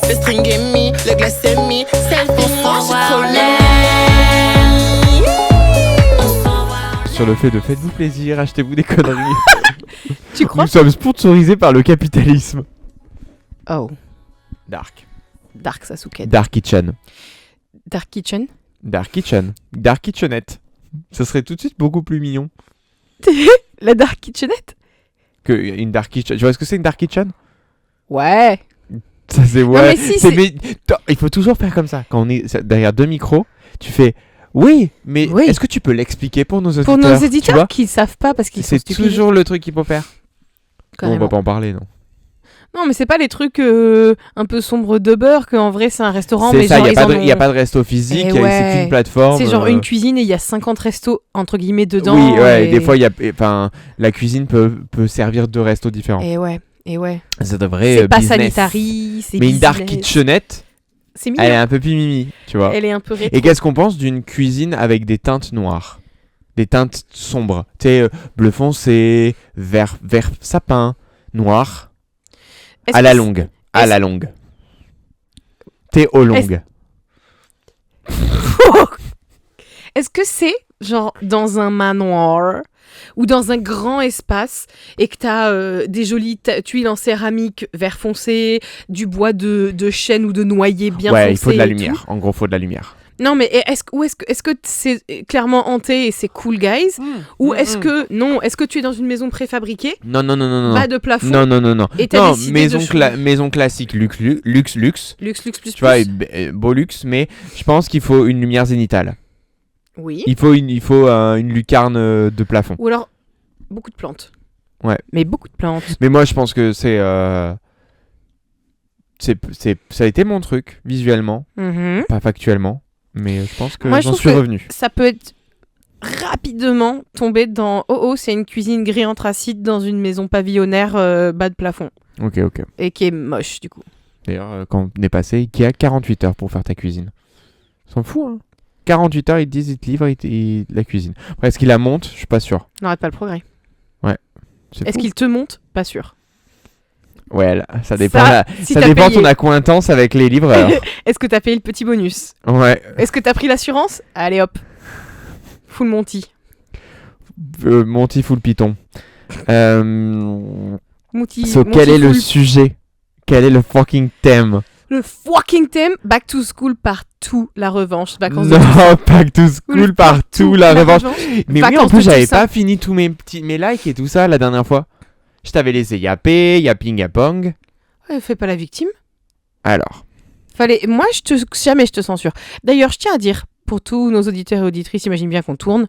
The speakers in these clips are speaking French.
Le string est mis, le glace est mis, c'est le fond, je connais. Sur le fait de faites-vous plaisir, achetez-vous des conneries. Tu crois? Nous sommes sponsorisés par le capitalisme. Oh, Dark. Dark Sasuke. Dark Kitchen. Dark Kitchen. Dark Kitchen. Dark Kitchenette. Ça serait tout de suite beaucoup plus mignon La Dark Kitchenette. que une Dark Kitchen. Tu vois ce que c'est une Dark Kitchen? Ouais. Ça c'est Non, ouais. mais si, C'est- mais- il faut toujours faire comme ça. Quand on est derrière deux micros, tu fais oui, mais Oui. est-ce que tu peux l'expliquer pour nos auditeurs? Pour nos tu éditeurs vois qui savent pas parce qu'ils sont C'est stupides. toujours le truc qu'il faut faire. Bon, on Carrément. va pas en parler, non. Non, mais c'est pas les trucs un peu sombres de beurre qu'en vrai c'est un restaurant. C'est mais ça, genre, il ils en n'y a ont- pas de resto physique, Eh c'est ouais. qu'une plateforme. C'est genre une cuisine et il y a 50 restos entre guillemets dedans. Oui, ouais, et... des fois, la cuisine peut servir de restos différents. Et ouais, Ça devrait C'est pas business. sanitary, c'est Mais une dark business. kitchenette, C'est mignon. elle est un peu mimimi, tu vois. Elle est un peu rétro. Et qu'est-ce qu'on pense d'une cuisine avec des teintes noires? Des teintes sombres. Tu sais, bleu foncé, vert sapin, noir, Est-ce à la que longue. À est-ce- la longue. Thé au longue. Est-ce que c'est genre dans un manoir ou dans un grand espace et que t'as des jolies tuiles en céramique vert foncé, du bois de chêne ou de noyer bien foncé? Ouais, il faut de la et lumière. En gros, il faut de la lumière. tout. Non, mais est-ce que c'est clairement hanté et c'est cool, guys? Ou est-ce que non? Est-ce que tu es dans une maison préfabriquée, Non, non, non, non, non. bas de plafond, Non. et t'as Non, décidé maison classique, luxe. luxe plus Tu vois, plus? beau luxe, mais je pense qu'il faut une lumière zénitale. Oui. Il faut une lucarne de plafond. Ou alors beaucoup de plantes. Ouais. Mais beaucoup de plantes. Mais moi, je pense que ça a été mon truc, visuellement, Mhm. pas factuellement, mais je pense que Moi, je j'en trouve suis que- revenu. Ça peut être rapidement tombé dans c'est une cuisine gris anthracite dans une maison pavillonnaire bas de plafond Ok. et qui est moche du coup. D'ailleurs, quand on est passé, il y a 48 heures pour faire ta cuisine. Ils s'en fout, hein. 48 heures, ils te disent, ils te livrent la cuisine. Après, est-ce qu'il la monte? Je suis pas sûr. N'arrête pas le progrès. C'est Est-ce fou. qu'il te monte? Pas sûr. Ouais, là, ça dépend. Ça, là. si Ça t'as dépend payé. ton accointance avec les livreurs. Est-ce que t'as payé le petit bonus? Ouais. Est-ce que t'as pris l'assurance? Allez hop. Full Monty. Monty full Python. Monty, So, Monty quel est le full. sujet? Quel est le fucking thème? Le fucking thème Back to School partout la revanche. Vacances de Non, Toussaint. back to school partout, la revanche. Mais oui, en Vacances plus, de j'avais Toussaint. pas fini tous mes likes et tout ça la dernière fois. Je t'avais laissé yapper, yapping, yapong. Ouais, fais pas la victime. Alors, Moi, jamais je te censure. D'ailleurs, je tiens à dire, pour tous nos auditeurs et auditrices, imagine bien qu'on tourne.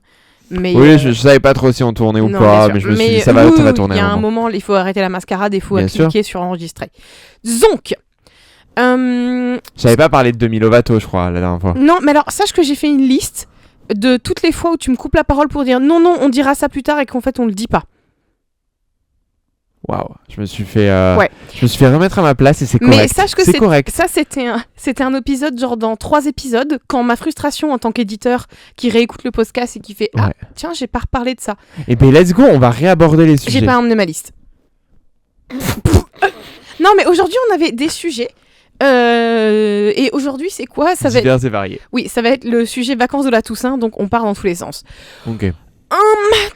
Mais, oui, je savais pas trop si on tournait ou non, pas, bien mais sûr. je me suis dit, Mais ça va nous, tourner. Il y a un un moment. moment, il faut arrêter la mascarade et il faut Bien cliquer sur enregistrer. Donc, J'avais pas parlé de Demi Lovato, je crois, la dernière fois. non, mais alors, sache que j'ai fait une liste de toutes les fois où tu me coupes la parole pour dire non, on dira ça plus tard et qu'en fait, on le dit pas. Waouh, je me suis fait remettre à ma place et c'est Mais correct. sache que c'est correct. ça, c'était un épisode, genre dans 3 épisodes, quand ma frustration en tant qu'éditeur qui réécoute le podcast et qui fait ah, Ouais. tiens, j'ai pas reparlé de ça. Et ben let's go, on va réaborder les sujets. J'ai pas emmené ma liste. Non, mais aujourd'hui, on avait des sujets. Et aujourd'hui, c'est quoi? Ça va être... divers et variés. Oui, ça va être le sujet vacances de la Toussaint, donc on part dans tous les sens. Ok.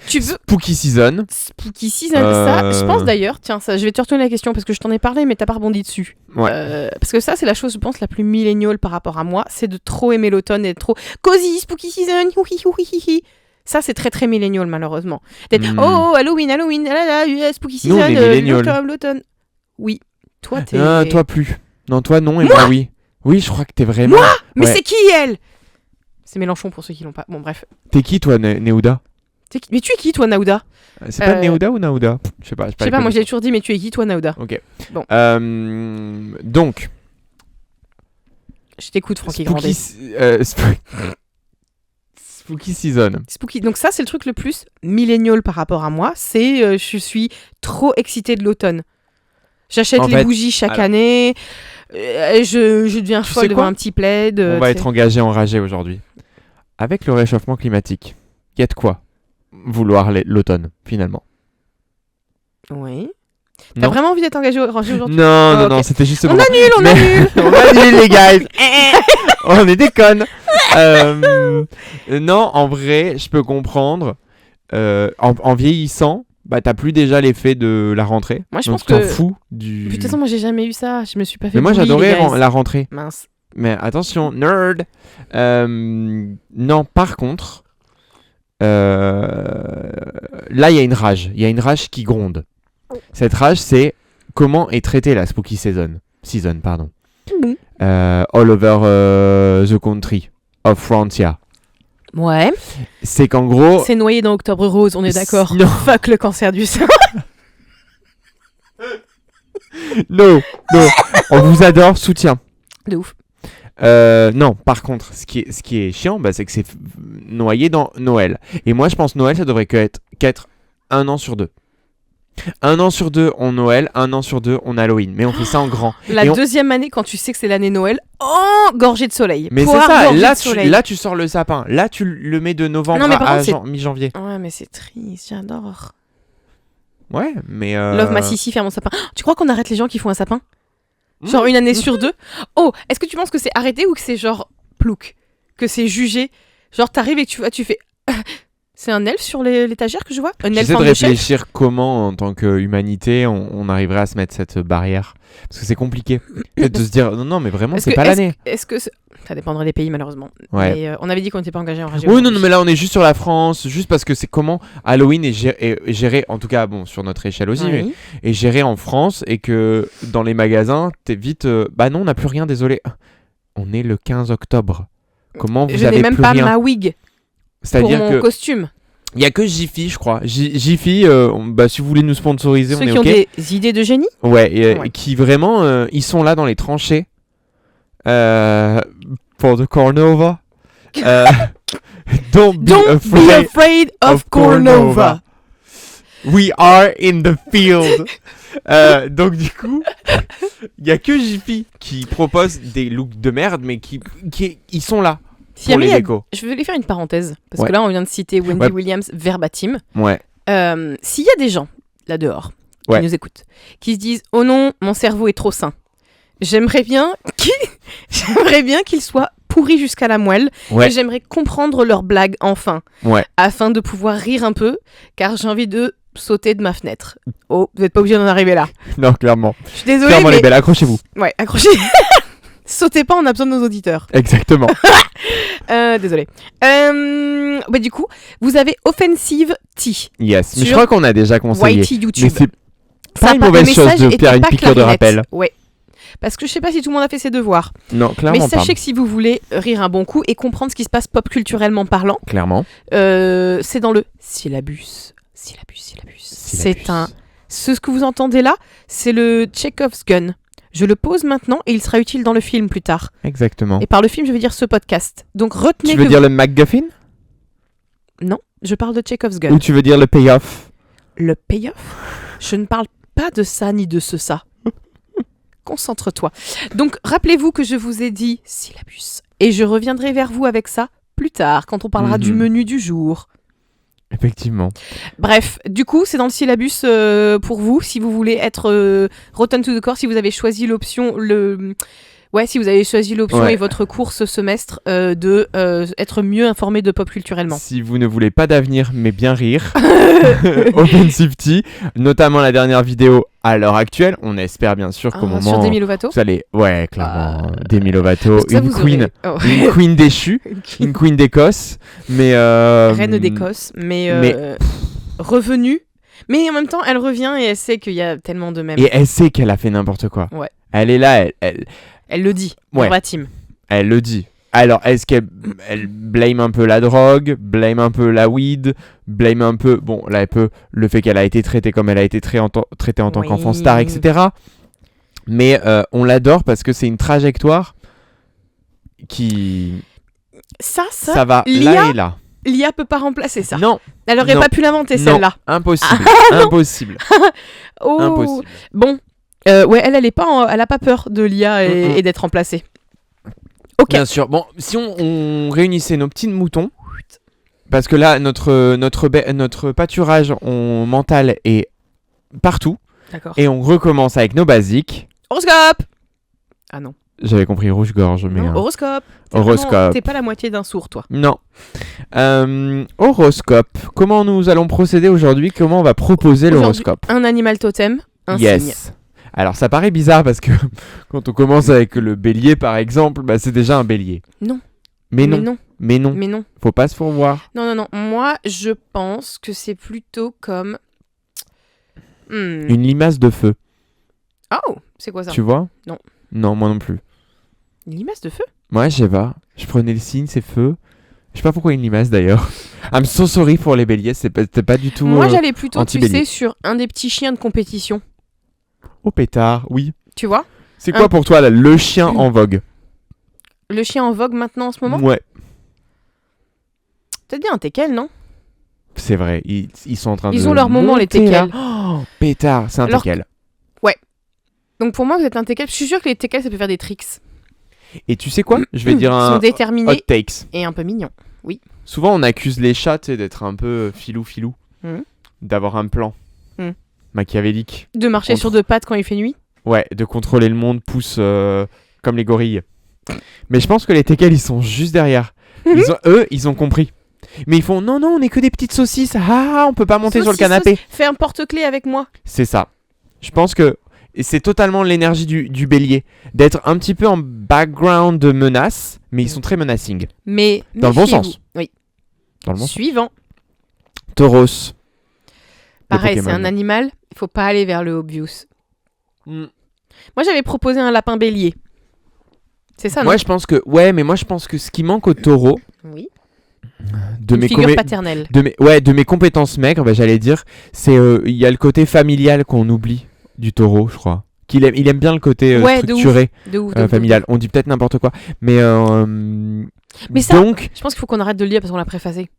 Tu veux Spooky season. Spooky Season, ça, je pense d'ailleurs, tiens, ça, je vais te retourner la question parce que je t'en ai parlé, mais t'as pas rebondi dessus. Ouais. Parce que ça, c'est la chose, je pense, la plus milléniale par rapport à moi, c'est de trop aimer l'automne et de trop cozy, Spooky Season, hi. Ça, c'est très très millénial, malheureusement. D'être oh, Halloween, ah là là, Spooky Nous, Season, on est millénial. l'automne. Oui, toi, t'es. Ah, toi plus. Non, toi non et moi oui. Oui, je crois que t'es vraiment. Moi Mais Ouais. c'est qui elle? C'est Mélenchon pour ceux qui l'ont pas. Bon, bref. T'es qui toi, Néouda? Mais tu es qui, toi, Naouda? C'est pas Néouda ou Naouda? Je sais pas. Je sais pas, moi j'ai toujours dit, mais tu es qui, toi, Naouda? Ok. Bon. Donc. Je t'écoute, Francky Grandet. Spooky season. Spooky. Donc ça, c'est le truc le plus millénial par rapport à moi. C'est je suis trop excitée de l'automne. J'achète En les fait, bougies chaque alors- année. Je deviens Tu folle sais devant quoi un petit plaid. On va tu sais. être engagé, enragé aujourd'hui. Avec le réchauffement climatique, il y a de quoi vouloir l'automne, finalement. Oui. T'as Non. vraiment envie d'être engagé rangé aujourd'hui? Non, non, ok. non, c'était juste On pour- annule, on annule. On annule, les guys. On est des connes. Non, en vrai, je peux comprendre. En vieillissant, bah t'as plus déjà l'effet de la rentrée. Moi, je donc pense tu t'en que- fous du. De toute façon, moi, j'ai jamais eu ça. Je me suis pas fait Mais moi bully, j'adorais les guys. la rentrée. Mince. Mais attention, nerd. Non, par contre, là il y a une rage. Il y a une rage qui gronde. Cette rage, c'est comment est traitée la spooky season. Pardon. Bon. All over the country of Francia. Ouais. C'est qu'en gros. C'est noyé dans Octobre Rose, on est d'accord. Non. Fuck le cancer du sein. Non, on vous adore, soutien. De ouf. Non, par contre, ce qui est chiant, bah, c'est que c'est noyé dans Noël. Et moi, je pense Noël, ça devrait qu'être 1 an sur 2. 1 an sur 2, on Noël, 1 an sur 2, on Halloween. Mais on fait ça en grand. La Et on- deuxième année, quand tu sais que c'est l'année Noël, gorgée de soleil. Mais c'est Poire ça, gorgée là de soleil. là, tu sors le sapin. Là, tu le mets de novembre Non, mais par à contre, c'est- mi-janvier. Ouais, mais c'est triste, j'adore. Ouais, mais. Love ma Sissi faire mon sapin. Tu crois qu'on arrête les gens qui font un sapin? Mmh. Genre une année sur 2? Oh, est-ce que tu penses que c'est arrêté ou que c'est genre plouc? Que c'est jugé? Genre t'arrives et tu fais... C'est un elfe sur l'étagère que je vois? Un elfe J'essaie en de échelle? réfléchir comment, en tant qu'humanité, on arriverait à se mettre cette barrière. Parce que c'est compliqué. Peut-être de se dire, non, mais vraiment, Est-ce c'est que- pas l'année. Est-ce que... Ça dépendrait des pays malheureusement. Ouais. Mais on avait dit qu'on n'était pas engagé en région. Oui, non, mais là, on est juste sur la France. Juste parce que c'est comment Halloween est géré, en tout cas, bon, sur notre échelle aussi, mais Oui. est géré en France. Et que dans les magasins, t'es vite. Bah non, on n'a plus rien, désolé. On est le 15 octobre. Comment vous Je avez n'ai même plus pas rien ma wig pour C'est-à-dire mon que. costume. Il y a que Jiffy, je crois. Jiffy, bah, si vous voulez nous sponsoriser, Ceux on est qui ont OK. des idées de génie. Ouais, et, Ouais. qui vraiment, ils sont là dans les tranchées pour the Cornova. Don't be Don't be afraid afraid of Cornova. We are in the field. Donc du coup, il y a que Jiffy qui propose des looks de merde, mais ils sont là Si pour jamais les il y a- décos. Je voulais faire une parenthèse, parce Ouais. que là on vient de citer Wendy Ouais. Williams verbatim. Ouais. S'il y a des gens là dehors Ouais. qui nous écoutent, qui se disent oh non, mon cerveau est trop sain, j'aimerais bien qu'il soit pourri jusqu'à la moelle, Ouais. et j'aimerais comprendre leurs blagues enfin, Ouais. afin de pouvoir rire un peu, car j'ai envie de sauter de ma fenêtre. Oh, vous n'êtes pas obligé d'en arriver là. Non, clairement. Je suis désolée, Clairement, mais les belles, accrochez-vous. ouais, accrochez. Sautez pas, on a besoin de nos auditeurs. Exactement. Désolée. Bah, du coup, vous avez Offensive Tea. Yes. Mais je Sur crois qu'on a déjà conseillé. YT YouTube. Mais c'est Ça pas a une le mauvaise chose message de était faire une pas piqûre de clarinette. rappel. Ouais. Parce que je sais pas si tout le monde a fait ses devoirs. Non, Mais clairement pas. sachez que si vous voulez rire un bon coup et comprendre ce qui se passe pop culturellement parlant, Clairement. c'est dans le syllabus. C'est un... Ce que vous entendez là, c'est le Chekhov's Gun. Je le pose maintenant et il sera utile dans le film plus tard. Exactement. Et par le film, je veux dire ce podcast. Donc retenez Tu veux que... dire le MacGuffin Non, je parle de Chekhov's Gun. ou tu veux dire le payoff? Le payoff? Je ne parle pas de ça ni de ce ça. Concentre-toi. Donc, rappelez-vous que je vous ai dit syllabus. Et je reviendrai vers vous avec ça plus tard, quand on parlera du menu du jour. Effectivement. Bref, du coup, c'est dans le syllabus pour vous, si vous voulez être rotten to the core, si vous avez choisi l'option... si vous avez choisi l'option Ouais. et votre cours ce semestre de être mieux informé de pop culturellement. Si vous ne voulez pas d'avenir mais bien rire, Offensive Tea, notamment la dernière vidéo à l'heure actuelle, on espère bien sûr qu'au moment Sur Demi Lovato. vous allez, ouais, clairement, Demi Lovato, Parce que ça, une vous queen, aurez- Oh. une queen déchue, une queen d'Écosse, mais Reine d'Écosse, mais revenue. Mais en même temps, elle revient et elle sait qu'il y a tellement de mèmes. et elle sait qu'elle a fait n'importe quoi. Ouais. Elle est là, elle Elle le dit, Ouais. verbatim. Elle le dit. Alors, est-ce qu'elle blâme un peu la drogue, blâme un peu la weed, blâme un peu, bon, là, elle peut, le fait qu'elle a été traitée comme elle a été traitée en tant Oui. qu'enfant star, etc. Mais on l'adore parce que c'est une trajectoire qui... Ça va là et là. L'IA peut pas remplacer ça. Non, Elle aurait non, pas pu l'inventer, non, celle-là. impossible, impossible, Oh. impossible. Bon, ouais, elle est pas, elle a pas peur de l'IA et d'être remplacée. Ok. Bien sûr. Bon, si on réunissait nos petits moutons, parce que là, notre pâturage mental est partout. D'accord. Et on recommence avec nos basiques. Horoscope. Ah non. J'avais compris rouge-gorge, mais... Non, horoscope. Horoscope. T'es pas la moitié d'un sourd, toi. Non. Horoscope. Comment nous allons procéder aujourd'hui? Comment on va proposer Aujourd'hui, l'horoscope? Un animal totem, un signe. Yes. Alors ça paraît bizarre parce que quand on commence avec le bélier par exemple, bah, c'est déjà un bélier. Non. Mais non. non. Mais non. Mais non. Faut pas se fourvoir. Non. Moi, je pense que c'est plutôt comme... Une limace de feu. Oh, c'est quoi ça? Tu vois? Non. Non, moi non plus. Une limace de feu? Moi, je sais pas. Je prenais le signe, c'est feu. Je sais pas pourquoi une limace d'ailleurs. I'm so sorry pour les béliers, c'était pas du tout. Moi, j'allais plutôt, tu anti-bélier. sais, sur un des petits chiens de compétition. Oh pétard, oui. Tu vois? C'est quoi pour toi là, le chien en vogue? Le chien en vogue maintenant en ce moment? Ouais, Peut-être bien un teckel, non? c'est vrai. Ils sont en train de. Ils ont leur moment, les monter, là. teckels. Oh, pétard, c'est un Alors- teckel. Donc pour moi, vous êtes un teckel. Je suis sûre que les teckels, ça peut faire des tricks. Et tu sais quoi? Je vais dire Ils un sont hot déterminés takes. et un peu mignons. Souvent, on accuse les chats tu sais, d'être un peu filou, Mhm. d'avoir un plan Mhm. machiavélique. De marcher Contre- sur deux pattes quand il fait nuit. Ouais, de contrôler le monde pousse comme les gorilles. Mais je pense que les teckels, ils sont juste derrière. Ils ont compris. Mais ils font non, on est que des petites saucisses. Ah, on peut pas monter sur le Saucisse, canapé. Fais un porte-clés avec moi. C'est ça. Je pense que c'est totalement l'énergie du bélier. D'être un petit peu en background de menace, mais ils sont très menacing. Mais Dans le bon méfiez-vous. sens. Oui. Dans le bon sens. Suivant. Tauros. Pareil, Les c'est Pokémon. un animal. Il faut pas aller vers le obvious. Mm. Moi, j'avais proposé un lapin bélier. C'est ça, Moi, non? je pense que mais moi je pense que ce qui manque au taureau Oui. de Une mes figure comé- paternelle. de mes compétences maigres, bah, j'allais dire, c'est il y a le côté familial qu'on oublie du taureau, je crois. Il aime bien le côté Ouais, de structuré, De ouf. de ouf. familial. On dit peut-être n'importe quoi, mais Mais ça, donc je pense qu'il faut qu'on arrête de le dire parce qu'on l'a préfacé.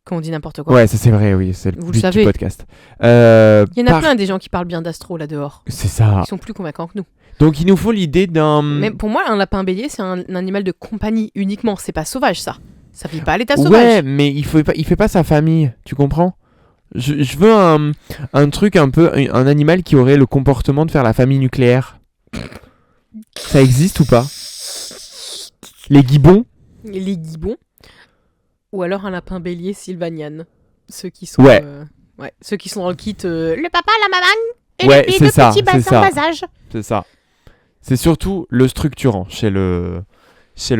Quand on dit n'importe quoi. ouais, ça c'est vrai, oui, c'est le Vous le but savez. du podcast. Il y en a plein des gens qui parlent bien d'astro là dehors. C'est ça. Ils sont plus convaincants que nous. Donc il nous faut l'idée d'un. Mais pour moi, un lapin bélier, c'est un animal de compagnie uniquement. C'est pas sauvage, ça. Ça vit pas à l'état Ouais, sauvage. mais il fait pas sa famille, tu comprends? Je veux un truc un peu, un animal qui aurait le comportement de faire la famille nucléaire. Ça existe ou pas? Les gibbons? Les gibbons. Ou alors un lapin bélier sylvanian. Ceux qui sont, Ouais. ceux qui sont dans le kit. Le papa, la maman et Ouais, les c'est deux ça, petits c'est ça. bassins bas âge. C'est ça. C'est surtout le structurant chez le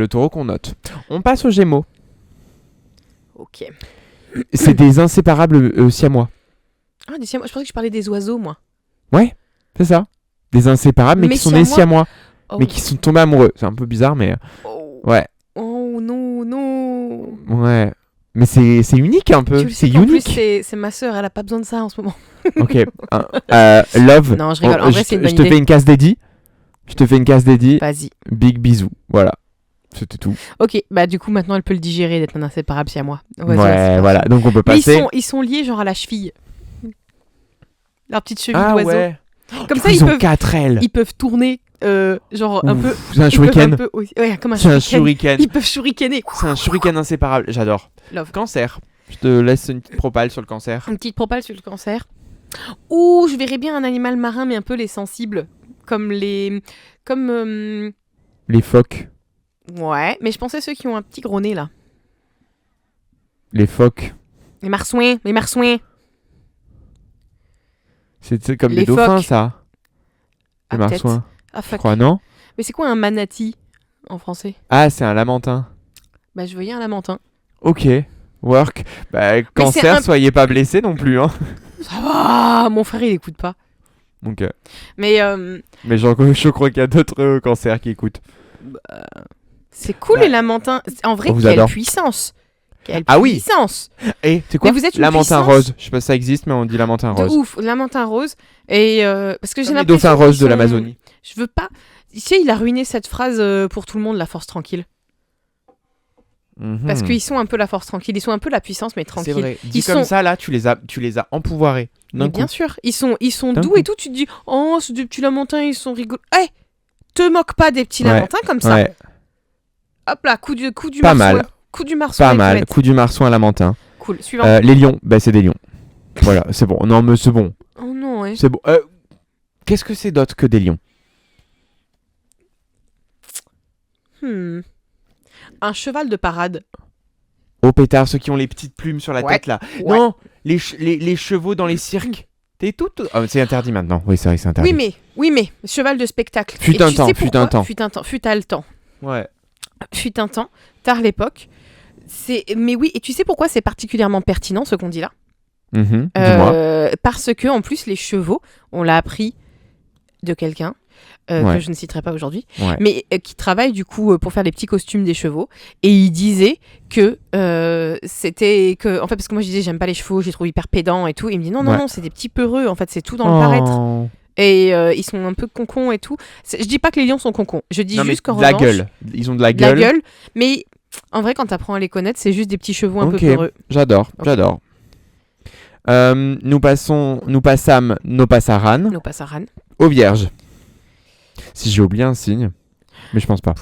taureau qu'on note. On passe aux gémeaux. Ok. C'est des inséparables siamois. Ah, des siamois. Je pensais que je parlais des oiseaux, moi. Ouais, c'est ça. Des inséparables, mais Mais qui sont des siamois. siamois. Oh. Mais qui sont tombés amoureux. C'est un peu bizarre, mais Oh. ouais. Oh non. Ouais. Mais c'est unique un peu. Tu le sais C'est qu'en plus, unique. c'est ma sœur, elle a pas besoin de ça en ce moment. Ok. Love. Non, je rigole. En vrai, c'est une bonne je te idée. fais une case dédiée. Je te fais une case dédiée. Vas-y. Big bisous. Voilà. C'était tout. Ok, bah du coup, maintenant, elle peut le digérer d'être un inséparable siamois. Ouais, Vas-y, voilà. Donc on peut Mais passer. ils sont liés genre à la cheville. Leur petite cheville Ah d'oiseau. ouais. Comme Du ça, coup, ils ont 4 ailes. ils peuvent tourner genre un Ouf, peu. C'est un ils peuvent shuriken. un peu aussi- Ouais, comme un C'est un shuriken. shuriken. Ils peuvent shurikener. C'est un shuriken inséparable. J'adore. Love. Cancer. Je te laisse une petite propale sur le cancer. Une petite propale sur le cancer. Ou je verrais bien un animal marin, mais un peu les sensibles. Comme les. Comme. Les phoques. Ouais, mais je pensais ceux qui ont un petit gros nez là. Les phoques. Les marsouins. Les marsouins. C'est comme Les des dauphins, phoques. ça. Ah, Les peut-être. marsouins. Ah, Je fuck. crois, non? Mais c'est quoi un manatee en français? Ah, c'est un lamentin. Bah, je voyais un lamentin. Ok. Work. Bah, c'est cancer, un- soyez pas blessés non plus, hein. Ça va, mon frère il écoute pas. Donc, Mais mais je crois qu'il y a d'autres cancers qui écoutent. c'est cool Bah, les lamentins. En vrai, on vous quelle adore. puissance. Quelle Ah oui. puissance. Et tu sais quoi? Mais vous êtes une Lamentin puissance. rose. Je sais pas si ça existe, mais on dit lamentin De rose. ouf, lamentin rose. Et parce que j'ai Comme les l'impression dauphins roses qu'ils de sont- l'Amazonie. Je veux pas. Tu sais, il a ruiné cette phrase pour tout le monde, la force tranquille. Parce qu'ils sont un peu la force tranquille. Ils sont un peu la puissance, mais C'est tranquille. vrai. Dit Ils comme sont- ça, là, tu les as empouvoirés. Mais D'un bien coup. sûr, ils sont D'un doux coup. et tout. Tu te dis, oh, c'est des petits lamentins, ils sont rigolos. Eh, te moque pas des petits Ouais. lamentins comme ça. Ouais, Hop là, coup du Pas marsouin. mal. Coup du marsouin. pas et mal. Colette. Coup du marsouin à lamentin. Cool. Suivant. Les lions, bah c'est des lions. Voilà, c'est bon. Non, mais c'est bon. Oh non, ouais. C'est bon. Qu'est-ce que c'est d'autre que des lions? Un cheval de parade. Oh pétard, ceux qui ont les petites plumes sur la Ouais. tête là. Ouais. Non, les chevaux dans les cirques. T'es tout. Ah, c'est interdit maintenant. Oui, c'est vrai, c'est interdit. Oui mais, cheval de spectacle. Fut Et un tu temps, sais fut pourquoi un temps. Fut un temps. Ouais. Fut un temps, tard l'époque. Mais oui, et tu sais pourquoi c'est particulièrement pertinent ce qu'on dit là? Dis-moi. Parce que en plus les chevaux, on l'a appris de quelqu'un Ouais. que je ne citerai pas aujourd'hui, Ouais. mais qui travaille du coup pour faire les petits costumes des chevaux, et il disait que c'était que en fait, parce que moi je disais j'aime pas les chevaux, je les trouve hyper pédants et tout, et il me dit non Ouais. c'est des petits peureux, en fait c'est tout dans le paraître, Oh. et ils sont un peu concons et tout. Je dis pas que les lions sont concons, je dis Non, mais juste qu'en de la revanche, gueule. Ils ont de la de la gueule. gueule, mais en vrai quand t'apprends à les connaître c'est juste des petits chevaux un peu Ok. peureux. J'adore. Ok. J'adore. Nous passâmes nos passaran Nos passaran. aux vierges. Si j'ai oublié un signe, mais je pense pas.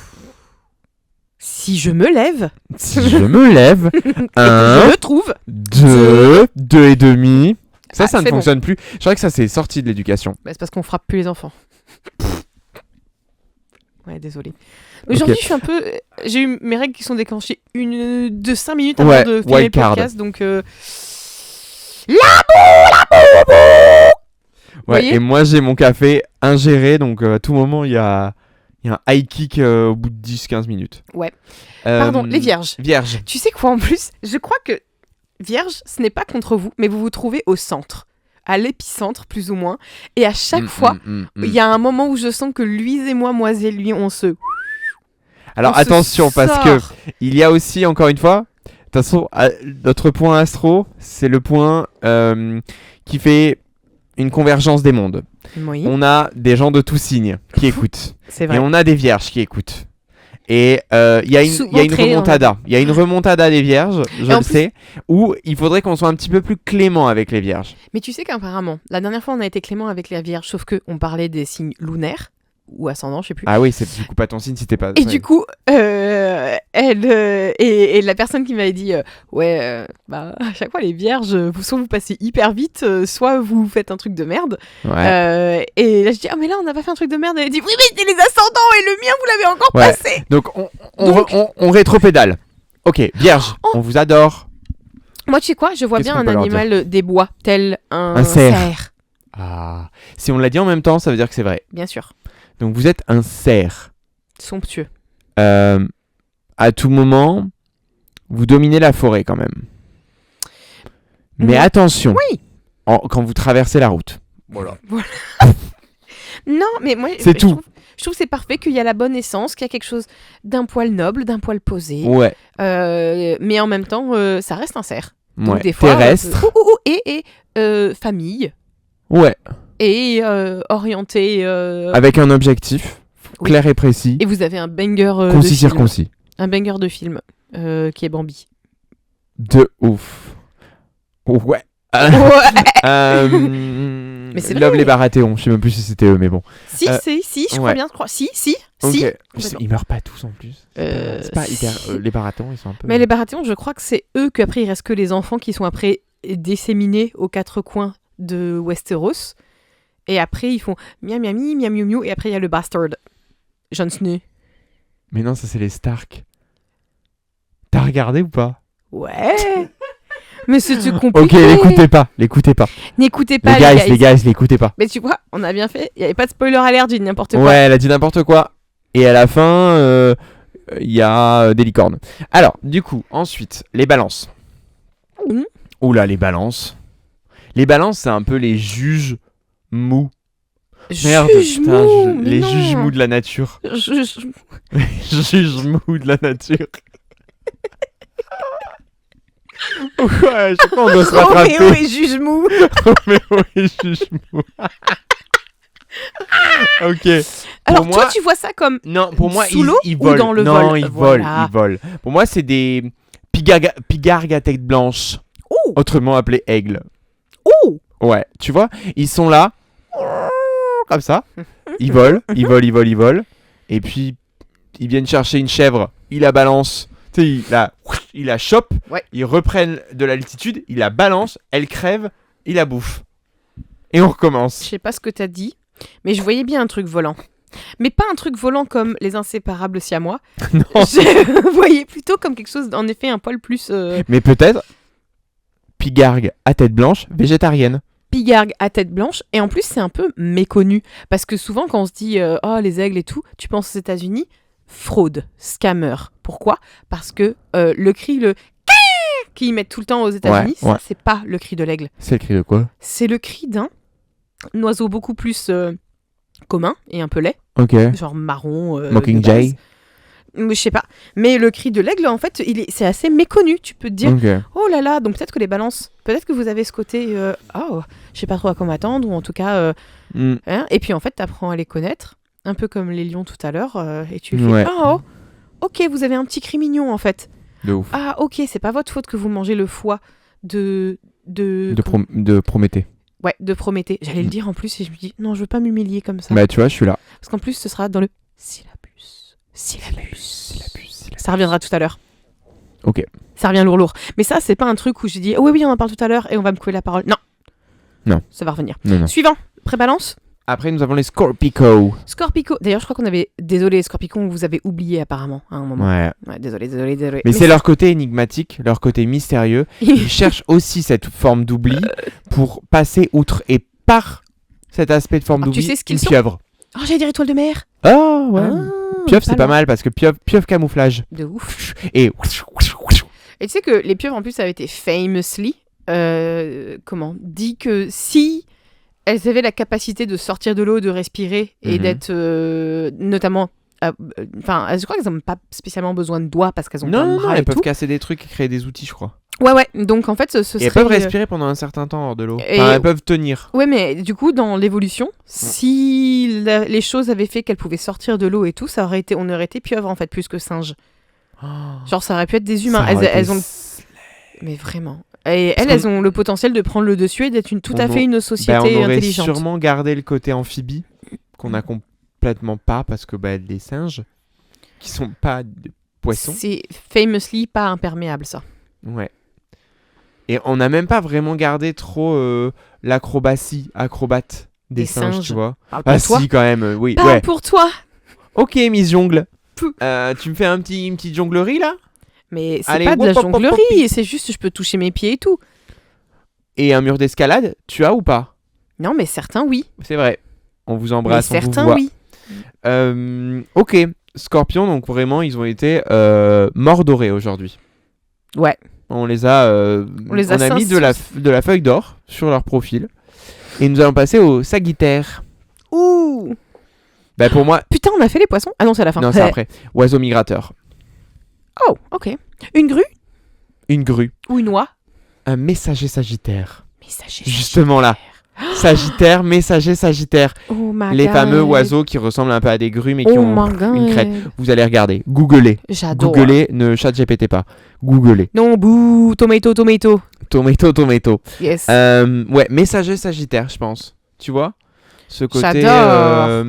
Si je me lève, Si je me lève, je 1, le trouve. 2, 2 et demi. Ça Ah, ne c'est bon. fonctionne plus. Je crois que ça c'est sorti de l'éducation. Bah, c'est parce qu'on frappe plus les enfants. Ouais, désolé. Aujourd'hui, je suis un peu. J'ai eu mes règles qui sont déclenchées de 5 minutes avant Ouais, de filmer le wildcard. podcast, donc. Ouais, voyez et moi j'ai mon café ingéré, donc à tout moment il y a un high kick au bout de 10-15 minutes. Ouais. Pardon, les vierges. Vierges. Tu sais quoi en plus? Je crois que vierge, ce n'est pas contre vous, mais vous vous trouvez au centre, à l'épicentre plus ou moins, et à chaque fois, il y a un moment où je sens que Louise et moi et lui, on se. Alors on se attention, parce que sort. il y a aussi, encore une fois, de toute façon, notre point astro, c'est le point qui fait une convergence des mondes. Oui, On a des gens de tous signes qui écoutent, c'est et vrai. on a des vierges qui écoutent. Et il y a Souvent une très, remontada. Il y a une remontada des vierges, je en le plus- sais, où il faudrait qu'on soit un petit peu plus clément avec les vierges. Mais tu sais qu'apparemment, la dernière fois, on a été clément avec la Vierge, sauf qu'on parlait des signes lunaires, ou ascendants, je sais plus. Ah oui, c'est du coup pas ton signe si t'es pas... Et ouais. du coup, et la personne qui m'avait dit, bah, à chaque fois, les vierges, soit vous passez hyper vite, soit vous faites un truc de merde. Ouais. Et là, je dis, ah, mais là, on n'a pas fait un truc de merde. Elle dit, oui, mais c'est les ascendants, et le mien, vous l'avez encore Ouais. passé. Donc Donc- on rétropédale. Ok, vierge, Oh. on vous adore. Moi, tu sais quoi, je vois Qu'est-ce bien qu'on un peut leur animal des bois, tel Un cerf. Ah, si on l'a dit en même temps, ça veut dire que c'est vrai. Bien sûr. Donc vous êtes un cerf. Somptueux. À tout moment, vous dominez la forêt quand même. Mais Oui. attention, Oui. quand vous traversez la route. Voilà. Non, mais moi, C'est je tout. je trouve que c'est parfait, qu'il y a la bonne essence, qu'il y a quelque chose d'un poil noble, d'un poil posé. Ouais. Mais en même temps, ça reste un cerf. Donc Ouais. des fois, Terrestre. et famille. Ouais. Et orienté. Avec un objectif Oui. clair et précis, Et vous avez un banger de concis film. circoncis. Un banger de film qui est Bambi. De ouf. Ouais. Mais c'est vrai. Love les Baratheons, je sais même plus si c'était eux, mais bon. Si, si, je crois ouais. bien, je crois. Si. Ok. complètement. Ils meurent pas tous en plus. C'est pas hyper. si. Les Baratheons, ils sont un peu. Mais les Baratheons, je crois que c'est eux qu'après il reste que les enfants qui sont après disséminés aux quatre coins de Westeros. Et après ils font miam miam miam miam miam miam, et après il y a le bastard. Jon Snow. Mais non, ça c'est les Stark. T'as regardé ou pas? Ouais. Mais c'était compliqué. Ok, l'écoutez pas. N'écoutez pas Les guys, l'écoutez pas. Mais tu vois, on a bien fait. Il y avait pas de spoiler alert, j'ai dit n'importe quoi. Ouais, elle a dit n'importe quoi. Et à la fin, il y a des licornes. Alors, du coup, ensuite, les balances. Mhm. Oula, les balances. Les balances, c'est un peu les juges mous. Merde, Juge putain, mou, mais les non. juges mous de la nature. Juges mous de la nature. Ouais, je sais pas, on doit se rattraper. Roméo et juge mou. Roméo et juges mous. Ok. Alors Pour toi, moi- tu vois ça comme Non, pour moi, Sous l'eau ils ou volent. dans le non, vol ils Voilà. volent. Pour moi, c'est des pigargues à tête blanche, Oh, autrement appelés aigles. oh. Ouais, tu vois, ils sont là, comme ça. Ils volent. Et puis, ils viennent chercher une chèvre, ils la balancent. Tu sais, ils la chopent, Ouais. ils reprennent de l'altitude, ils la balancent, elle crève, ils la bouffent. Et on Je recommence. sais pas ce que t'as dit, Mais je voyais bien un truc volant. Mais pas un truc volant comme les inséparables siamois. Non. Je voyais plutôt comme quelque chose, en effet, un poil plus Mais peut-être pigargue à tête blanche, végétarienne. pigargue à tête blanche. Et en plus, c'est un peu méconnu. Parce que souvent, quand on se dit oh, les aigles et tout, tu penses aux États-Unis, fraude, scammer. Pourquoi ? Parce que le cri, le qu'ils mettent tout le temps aux États-Unis, Ouais. ça, c'est pas le cri de l'aigle. C'est le cri de quoi ? C'est le cri d'un oiseau beaucoup plus commun et un peu laid, Ok. genre marron. de Mockingjay. base. Je sais pas. Mais le cri de l'aigle, en fait, c'est assez méconnu. Tu peux te dire, Ok. oh là là, donc peut-être que les balances, peut-être que vous avez ce côté, oh, je sais pas trop à quoi m'attendre, ou en tout cas, Hmm. hein. Et puis en fait, t'apprends à les connaître, un peu comme les lions tout à l'heure, et tu fais, Ouais. oh, ok, vous avez un petit cri mignon en fait. De ouf. Ah, ok, c'est pas votre faute que vous mangez le foie de De Prométhée. Ouais, de Prométhée. J'allais le dire en plus et je me dis, non, je veux pas m'humilier comme ça. Bah tu vois, je suis là. Parce qu'en plus, ce sera dans le syllabus. Ça reviendra tout à l'heure. Ok. Ça revient lourd. Mais ça, c'est pas un truc où je dis, oh, oui, on en parle tout à l'heure et on va me couper la parole. Non. Non. Ça va revenir. Non. Suivant. Prébalance. Après, nous avons les Scorpico. Scorpico. D'ailleurs, je crois qu'on avait. Désolé, Scorpico, on vous avait oublié apparemment à un moment. Ouais. Ouais, désolé. Mais c'est leur côté énigmatique, leur côté mystérieux. Ils cherchent aussi cette forme d'oubli pour passer outre. Et par cet aspect de forme Ah, tu d'oubli, sais ce qu'ils une sont pieuvre. Oh, j'allais dire étoile de mer. Ah ouais. Ah, Pieuvre, c'est pas loin. mal parce que pieuvre camouflage. De ouf. Et Et tu sais que les pieuvres, en plus, avaient été famously dit que si elles avaient la capacité de sortir de l'eau, de respirer et Mhm. d'être notamment. Enfin, je crois qu'elles n'ont pas spécialement besoin de doigts parce qu'elles ont plein de non, bras et elles peuvent tout. casser des trucs et créer des outils, je crois. Ouais. Donc en fait, ce Et serait. elles peuvent respirer pendant un certain temps hors de l'eau. Et- Enfin, elles peuvent tenir. Ouais, mais du coup, dans l'évolution, si les choses avaient fait qu'elles pouvaient sortir de l'eau et tout, on aurait été pieuvres en fait, plus que singes. Genre, ça aurait pu être des humains. Ça aurait été Elles ont. Mais vraiment. Et elles ont le potentiel de prendre le dessus et d'être tout à fait une société on aurait intelligente. sûrement gardé le côté amphibie qu'on a complètement pas parce que les singes qui sont pas de poissons. C'est famously pas imperméable, ça. Ouais. Et on n'a même pas vraiment gardé trop l'acrobatie acrobate des Des singes, singes. tu vois. Parle pour Ah toi. si quand même, oui. Parle Ouais. pour toi. Ok, Miss Jongle. Pou. Tu me fais une petite jonglerie là? Mais c'est Allez, pas de la wop, wop, wop, jonglerie, c'est juste je peux toucher mes pieds et tout. Et un mur d'escalade, tu as ou pas? Non, mais certains oui. C'est vrai. On vous Mais embrasse, on vous certains voit. oui. Ok, Scorpion, donc vraiment, ils ont été mordorés aujourd'hui. Ouais. On les a, On les a mis de la feuille d'or sur leur profil. Et nous allons passer au Sagittaire. Ouh. Pour moi, Putain, on a fait les poissons. Ah non, c'est à la fin. non, c'est après. Oiseau migrateur. Oh, ok. Une grue Une grue. ou une oie. Un messager Sagittaire. Messager. Justement là. Sagittaire, messager Sagittaire. Oh my Les God. fameux oiseaux qui ressemblent un peu à des grues mais qui Oh ont my God. une crête. Vous allez regarder. Googlez. J'adore. Googlez, ne chat GPT pas. Googlez. Non, bouh, tomato. Tomato. Yes. Ouais, messager Sagittaire, je pense. Tu vois? Ce côté J'adore.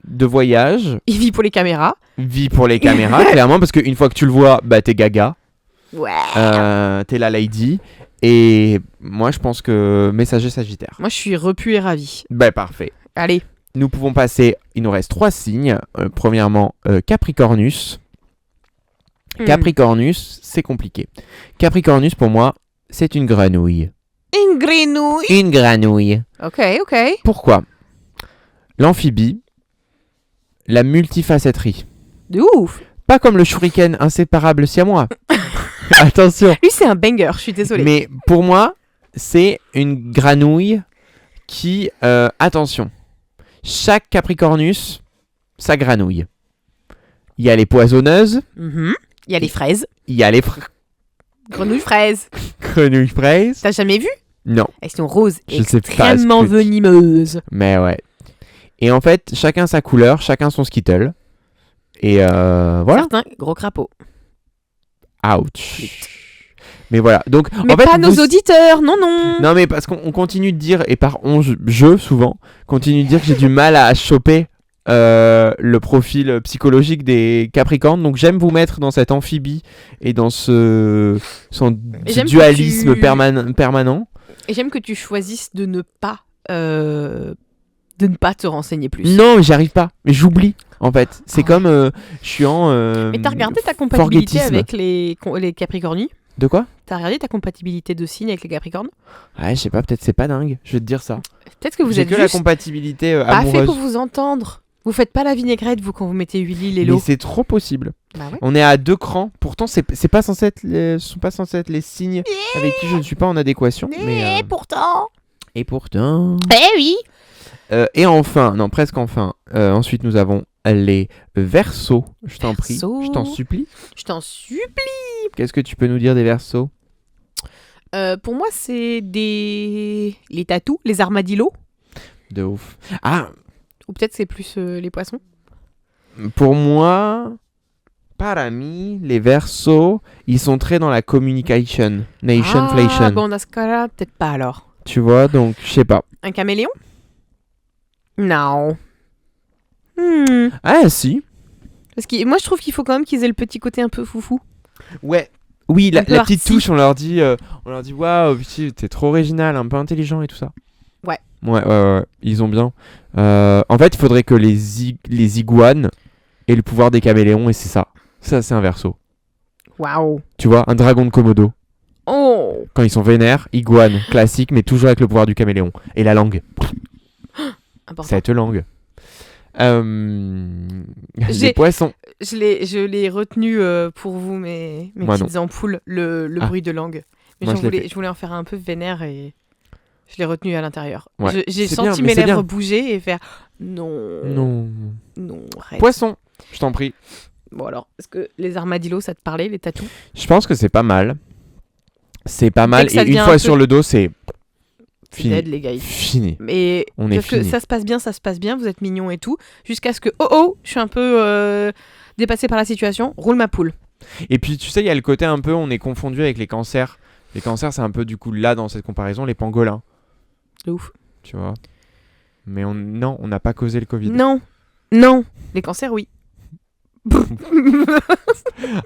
de voyage, Il vit pour les caméras. vie pour les caméras, clairement, parce qu'une fois que tu le vois, t'es gaga, Ouais. t'es la lady. Et moi, je pense que messager Sagittaire. Moi, je suis repu et ravi. Parfait. Allez. Nous pouvons passer, il nous reste 3 signes. Premièrement, Capricornus. Capricornus, c'est compliqué. Capricornus, pour moi, c'est une grenouille. Une grenouille. Une grenouille. Ok. Pourquoi? L'amphibie, la multifacetterie. De ouf. Pas comme le shuriken inséparable siamois. Attention. Lui, c'est un banger, je suis désolée. Mais pour moi, c'est une granouille qui... attention. Chaque Capricornus, sa granouille. Il y a les poisonneuses, Mhm. Il y a les fraises. il y a les Grenouilles fraises. grenouilles fraises. T'as jamais vu? Non, Elles sont roses, Je sais pas extrêmement ce que tu- venimeuses. mais ouais. Et en fait, chacun sa couleur, chacun son skittle. Et voilà. Certains, gros crapauds. Ouch. Mais voilà. Donc, Mais en fait, pas nos vous- auditeurs, non. Non, mais parce qu'on continue de dire, et par je souvent, continue de dire que j'ai du mal à choper le profil psychologique des Capricornes. Donc j'aime vous mettre dans cette amphibie et dans ce j'aime que dualisme tu- permanent. Et j'aime que tu choisisses de ne pas de ne pas te renseigner plus. Non, mais j'y arrive pas. Mais j'oublie, en fait. C'est Ah. comme... je suis en... Mais t'as regardé ta compatibilité forgettisme. avec les Capricornus? De quoi? T'as regardé ta compatibilité de signe avec les Capricornes? Ouais, je sais pas, peut-être c'est pas dingue. Je vais te dire ça. Peut-être que vous J'ai êtes que la juste compatibilité pas fait amoureuse. pour vous entendre. Vous faites pas la vinaigrette, vous, quand vous mettez huile et Mais l'eau. c'est trop possible. Bah ouais. On est à 2 crans. Pourtant, c'est pas censé être ce sont pas censés être les signes avec qui je ne suis pas en adéquation. Mais, pourtant. et pourtant... Eh oui. et enfin, non, presque enfin. Ensuite, nous avons les Verseaux. Je t'en prie. Verseaux. Je t'en supplie. Je t'en supplie. Qu'est-ce que tu peux nous dire des Verseaux? Pour moi, c'est les tatous, les armadillos. De ouf. Ah, Ou peut-être c'est plus les poissons. pour moi, para mí, les Verseaux, ils sont très dans la communication. Nation. Ah, bon, dans ce cas-là, peut-être pas alors. Tu vois, donc, je sais pas. Un caméléon? Non. Ah, si. Parce que moi, je trouve qu'il faut quand même qu'ils aient le petit côté un peu foufou. Ouais. Oui, Un peu la petite artsy. touche, on leur dit waouh, putain, t'es trop original, un peu intelligent et tout ça. Ouais. Ouais, ils ont bien. En fait, il faudrait que les iguanes aient le pouvoir des caméléons et c'est ça. Ça, c'est un Verseau. Waouh. Tu vois, un dragon de Komodo. Oh. Quand ils sont vénères, iguane, classique, mais toujours avec le pouvoir du caméléon. Et la langue. Important. Cette langue. Les J'ai- poissons. Je l'ai retenu pour vous, mes Moi, petites ampoules, le Ah. bruit de langue. Mais Moi, je l'ai je voulais en faire un peu vénère et je l'ai retenu à l'intérieur. Ouais. J'ai C'est senti bien, mais mes c'est lèvres bien. bouger et faire non. Non. Arrête. Poisson, je t'en prie. Bon alors, est-ce que les armadillos, ça te parlait, les tatous? Je pense que c'est pas mal. C'est pas Dès mal. que ça Et une devient un fois peu- sur le dos, c'est C'est fini. dead, les gars. Fini. Mais On est parce que fini. ça se passe bien, vous êtes mignons et tout, jusqu'à ce que je suis un peu dépassée par la situation, roule ma poule. Et puis, tu sais, il y a le côté un peu, on est confondu avec les cancers. Les cancers, c'est un peu, du coup, là, dans cette comparaison, les pangolins. De ouf. Tu vois. Mais non, on n'a pas causé le Covid. Non, les cancers, oui.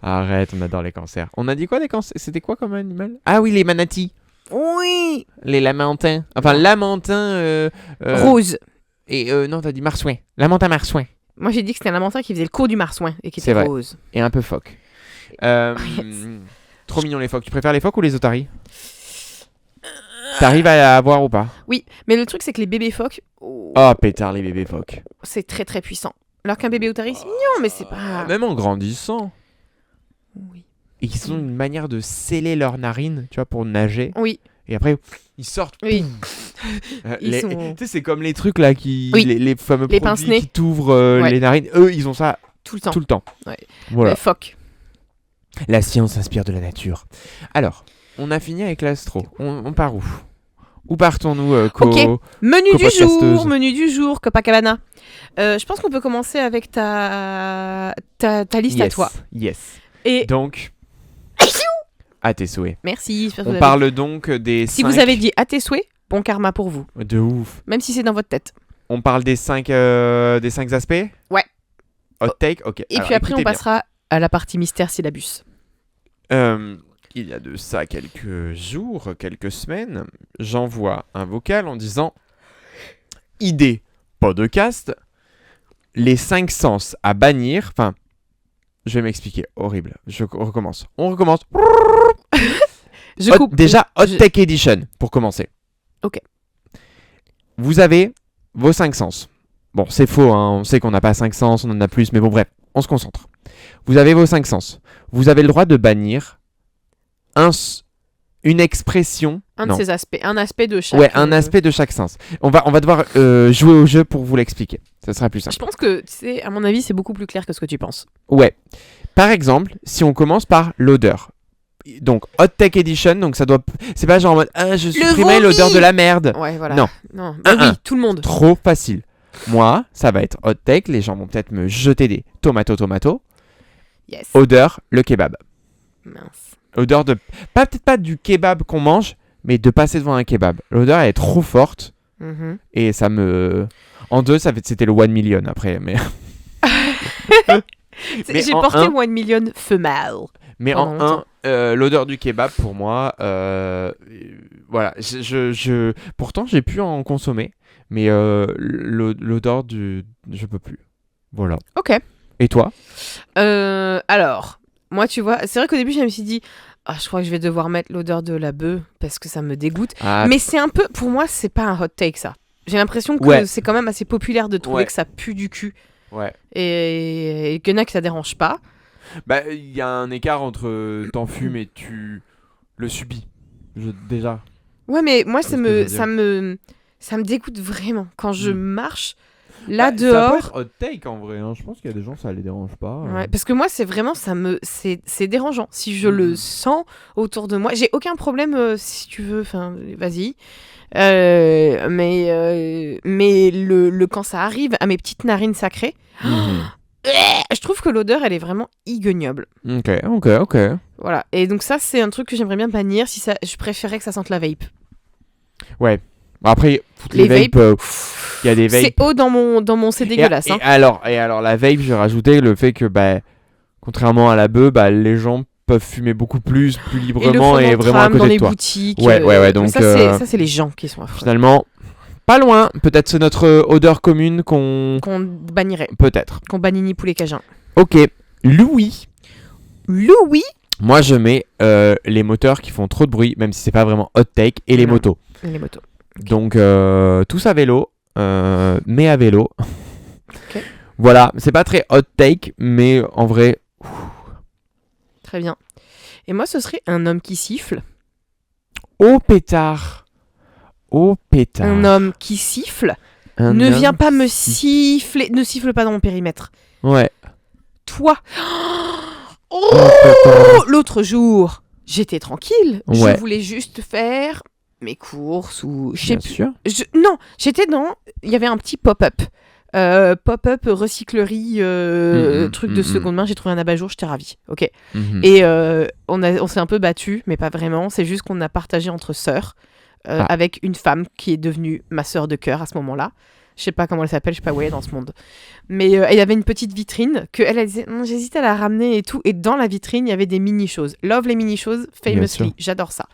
Arrête, on adore les cancers. On a dit quoi, des cancers? C'était quoi comme animal? Ah oui, les manatis. Oui. Les lamantins. Enfin, lamentin. Rose. Et non, t'as dit marsouin. Lamentin marsouin. Moi j'ai dit que c'était un lamentin qui faisait le cours du marsouin et qui C'est était vrai. rose. Et un peu phoque. Trop mignon les phoques. Tu préfères les phoques ou les otaries? T'arrives à avoir ou pas? Oui, mais le truc c'est que les bébés phoques, Oh, pétard, les bébés phoques. c'est très très puissant. Alors qu'un bébé otarie, c'est mignon, mais c'est pas... Même en grandissant. Oui. Et ils ont une manière de sceller leurs narines, tu vois, pour nager. Oui, Et après, ils sortent. oui. Ils Tu sont sais, c'est comme les trucs là qui. Oui. Les fameux Les produits pince-nez. qui t'ouvrent Ouais. les narines. Eux, ils ont ça tout le temps. tout le temps. Ouais. Voilà. Les phoques. La science s'inspire de la nature. Alors, on a fini avec l'astro. On part où? Où partons-nous, Ok. Menu du Copodcasteuse. jour, Copacabana. Je pense qu'on peut commencer avec ta liste à Yes, toi. Yes. Et Donc, à tes souhaits. merci. j'espère que On vous avez- parle donc des Si 5... vous avez dit à tes souhaits, bon karma pour vous. De ouf. Même si c'est dans votre tête. On parle des 5 aspects? Ouais. Hot take? Ok. Et Alors, puis après, on écoutez bien. passera à la partie mystère syllabus. Il y a de ça quelques jours, quelques semaines, j'envoie un vocal en disant idée podcast, les 5 sens à bannir. Enfin, je vais m'expliquer. Horrible. On recommence. Je Hot- coupe. déjà, Hot je- Tech Edition pour commencer. Ok. Vous avez vos 5 sens. Bon, c'est faux, hein, on sait qu'on n'a pas 5 sens, on en a plus, mais bon, bref, on se concentre. Vous avez vos 5 sens. Vous avez le droit de bannir une expression. Un non. de ces aspects. Un aspect de chaque. Ouais, un aspect de chaque sens. On va devoir jouer au jeu pour vous l'expliquer. Ça sera plus simple. Je pense que, tu sais, à mon avis, c'est beaucoup plus clair que ce que tu penses. Ouais. Par exemple, si on commence par l'odeur. Donc, Hot Tech Edition, donc ça doit... C'est pas genre en mode, ah, je supprimais vomi l'odeur de la merde. Ouais, voilà. Non. Non. Mais oui, tout le monde. Trop facile. Moi, ça va être Hot Tech. Les gens vont peut-être me jeter des tomato. Yes. Odeur, le kebab. Mince. Odeur de... Peut-être pas du kebab qu'on mange, mais de passer devant un kebab. L'odeur, elle est trop forte. Mhm. Et ça me... En 2, c'était le 1 million après, mais... Mais J'ai en porté un- 1 million femelle. Mais Pendant en longtemps. 1, l'odeur du kebab, pour moi, voilà. Pourtant, j'ai pu en consommer, Mais l'odeur je peux plus. Voilà. Ok. Et toi? Alors, moi, tu vois, c'est vrai qu'au début, je me suis dit, ah, je crois que je vais devoir mettre l'odeur de la bœuf parce que ça me dégoûte. Ah, Mais c'est un peu, pour moi, c'est pas un hot take, ça. J'ai l'impression que Ouais. c'est quand même assez populaire de trouver Ouais. que ça pue du cul ouais. et qu'il y en a que ça dérange pas. Bah, il y a un écart entre t'en fumes et tu le subis. Déjà. Ouais, mais moi, C'est ce que je veux dire. ça me dégoûte vraiment. Quand je Mm. marche là Ça peut dehors. être hot take en vrai. Hein. Je pense qu'il y a des gens, ça les dérange pas. Ouais, parce que moi, c'est vraiment, c'est dérangeant. Si je le sens autour de moi, j'ai aucun problème, si tu veux, enfin, vas-y. Mais quand ça arrive à mes petites narines sacrées, Mhm. je trouve que l'odeur, elle est vraiment ignoble. Ok. Voilà. Et donc ça, c'est un truc que j'aimerais bien bannir. Je préférais que ça sente la vape. Ouais. Après, toutes Les les vapes, il y a des vapes. C'est haut dans mon c'est dégueulasse. Et Hein. alors, la vape, j'ai rajouté le fait que, contrairement à la bœuf, les gens peuvent fumer beaucoup plus Et le librement fond et dans le vraiment à tram, dans côté les de toi. boutiques. Ouais, donc, mais ça, c'est les gens qui sont affreux. Finalement, pas loin. Peut-être c'est notre odeur commune qu'on... Qu'on bannirait. Peut-être. Qu'on bannit poulet cajun. Ok. Louis. Louis. Moi, je mets les moteurs qui font trop de bruit, même si c'est pas vraiment hot take, et les Non. motos. Les motos. Donc, tous à vélo, mais à vélo. Ok. Voilà, c'est pas très hot take, mais en vrai, Très bien. Et moi, ce serait un homme qui siffle. au pétard. Au pétard. Un homme qui siffle. Un Ne homme viens pas me qui- siffler. Ne siffle pas dans mon périmètre. Ouais. Toi. Au Oh, pétard. l'autre jour, j'étais tranquille. Ouais. Je voulais juste faire mes courses ou je sais Bien plus. sûr. Non, j'étais dans. Il y avait un petit pop-up. Pop-up recyclerie, truc de seconde main. J'ai trouvé un abat-jour, j'étais ravie. Ok. Mhm. Et on s'est un peu battu, mais pas vraiment. C'est juste qu'on a partagé entre sœurs avec une femme qui est devenue ma sœur de cœur à ce moment-là. Je sais pas comment elle s'appelle, je sais pas où elle est dans ce monde. Mais il y avait une petite vitrine que elle disait, j'hésitais à la ramener et tout. Et dans la vitrine, il y avait des mini-choses. Love les mini-choses, Bien famously. sûr. J'adore ça.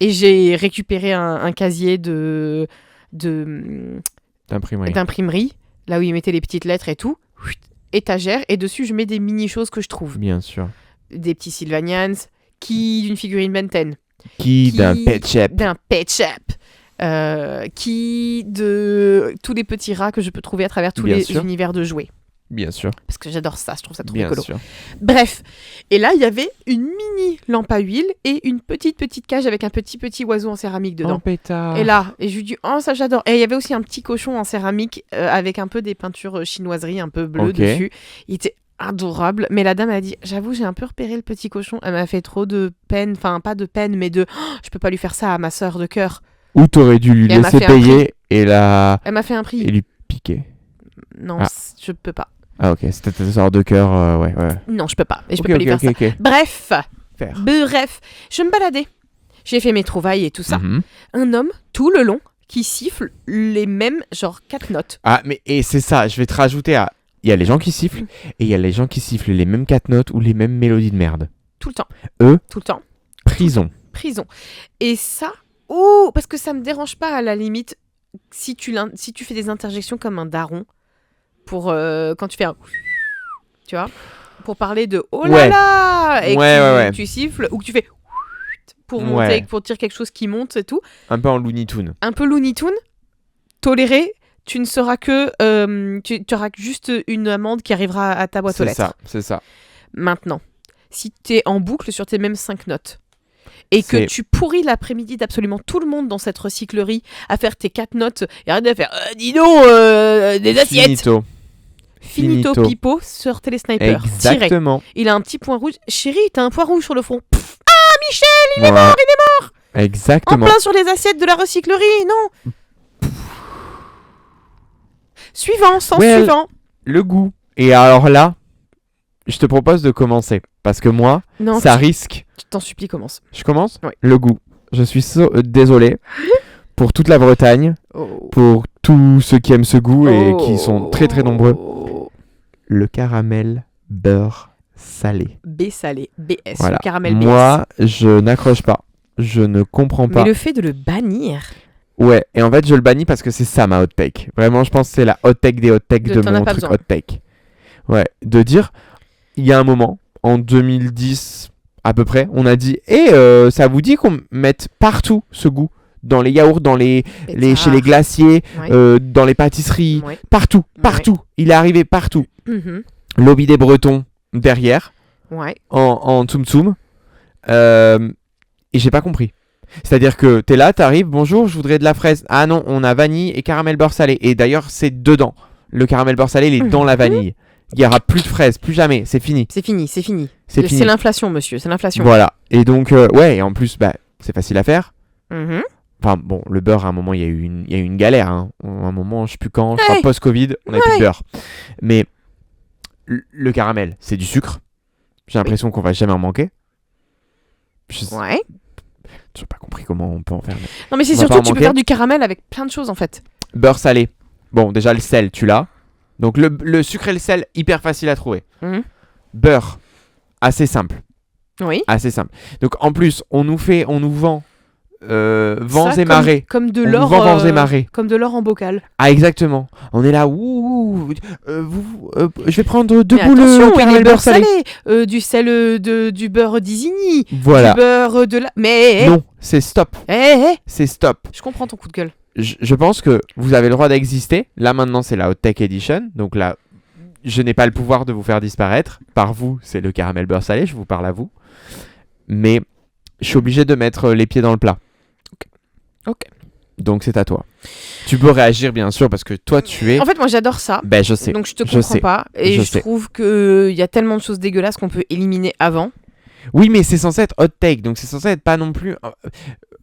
Et j'ai récupéré un casier d'imprimerie, là où ils mettaient les petites lettres et tout. Étagère. Et dessus, je mets des mini-choses que je trouve. Bien sûr. Des petits Sylvanians, d'une figurine Ben 10. Qui d'un pet shop. D'un pet shop. De tous les petits rats que je peux trouver à travers tous Bien les sûr. univers de jouets. Bien sûr. Parce que j'adore ça, je trouve ça trop Bien rigolo. sûr. Bref, et là il y avait une mini lampe à huile et une petite cage avec un petit oiseau en céramique dedans. Au pétard. Et là, et je lui dis, oh ça j'adore. Et il y avait aussi un petit cochon en céramique avec un peu des peintures chinoiseries un peu bleues Ok. dessus. Il était adorable. Mais la dame a dit, j'avoue, j'ai un peu repéré le petit cochon. Elle m'a fait trop de peine, enfin pas de peine, mais de, oh, je peux pas lui faire ça à ma sœur de cœur. Ou t'aurais dû lui Et elle m'a laisser fait un payer et Elle m'a fait un prix. et lui piquer. Non, Ah. je peux pas. Ah ok, c'était ta sorte de cœur, ouais. Non, je peux pas. Et je Ok, peux pas lui faire ça. ok. Bref, Faire. je me baladais. J'ai fait mes trouvailles et tout ça. Mhm. Un homme, tout le long, qui siffle les mêmes, genre 4 notes. Ah, mais et c'est ça, je vais te rajouter à... Il y a les gens qui sifflent, et il y a les gens qui sifflent les mêmes 4 notes ou les mêmes mélodies de merde. Tout le temps. Eux Tout le temps. Prison. Prison. Et ça, oh, parce que ça me dérange pas à la limite si tu fais des interjections comme un daron pour quand tu fais un... Tu vois, pour parler de oh là Ouais. là et que Ouais. tu siffles ou que tu fais pour monter, Ouais. pour dire quelque chose qui monte et tout. Un peu en Looney Tunes. Un peu Looney Tunes, toléré, tu ne seras que... tu auras juste une amende qui arrivera à ta boîte aux lettres. C'est ça. Maintenant, si tu es en boucle sur tes mêmes 5 notes et que C'est- tu pourris l'après-midi d'absolument tout le monde dans cette recyclerie à faire tes 4 notes et arrête de faire dis donc, des assiettes. Finito. Finito pipo, sortez les snipers. Tirez. Exactement. Il a un petit point rouge. Chérie, t'as un point rouge sur le front. Pff, Il est mort. en Exactement. plein sur les assiettes de la recyclerie, non. Suivant, suivant. Le goût. Et alors là, je te propose de commencer. Parce que moi, Non, ça risque... je t'en supplie, commence. Je commence Oui. Le goût. Je suis désolé pour toute la Bretagne, Oh. pour tous ceux qui aiment ce goût et qui sont très très nombreux. Oh. Le caramel beurre salé. B salé, BS, Voilà. le caramel BS. Moi, je n'accroche pas. Je ne comprends pas. Mais le fait de le bannir, Ouais, et en fait, je le bannis parce que c'est ça ma hot take. Vraiment, je pense que c'est la hot take des hot takes de T'en as mon pas truc besoin. hot take. Ouais, de dire, il y a un moment, en 2010 à peu près, on a dit, ça vous dit qu'on mette partout ce goût dans les yaourts, chez les glaciers, Ouais. dans les pâtisseries, Ouais. partout, partout. Il est arrivé partout. Mhm. Lobby des Bretons derrière, Ouais. en tsum tsum. Et j'ai pas compris. C'est-à-dire que t'es là, t'arrives, bonjour, je voudrais de la fraise. Ah non, on a vanille et caramel beurre salé. Et d'ailleurs, c'est dedans. Le caramel beurre salé, il est dans la vanille. Il y aura plus de fraises, plus jamais, c'est fini. C'est fini. C'est fini. C'est l'inflation, monsieur. C'est l'inflation. Voilà. Et donc, ouais, et en plus, c'est facile à faire. Mhm. Enfin, bon, le beurre, à un moment, il y a eu une galère. Hein. À un moment, je sais plus quand, je Ouais. crois post-Covid, on n'a plus Ouais. de beurre. Mais le caramel, c'est du sucre. J'ai l'impression qu'on va jamais en manquer. Je Ouais. J'ai pas compris comment on peut en faire. Non, mais c'est On va pas surtout en tu peux manquer. faire du caramel avec plein de choses en fait. Beurre salé. Bon, déjà, le sel, tu l'as. Donc, le sucre et le sel, hyper facile à trouver. Mhm. Beurre, assez simple. Oui. Assez simple. Donc, en plus, on nous vend vents Ça, et marées. Comme de On nous l'or. vend vents et marées. Comme de l'or en bocal. Ah, exactement. On est là, je vais prendre deux Mais boules attention, il est caramel beurre beurre salé. du sel du beurre d'Isigny, Voilà. du beurre de la. Mais Non, c'est stop. C'est stop. je comprends ton coup de gueule. Je pense que vous avez le droit d'exister. Là, maintenant, c'est la Hot Tech Edition. Donc là, je n'ai pas le pouvoir de vous faire disparaître. Par vous, c'est le caramel beurre salé. Je vous parle à vous. Mais je suis obligé de mettre les pieds dans le plat. Ok. Donc c'est à toi. Tu peux réagir, bien sûr, parce que toi, tu es... En fait, moi j'adore ça. Ben, je sais. Donc je te Je comprends sais. pas. Et Je je sais. trouve qu'il y a tellement de choses dégueulasses qu'on peut éliminer avant. Oui, mais c'est censé être hot take. Donc c'est censé être pas non plus...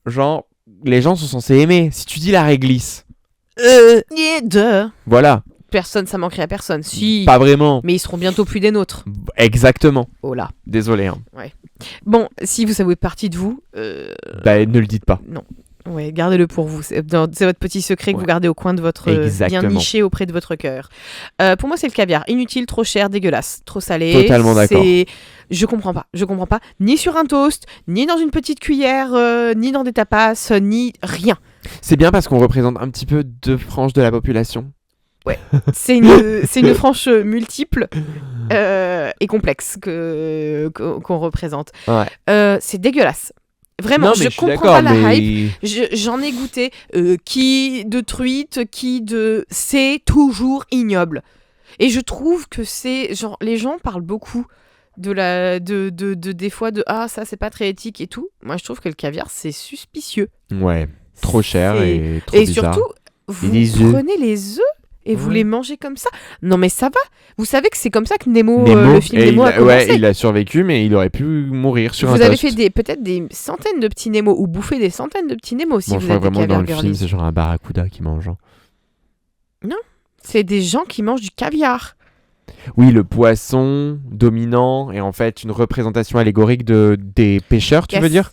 genre, les gens sont censés aimer. Si tu dis la réglisse, voilà. Personne, ça manquerait à personne. Si. Pas vraiment. Mais ils seront bientôt plus des nôtres. Exactement. Oh là. Désolé. Hein. Bon, si vous savez partie de vous, Ben, ne le dites pas. non. Ouais, gardez-le pour vous. C'est votre petit secret que Ouais. vous gardez au coin de votre... Exactement. bien niché auprès de votre cœur. Pour moi, c'est le caviar. Inutile, trop cher, dégueulasse. Trop salé. Totalement d'accord. Je comprends pas. Je comprends pas. Ni sur un toast, ni dans une petite cuillère, ni dans des tapas, ni rien. C'est bien parce qu'on représente un petit peu deux franges de la population. C'est une frange multiple et complexe qu'on représente. Ouais. C'est dégueulasse. Vraiment, Non, mais je suis comprends d'accord, pas la mais... hype. J'en ai goûté. Qui de truite, c'est toujours ignoble. Et je trouve que c'est genre les gens parlent beaucoup des fois de ah ça c'est pas très éthique et tout. Moi je trouve que le caviar c'est suspicieux. Ouais. Trop cher C'est- et trop Et bizarre. surtout vous les œufs. prenez les œufs et vous Ouais. les mangez comme ça. Non mais ça va. Vous savez que c'est comme ça que Nemo, Nemo, le film et Nemo a commencé. ouais, il a survécu, mais il aurait pu mourir sur un Vous avez toast. fait peut-être des centaines de petits Nemo ou bouffé des centaines de petits Nemo si Bon, je vous crois êtes des vraiment dans caviar le film, girlies. c'est genre un barracuda qui mange. Hein. C'est des gens qui mangent du caviar. Oui, le poisson dominant et en fait une représentation allégorique des pêcheurs, tu Yes. veux dire?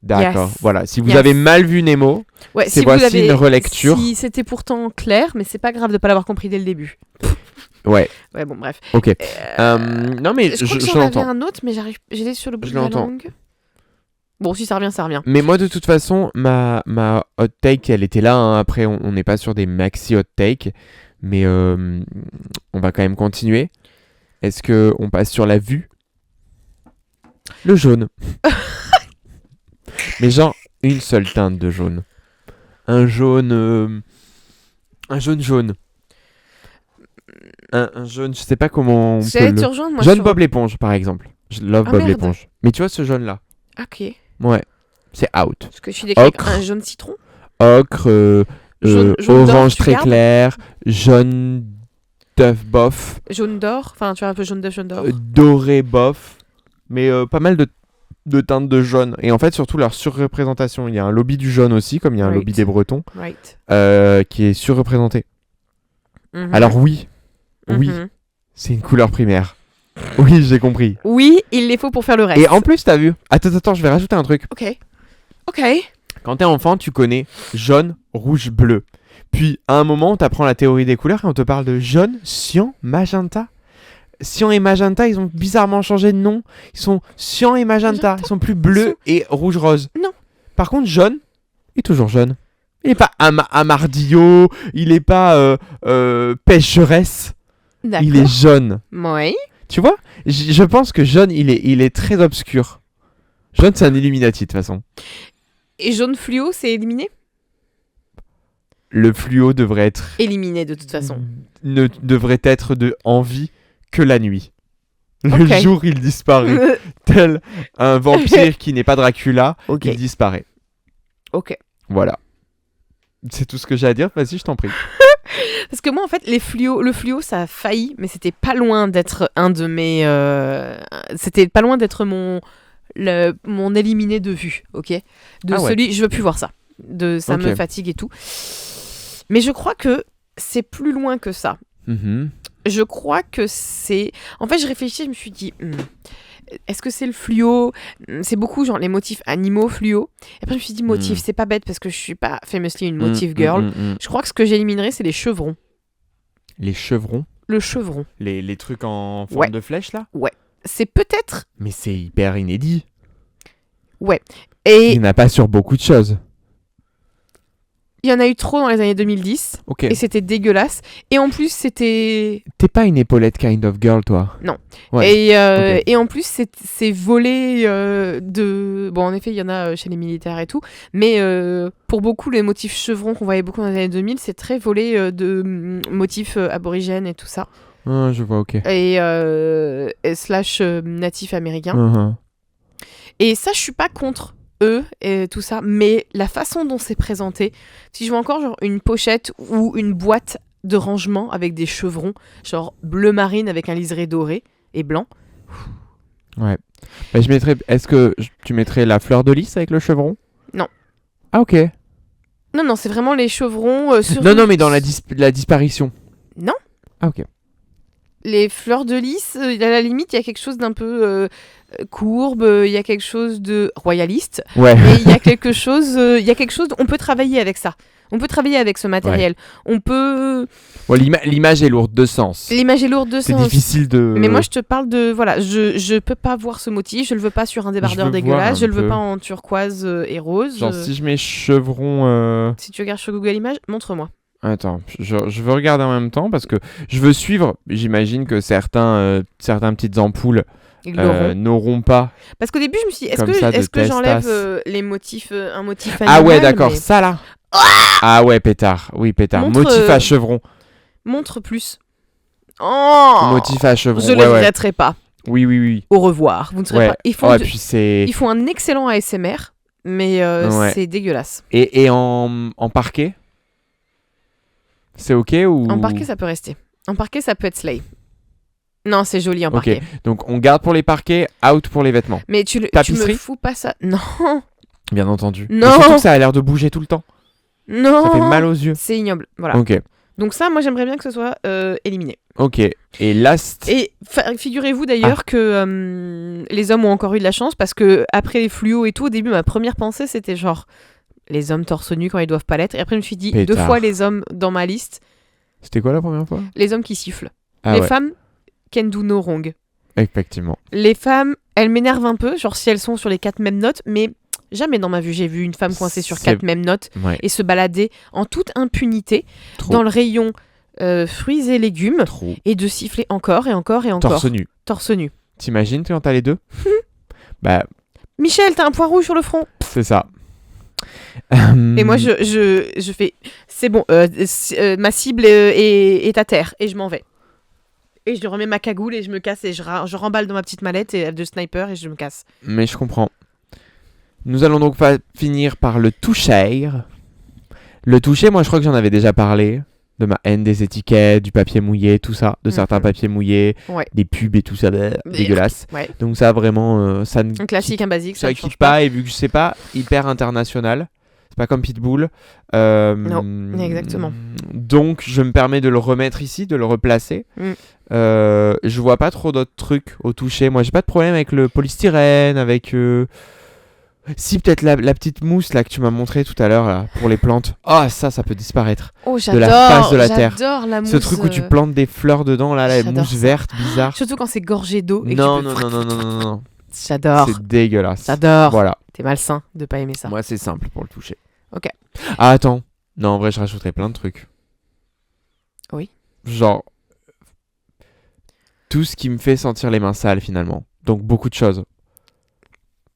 D'accord, Yes. voilà. Si vous Yes. avez mal vu Nemo, Ouais, C'est si vous voici avez une relecture. Si c'était pourtant clair, mais c'est pas grave de pas l'avoir compris dès le début. ouais, Ouais, bon, bref. ok. Non mais Je crois que je j'en avais l'entends. un autre, mais j'ai sur le bout Je de la l'entends. langue. Bon, si ça revient, ça revient. Mais moi de toute façon, ma hot take, elle était là. Hein. Après, on n'est pas sur des maxi hot take, mais on va quand même continuer. Est-ce que on passe sur la vue? Le jaune. Mais genre une seule teinte de jaune. Un jaune jaune. Un jaune, je sais pas comment on peut J'allais te le... rejoindre, moi. Jaune sur- Bob l'éponge par exemple. Je love Ah, Bob merde. l'éponge. Mais tu vois ce jaune là? Ok. Ouais. C'est out. Parce que je suis décrit avec Ocre. un jaune citron. Ocre, Jaune d'or, orange tu très gardes clair, jaune d'œuf bof, Jaune d'or. Enfin, tu vois, un peu jaune d'œuf, jaune d'or. doré bof, mais pas mal de teintes de jaune. Et en fait, surtout leur surreprésentation. Il y a un lobby du jaune aussi, comme il y a un Right. lobby des Bretons, Right. qui est surreprésenté. Mhm. Alors oui, oui, Mhm. c'est une couleur primaire. Oui, j'ai compris. Oui, il les faut pour faire le reste. Et en plus, t'as vu? Attends, je vais rajouter un truc. Ok. Ok. Quand t'es enfant, tu connais jaune, rouge, bleu. Puis, à un moment, on t'apprend la théorie des couleurs et on te parle de jaune, cyan, magenta. Cyan et magenta, ils ont bizarrement changé de nom. Ils sont cyan et magenta. Ils sont plus bleus et rouge-rose. Non. Par contre, jaune est toujours jaune. Il est pas amardillot, il est pas pêcheresse. D'accord. Il est jaune. Oui. Tu vois, je pense que jaune, il est très obscur. Jaune, c'est un Illuminati de toute façon. Et jaune fluo, c'est éliminé? Le fluo devrait être Éliminé de toute façon. ne devrait être en vie que la nuit. Le Ok. jour, il disparaît. Tel un vampire qui n'est pas Dracula, Ok. il disparaît. Ok. Voilà. C'est tout ce que j'ai à dire. Vas-y, je t'en prie. Parce que moi, en fait, le fluo, ça a failli, mais c'était pas loin d'être un de mes. C'était pas loin d'être mon éliminé de vue, ok. De Ah ouais. celui, je veux plus voir ça. Ça Ok. me fatigue et tout. Mais je crois que c'est plus loin que ça. Mhm. Je crois que c'est. En fait, je réfléchis, je me suis dit. Est-ce que c'est le fluo? C'est beaucoup genre les motifs animaux fluo. Et après je me suis dit motif, c'est pas bête parce que je suis pas famously une motif girl. Je crois que ce que j'éliminerais c'est les chevrons. Les chevrons, Le chevron. les trucs en forme Ouais. de flèche là. C'est peut-être. Mais c'est hyper inédit. Et Il n'y en a pas sur beaucoup de choses. il y en a eu trop dans les années 2010 Ok. et c'était dégueulasse. Et en plus c'était. T'es pas une épaulette kind of girl, toi. Non. Ouais. Ok. Et en plus c'est volé de. Bon en effet il y en a chez les militaires et tout. Mais pour beaucoup les motifs chevrons qu'on voyait beaucoup dans les années 2000 c'est très volé de motifs aborigènes et tout ça. Ah, je vois, ok. Et slash natif américain. Mhm. Et ça, je suis pas contre eux et tout ça, mais la façon dont c'est présenté, si je vois encore genre une pochette ou une boîte de rangement avec des chevrons, genre bleu marine avec un liseré doré et blanc. Ouais. Bah, je mettrais. Est-ce que tu mettrais la fleur de lys avec le chevron? Non. Ah, ok. Non, c'est vraiment les chevrons sur Non, mais dans la disparition. Non. Ah, ok. Les fleurs de lys, à la limite, il y a quelque chose d'un peu courbe, il y a quelque chose de royaliste. Ouais. Mais il y a quelque chose, on peut travailler avec ça. On peut travailler avec ce matériel. On peut. Bon, l'image est lourde de sens. L'image est lourde de C'est sens. difficile de. Mais moi, je te parle de. Voilà, je peux pas voir ce motif, je le veux pas sur un débardeur veux voir dégueulasse, un je le veux peu. pas en turquoise et rose. Genre, si je mets chevron. Si tu regardes sur Google Images, montre-moi. Attends, je veux regarder en même temps parce que je veux suivre. J'imagine que certaines petites ampoules Ils l'auront. n'auront pas. Parce qu'au début, je me suis dit, comme ça, de est-ce que j'enlève testas. les motifs, un motif animal Ah ouais, d'accord, mais- ça là. Ah ouais, pétard. Oui, pétard. Montre, Motif à chevron. Montre plus. Oh Motif à chevron. Je ouais, le ouais. regretterai pas. Oui. Au revoir. Vous ne serez Ouais. pas. Oh, et puis c'est. Ils font un excellent ASMR, mais Ouais. c'est dégueulasse. Et en parquet? C'est ok ou. En parquet, ça peut rester. En parquet, ça peut être slay. Non, c'est joli en Ok. parquet. Donc on garde pour les parquets, out pour les vêtements. Mais tu me Tapisserie fous pas ça. Non, Bien entendu. Non. Mais surtout que ça a l'air de bouger tout le temps. non. Ça fait mal aux yeux. C'est ignoble. Voilà. Ok. Donc ça, moi, j'aimerais bien que ce soit éliminé. Ok. Et last. Et figurez-vous d'ailleurs que les hommes ont encore eu de la chance parce que après les fluos et tout, au début, ma première pensée, c'était genre les hommes torse nu quand ils doivent pas l'être. Et après, je me suis dit Pétard. 2 fois les hommes dans ma liste, C'était quoi la première fois? les hommes qui sifflent. Ah Les ouais. femmes can do no wrong. Effectivement. Les femmes, elles m'énervent un peu, genre si elles sont sur les 4 mêmes notes, mais jamais dans ma vue j'ai vu une femme coincée sur C'est- 4 mêmes notes Ouais. et se balader en toute impunité Trop. dans le rayon fruits et légumes Trop. et de siffler encore et encore et encore. Torse nu. Torse nu. T'imagines quand t'as les deux? Bah, Michel, t'as un point rouge sur le front. c'est ça. Et moi je fais, c'est bon, ma cible est à terre et je m'en vais. Et je remets ma cagoule et je me casse et je remballe dans ma petite mallette de sniper et je me casse. Mais je comprends. Nous allons donc finir par le toucher. Le toucher, moi je crois que j'en avais déjà parlé. De ma haine des étiquettes, du papier mouillé, tout ça. De certains papiers mouillés, Ouais. des pubs et tout ça. Dégueulasse. Ouais. Donc ça vraiment, ça ne Un classique, un basique, ça ça ne kick change pas. Et vu que c'est pas hyper international, c'est pas comme Pitbull. Non, exactement. Donc je me permets de le remettre ici, de le replacer. Je vois pas trop d'autres trucs au toucher. Moi j'ai pas de problème avec le polystyrène, avec... Si peut-être la petite mousse là que tu m'as montré tout à l'heure là, pour les plantes. Ah ça peut disparaître. Oh, de la face de la terre. J'adore la mousse. Ce truc où tu plantes des fleurs dedans là, la J'adore mousse ça. verte bizarre. Surtout quand c'est gorgé d'eau. et que Non, tu peux- non. J'adore. C'est dégueulasse. J'adore. Voilà. T'es malsain de pas aimer ça. Moi c'est simple pour le toucher. Ok. Ah attends. Non, en vrai, je rajouterais plein de trucs. Oui. Genre, tout ce qui me fait sentir les mains sales, finalement. Donc, beaucoup de choses.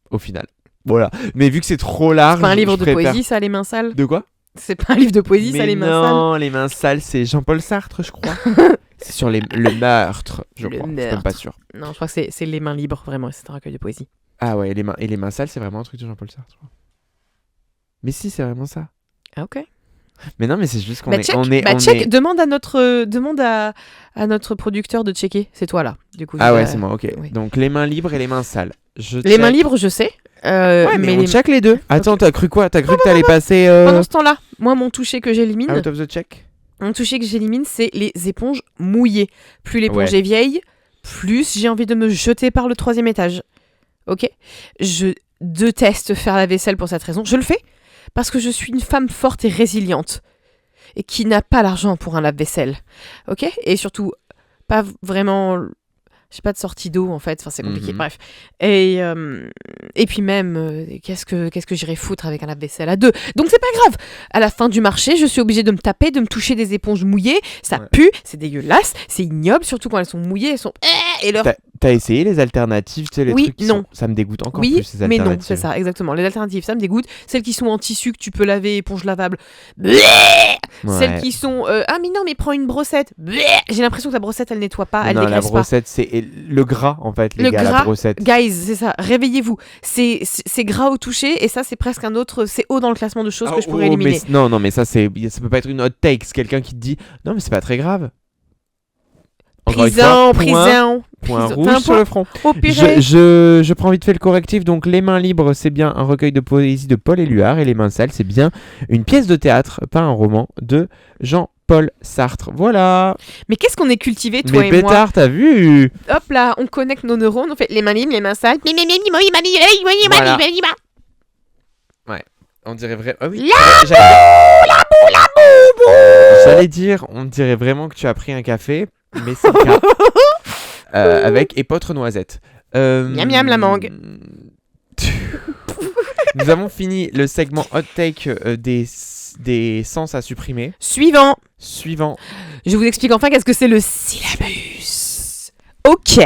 Au final. Voilà. Mais vu que c'est trop large, C'est pas un livre je de préfère- poésie, ça, les mains sales. De quoi? C'est pas un livre de poésie, ça, Mais les mains sales. non, les mains sales, c'est Jean-Paul Sartre, je crois. C'est sur le meurtre, je Le crois. Je suis même meurtre. pas sûr. Non, je crois que c'est les mains libres, vraiment. C'est un recueil de poésie. Ah ouais, les mains sales, c'est vraiment un truc de Jean-Paul Sartre, je crois. Mais si, c'est vraiment ça. Ah, ok. Mais non, mais c'est juste qu'on Bah, est... check, on est, bah, on check. est- Demande à notre producteur de checker. C'est toi, là. Du coup, Ah ouais, c'est moi, ok. oui. Donc, les mains libres et les mains sales. Les mains libres, je sais. Ouais, mais on les... check les deux. Attends, t'as cru quoi? T'as cru que t'allais passer Pendant ce temps-là, moi, mon toucher que j'élimine, out of the check? un toucher que j'élimine, c'est les éponges mouillées. Plus l'éponge Ouais. est vieille, plus j'ai envie de me jeter par le 3e étage. Ok? Je déteste faire la vaisselle pour cette raison. Je le fais parce que je suis une femme forte et résiliente et qui n'a pas l'argent pour un lave-vaisselle. Ok? Et surtout, pas vraiment... J'ai pas de sortie d'eau en fait, enfin c'est compliqué, Mhm. bref. Et puis même, qu'est-ce que j'irais foutre avec un lave-vaisselle à 2? Donc c'est pas grave. À la fin du marché, je suis obligée de me taper, de me toucher des éponges mouillées. Ça Ouais. pue, c'est dégueulasse, c'est ignoble, surtout quand elles sont mouillées, elles sont... Et leur... T'as essayé les alternatives, tu sais, les Oui, trucs qui non. sont- Ça me dégoûte encore Oui, plus, ces mais alternatives. non, c'est ça, exactement. Les alternatives, ça me dégoûte. Celles qui sont en tissu que tu peux laver, éponge lavable. Ouais. Celles qui sont... ah mais non, mais prends une brossette. J'ai l'impression que la brossette, elle nettoie pas, elle Non, la dégraisse pas. brossette, c'est le gras, en fait, les Le gars, la gras, brossette. Guys, c'est ça, réveillez-vous. C'est gras au toucher et ça, c'est presque un autre... C'est haut dans le classement de choses Ah, que je pourrais oh, éliminer. mais non, non, mais ça peut pas être une hot take. C'est quelqu'un qui te dit non, mais c'est pas très grave. Encore une fois, Prison. point Prison. rouge T'as un sur point le front. au purée. Je prends vite fait le correctif. Donc, Les Mains Libres, c'est bien un recueil de poésie de Paul Éluard. Et Les Mains Sales, c'est bien une pièce de théâtre, pas un roman, de Jean-Paul Sartre. Voilà. Mais qu'est-ce qu'on est cultivé, toi Mais et moi? pétard, t'as vu? Hop là, on connecte nos neurones, on fait les mains libres, les mains sales. Voilà. On dirait vraiment. Ah oui. J'allais dire, on dirait vraiment que tu as pris un café, mais c'est le cas. Avec épeautre noisette. Miam miam la mangue. Nous avons fini le segment hot take des sens à supprimer. Suivant. Suivant. Je vous explique enfin qu'est-ce que c'est le syllabus. Ok.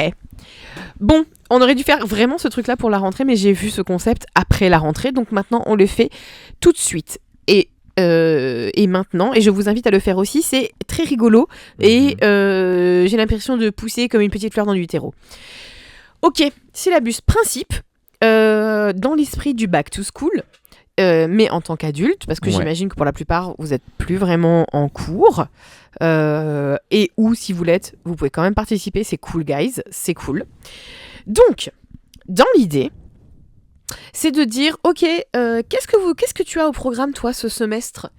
Bon, on aurait dû faire vraiment ce truc-là pour la rentrée, mais j'ai vu ce concept après la rentrée, donc maintenant on le fait tout de suite. Et maintenant, et je vous invite à le faire aussi, c'est très rigolo et j'ai l'impression de pousser comme une petite fleur dans du terreau. Ok, syllabus principe, dans l'esprit du back to school, mais en tant qu'adulte, parce que Ouais. j'imagine que pour la plupart, vous n'êtes plus vraiment en cours, et ou si vous l'êtes, vous pouvez quand même participer, c'est cool guys, c'est cool. Donc, dans l'idée, c'est de dire, ok, qu'est-ce que tu as au programme, toi, ce semestre?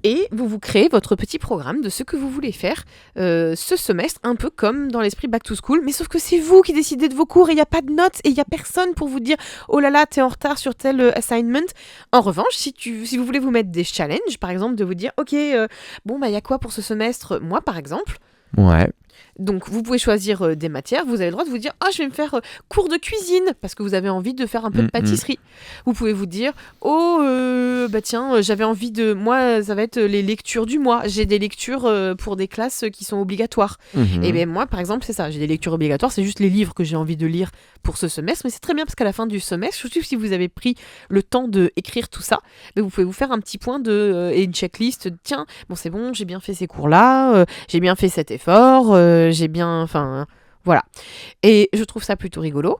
Et vous créez votre petit programme de ce que vous voulez faire ce semestre, un peu comme dans l'esprit Back to School, mais sauf que c'est vous qui décidez de vos cours et il n'y a pas de notes et il n'y a personne pour vous dire, oh là là, t'es en retard sur tel assignment. En revanche, si vous voulez vous mettre des challenges, par exemple, de vous dire, ok, bon, bah, il y a quoi pour ce semestre? Moi, par exemple. Ouais. Donc, vous pouvez choisir des matières. Vous avez le droit de vous dire, je vais me faire cours de cuisine parce que vous avez envie de faire un peu de pâtisserie. Vous pouvez vous dire, bah tiens, j'avais envie de... Moi, ça va être les lectures du mois. J'ai des lectures pour des classes qui sont obligatoires. Et bien moi, par exemple, c'est ça. J'ai des lectures obligatoires. C'est juste les livres que j'ai envie de lire pour ce semestre. Mais c'est très bien parce qu'à la fin du semestre, surtout si vous avez pris le temps d'écrire tout ça, vous pouvez vous faire un petit point et une checklist. Tiens, bon, c'est bon, j'ai bien fait ces cours-là. J'ai bien fait cet effort. J'ai bien... Enfin, voilà. Et je trouve ça plutôt rigolo.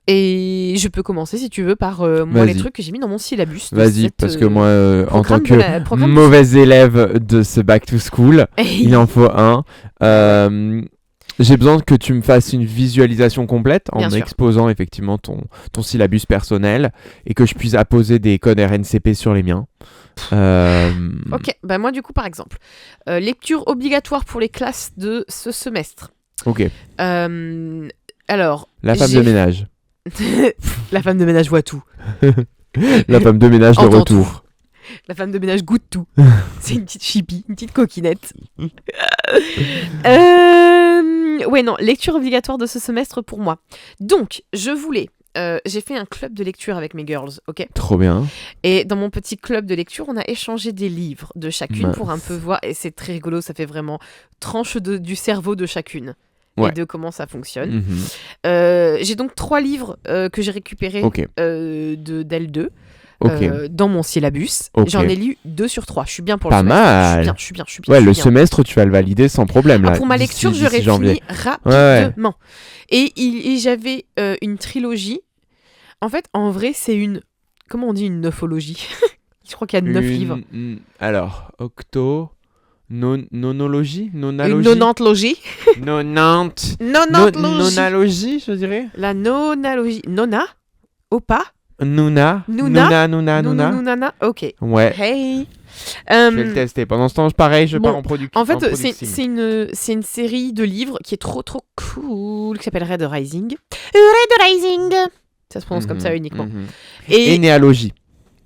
Et je peux commencer, si tu veux, par moi, les Vas-y. truc que j'ai mis dans mon syllabus. de Vas-y, cette, parce que moi, en tant programme que programme mauvais élève de ce back to school, il en faut un. J'ai besoin que tu me fasses une visualisation complète en Bien sûr. exposant effectivement ton syllabus personnel et que je puisse apposer des codes RNCP sur les miens. Ok, bah moi du coup par exemple, lecture obligatoire pour les classes de ce semestre. Ok. Alors, La femme de ménage. la femme de ménage voit tout. La femme de ménage de Entend retour. La femme de ménage goûte tout. C'est une petite chippie, une petite coquinette. Ouais, non, lecture obligatoire de ce semestre pour moi. Donc, je voulais j'ai fait un club de lecture avec mes girls, ok. Trop bien. Et dans mon petit club de lecture, on a échangé des livres de chacune Mince. pour un peu voir. Et c'est très rigolo, ça fait vraiment tranche du cerveau de chacune. Ouais. Et de comment ça fonctionne. Mhm. J'ai donc 3 livres que j'ai récupérés Ok. d'L2 Ok. dans mon syllabus. Ok. J'en ai lu 2 sur 3. Je suis bien pour Pas le semestre. mal. Je suis bien. Ouais, je le suis bien. semestre, tu vas le valider sans problème. Là, Pour ma d'ici- lecture, d'ici j'aurais janvier. fini rapidement. Et j'avais une trilogie. En fait, en vrai, c'est une... Comment on dit une neufologie? Je crois qu'il y a 9 livres. Alors, nonologie. Une nonantologie. Nonante. Nonantologie. Nonalogie, je dirais. La nonalogie. Nona? Opa? Nuna. Nuna. Ok. Ouais. Hey. Je vais le tester. Pendant ce temps, pareil, je bon, pars en production. En fait, c'est une série de livres qui est trop cool, qui s'appelle Red Rising. Red Rising. Ça se prononce comme ça uniquement. Et Énéalogie.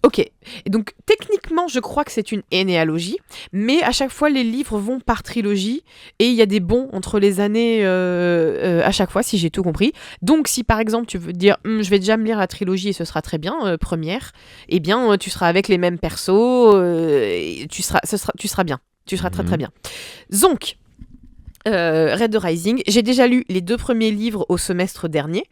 ok. Et donc, techniquement, je crois que c'est une énéalogie, mais à chaque fois, les livres vont par trilogie et il y a des bonds entre les années à chaque fois, si j'ai tout compris. Donc, si par exemple, tu veux dire, je vais déjà me lire la trilogie et ce sera très bien, première, eh bien, tu seras avec les mêmes persos, et tu seras bien. Tu seras très très bien. Donc, Red Rising, j'ai déjà lu les 2 premiers livres au semestre dernier.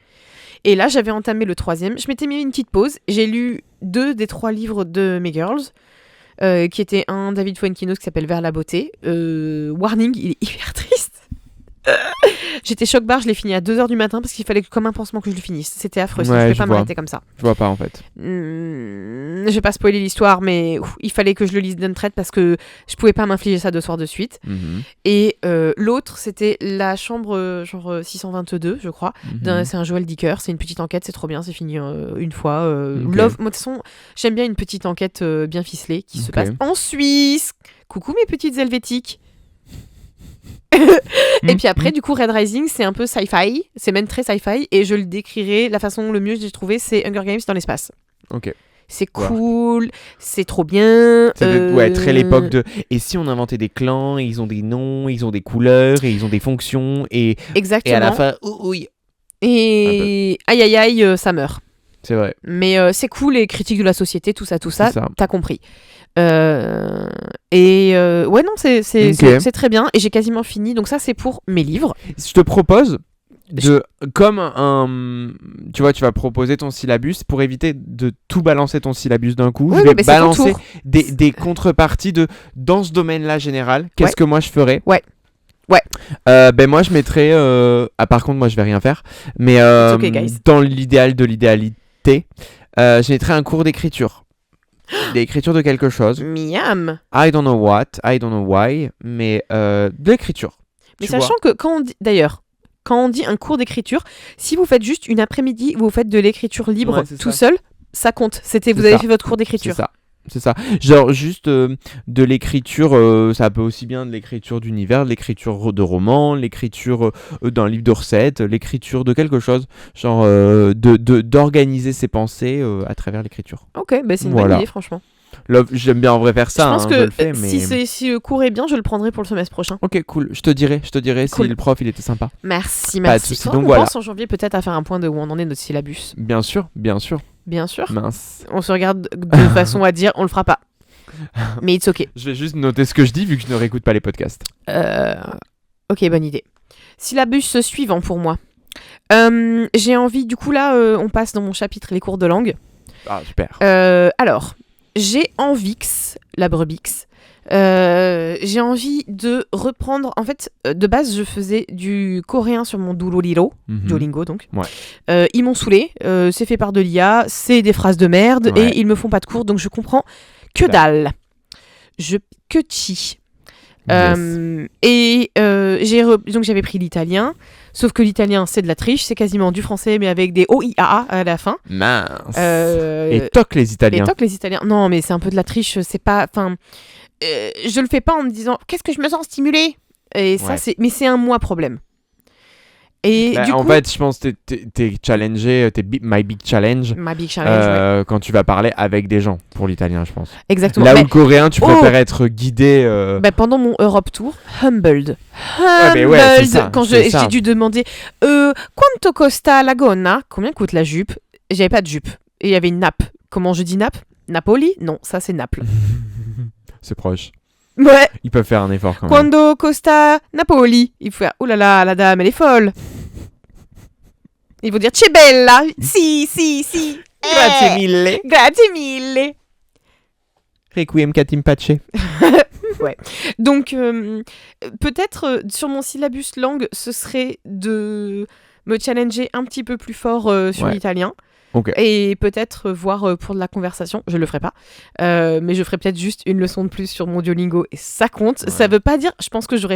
Et là, j'avais entamé le 3e. Je m'étais mis une petite pause. J'ai lu 2 des 3 livres de mes girls, qui était un David Fuenquinos qui s'appelle Vers la beauté. Warning, il est hyper triste. J'étais choc-barre, je l'ai fini à 2h du matin parce qu'il fallait comme un pansement que je le finisse. C'était affreux, sinon je pouvais pas m'arrêter comme ça. Je vois pas en fait. Je vais pas spoiler l'histoire, mais il fallait que je le lise d'un trait parce que je pouvais pas m'infliger ça 2 soirs de suite. Et l'autre, c'était La chambre genre 622, je crois. C'est un Joël Dicker, c'est une petite enquête, c'est trop bien, c'est fini une fois. Ok. Love, moi de toute façon, j'aime bien une petite enquête bien ficelée qui se passe en Suisse. Coucou mes petites helvétiques. Et puis après, du coup, Red Rising, c'est un peu sci-fi, c'est même très sci-fi, et je le décrirai, la façon le mieux que j'ai trouvé, c'est Hunger Games dans l'espace. Ok. C'est cool, c'est trop bien. Ouais, très l'époque de. Et si on inventait des clans, et ils ont des noms, ils ont des couleurs, et ils ont des fonctions, et Exactement. à la fin, oui. Et aïe aïe aïe, ça meurt. C'est vrai. Mais c'est cool, les critiques de la société, tout ça, C'est ça. t'as compris. Ouais, non, c'est très bien. Et j'ai quasiment fini. Donc ça, c'est pour mes livres. Je te propose comme tu vois, tu vas proposer ton syllabus pour éviter de tout balancer ton syllabus d'un coup. Oui, je vais mais c'est ton balancer tour. des contreparties dans ce domaine-là général. Qu'est-ce que moi je ferais? Ouais. Ben moi je mettrais. Par contre, moi je vais rien faire. Mais It's okay, guys. dans l'idéal de l'idéalité, je mettrais un cours d'écriture. D'écriture de quelque chose. Miam. I don't know what, I don't know why, mais de l'écriture. Mais Tu sachant que quand on dit, d'ailleurs, quand on dit un cours d'écriture, si vous faites juste une après-midi, vous faites de l'écriture libre Ouais, c'est tout ça. seul, ça compte. Vous C'est avez ça. fait votre cours d'écriture. C'est ça. Genre juste de l'écriture, ça peut aussi bien de l'écriture d'univers, de l'écriture de romans, l'écriture d'un livre de recettes, l'écriture de quelque chose, genre d'organiser ses pensées à travers l'écriture. Ok, bah c'est une Voilà. bonne idée, franchement. Là, j'aime bien en vrai faire ça, je pense je que le fais, mais... si le cours est bien, je le prendrai pour le semestre prochain. Ok, cool. Je te dirai Cool. si le prof il était sympa. Merci. Pas de soucis, Faudra donc qu'on voilà. pense en janvier peut-être à faire un point de où on en est notre syllabus. Bien sûr. Bien sûr. Mince. On se regarde de façon à dire on le fera pas. Mais it's ok. Je vais juste noter ce que je dis vu que je ne réécoute pas les podcasts. Ok, bonne idée. Syllabus suivant pour moi. J'ai envie, du coup là, on passe dans mon chapitre les cours de langue. Ah, super. Alors, j'ai envix, la brebix. J'ai envie de reprendre. En fait, de base, je faisais du coréen sur mon Duolingo, Duolingo donc. Ouais. Ils m'ont saoulé. C'est fait par de l'IA, c'est des phrases de merde Ouais. et ils me font pas de cours, donc je comprends que dalle. Je que chi. Yes. Donc j'avais pris l'italien, sauf que l'italien c'est de la triche, c'est quasiment du français mais avec des OIAA à la fin. Mince. Et Et toc les Italiens. les Italiens. Non mais c'est un peu de la triche, c'est pas. Enfin, je le fais pas en me disant qu'est-ce que je me sens stimulée. Et ça Ouais. c'est un moi problème. Et du en coup, fait, je pense que t'es challengé, my big challenge ma big challenge, ouais. quand tu vas parler avec des gens pour l'italien, je pense. Exactement. Là où Mais le coréen, tu préfères être guidé. pendant mon Europe Tour, humbled. mais ouais, c'est ça, Quand c'est ça. j'ai dû demander quanto costa la gonna? Combien coûte la jupe? Et j'avais pas de jupe. Et il y avait une nappe. Comment je dis nappe? Napoli? Non, ça c'est Naples. C'est proche. Ouais. Ils peuvent faire un effort quand même. Quando costa Napoli? Il faut faire oh là là, la dame, elle est folle. Ils vont dire c'è bella. Si. Grazie mille. Grazie mille. Requiem catim pace. Donc, peut-être sur mon syllabus langue, ce serait de me challenger un petit peu plus fort sur Ouais. l'italien. Ok. Et peut-être voir pour de la conversation. Je le ferai pas. Mais je ferai peut-être juste une leçon de plus sur mon Duolingo et ça compte. Ouais. Ça veut pas dire, je pense que je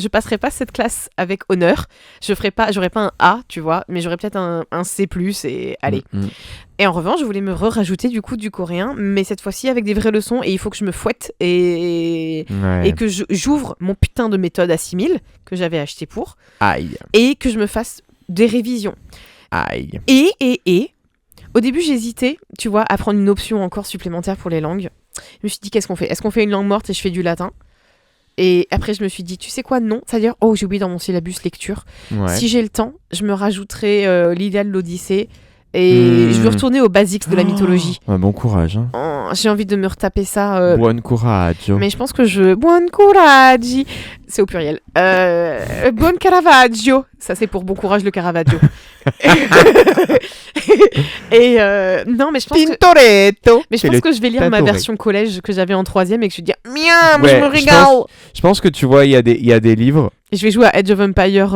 passerai pas cette classe avec honneur. J'aurai pas un A, tu vois, mais j'aurai peut-être un C+, et allez. Et en revanche, je voulais me rajouter du coup du coréen, mais cette fois-ci avec des vraies leçons et il faut que je me fouette et que j'ouvre mon putain de méthode Assimil que j'avais acheté pour Aïe. et que je me fasse des révisions. Aïe. Et au début, j'hésitais, tu vois, à prendre une option encore supplémentaire pour les langues. Je me suis dit, qu'est-ce qu'on fait? Est-ce qu'on fait une langue morte et je fais du latin? Et après, je me suis dit, tu sais quoi? Non. C'est-à-dire, j'ai oublié dans mon syllabus lecture. Ouais. Si j'ai le temps, je me rajouterai l'Iliade, l'Odyssée. Et je veux retourner aux basics de la mythologie. Ouais, bon courage. Hein. J'ai envie de me retaper ça. Buon coraggio. Mais je pense que buon courage. C'est au pluriel. Buon Caravaggio. Ça, c'est pour bon courage le Caravaggio. Et non, mais je pense Tintoretto. mais je pense que je vais lire ma Tintoretto. version collège que j'avais en 3ème et que je vais dire miam, Ouais, je me je régale. Je pense que tu vois, il y a des livres. Et je vais jouer à Age of Empire.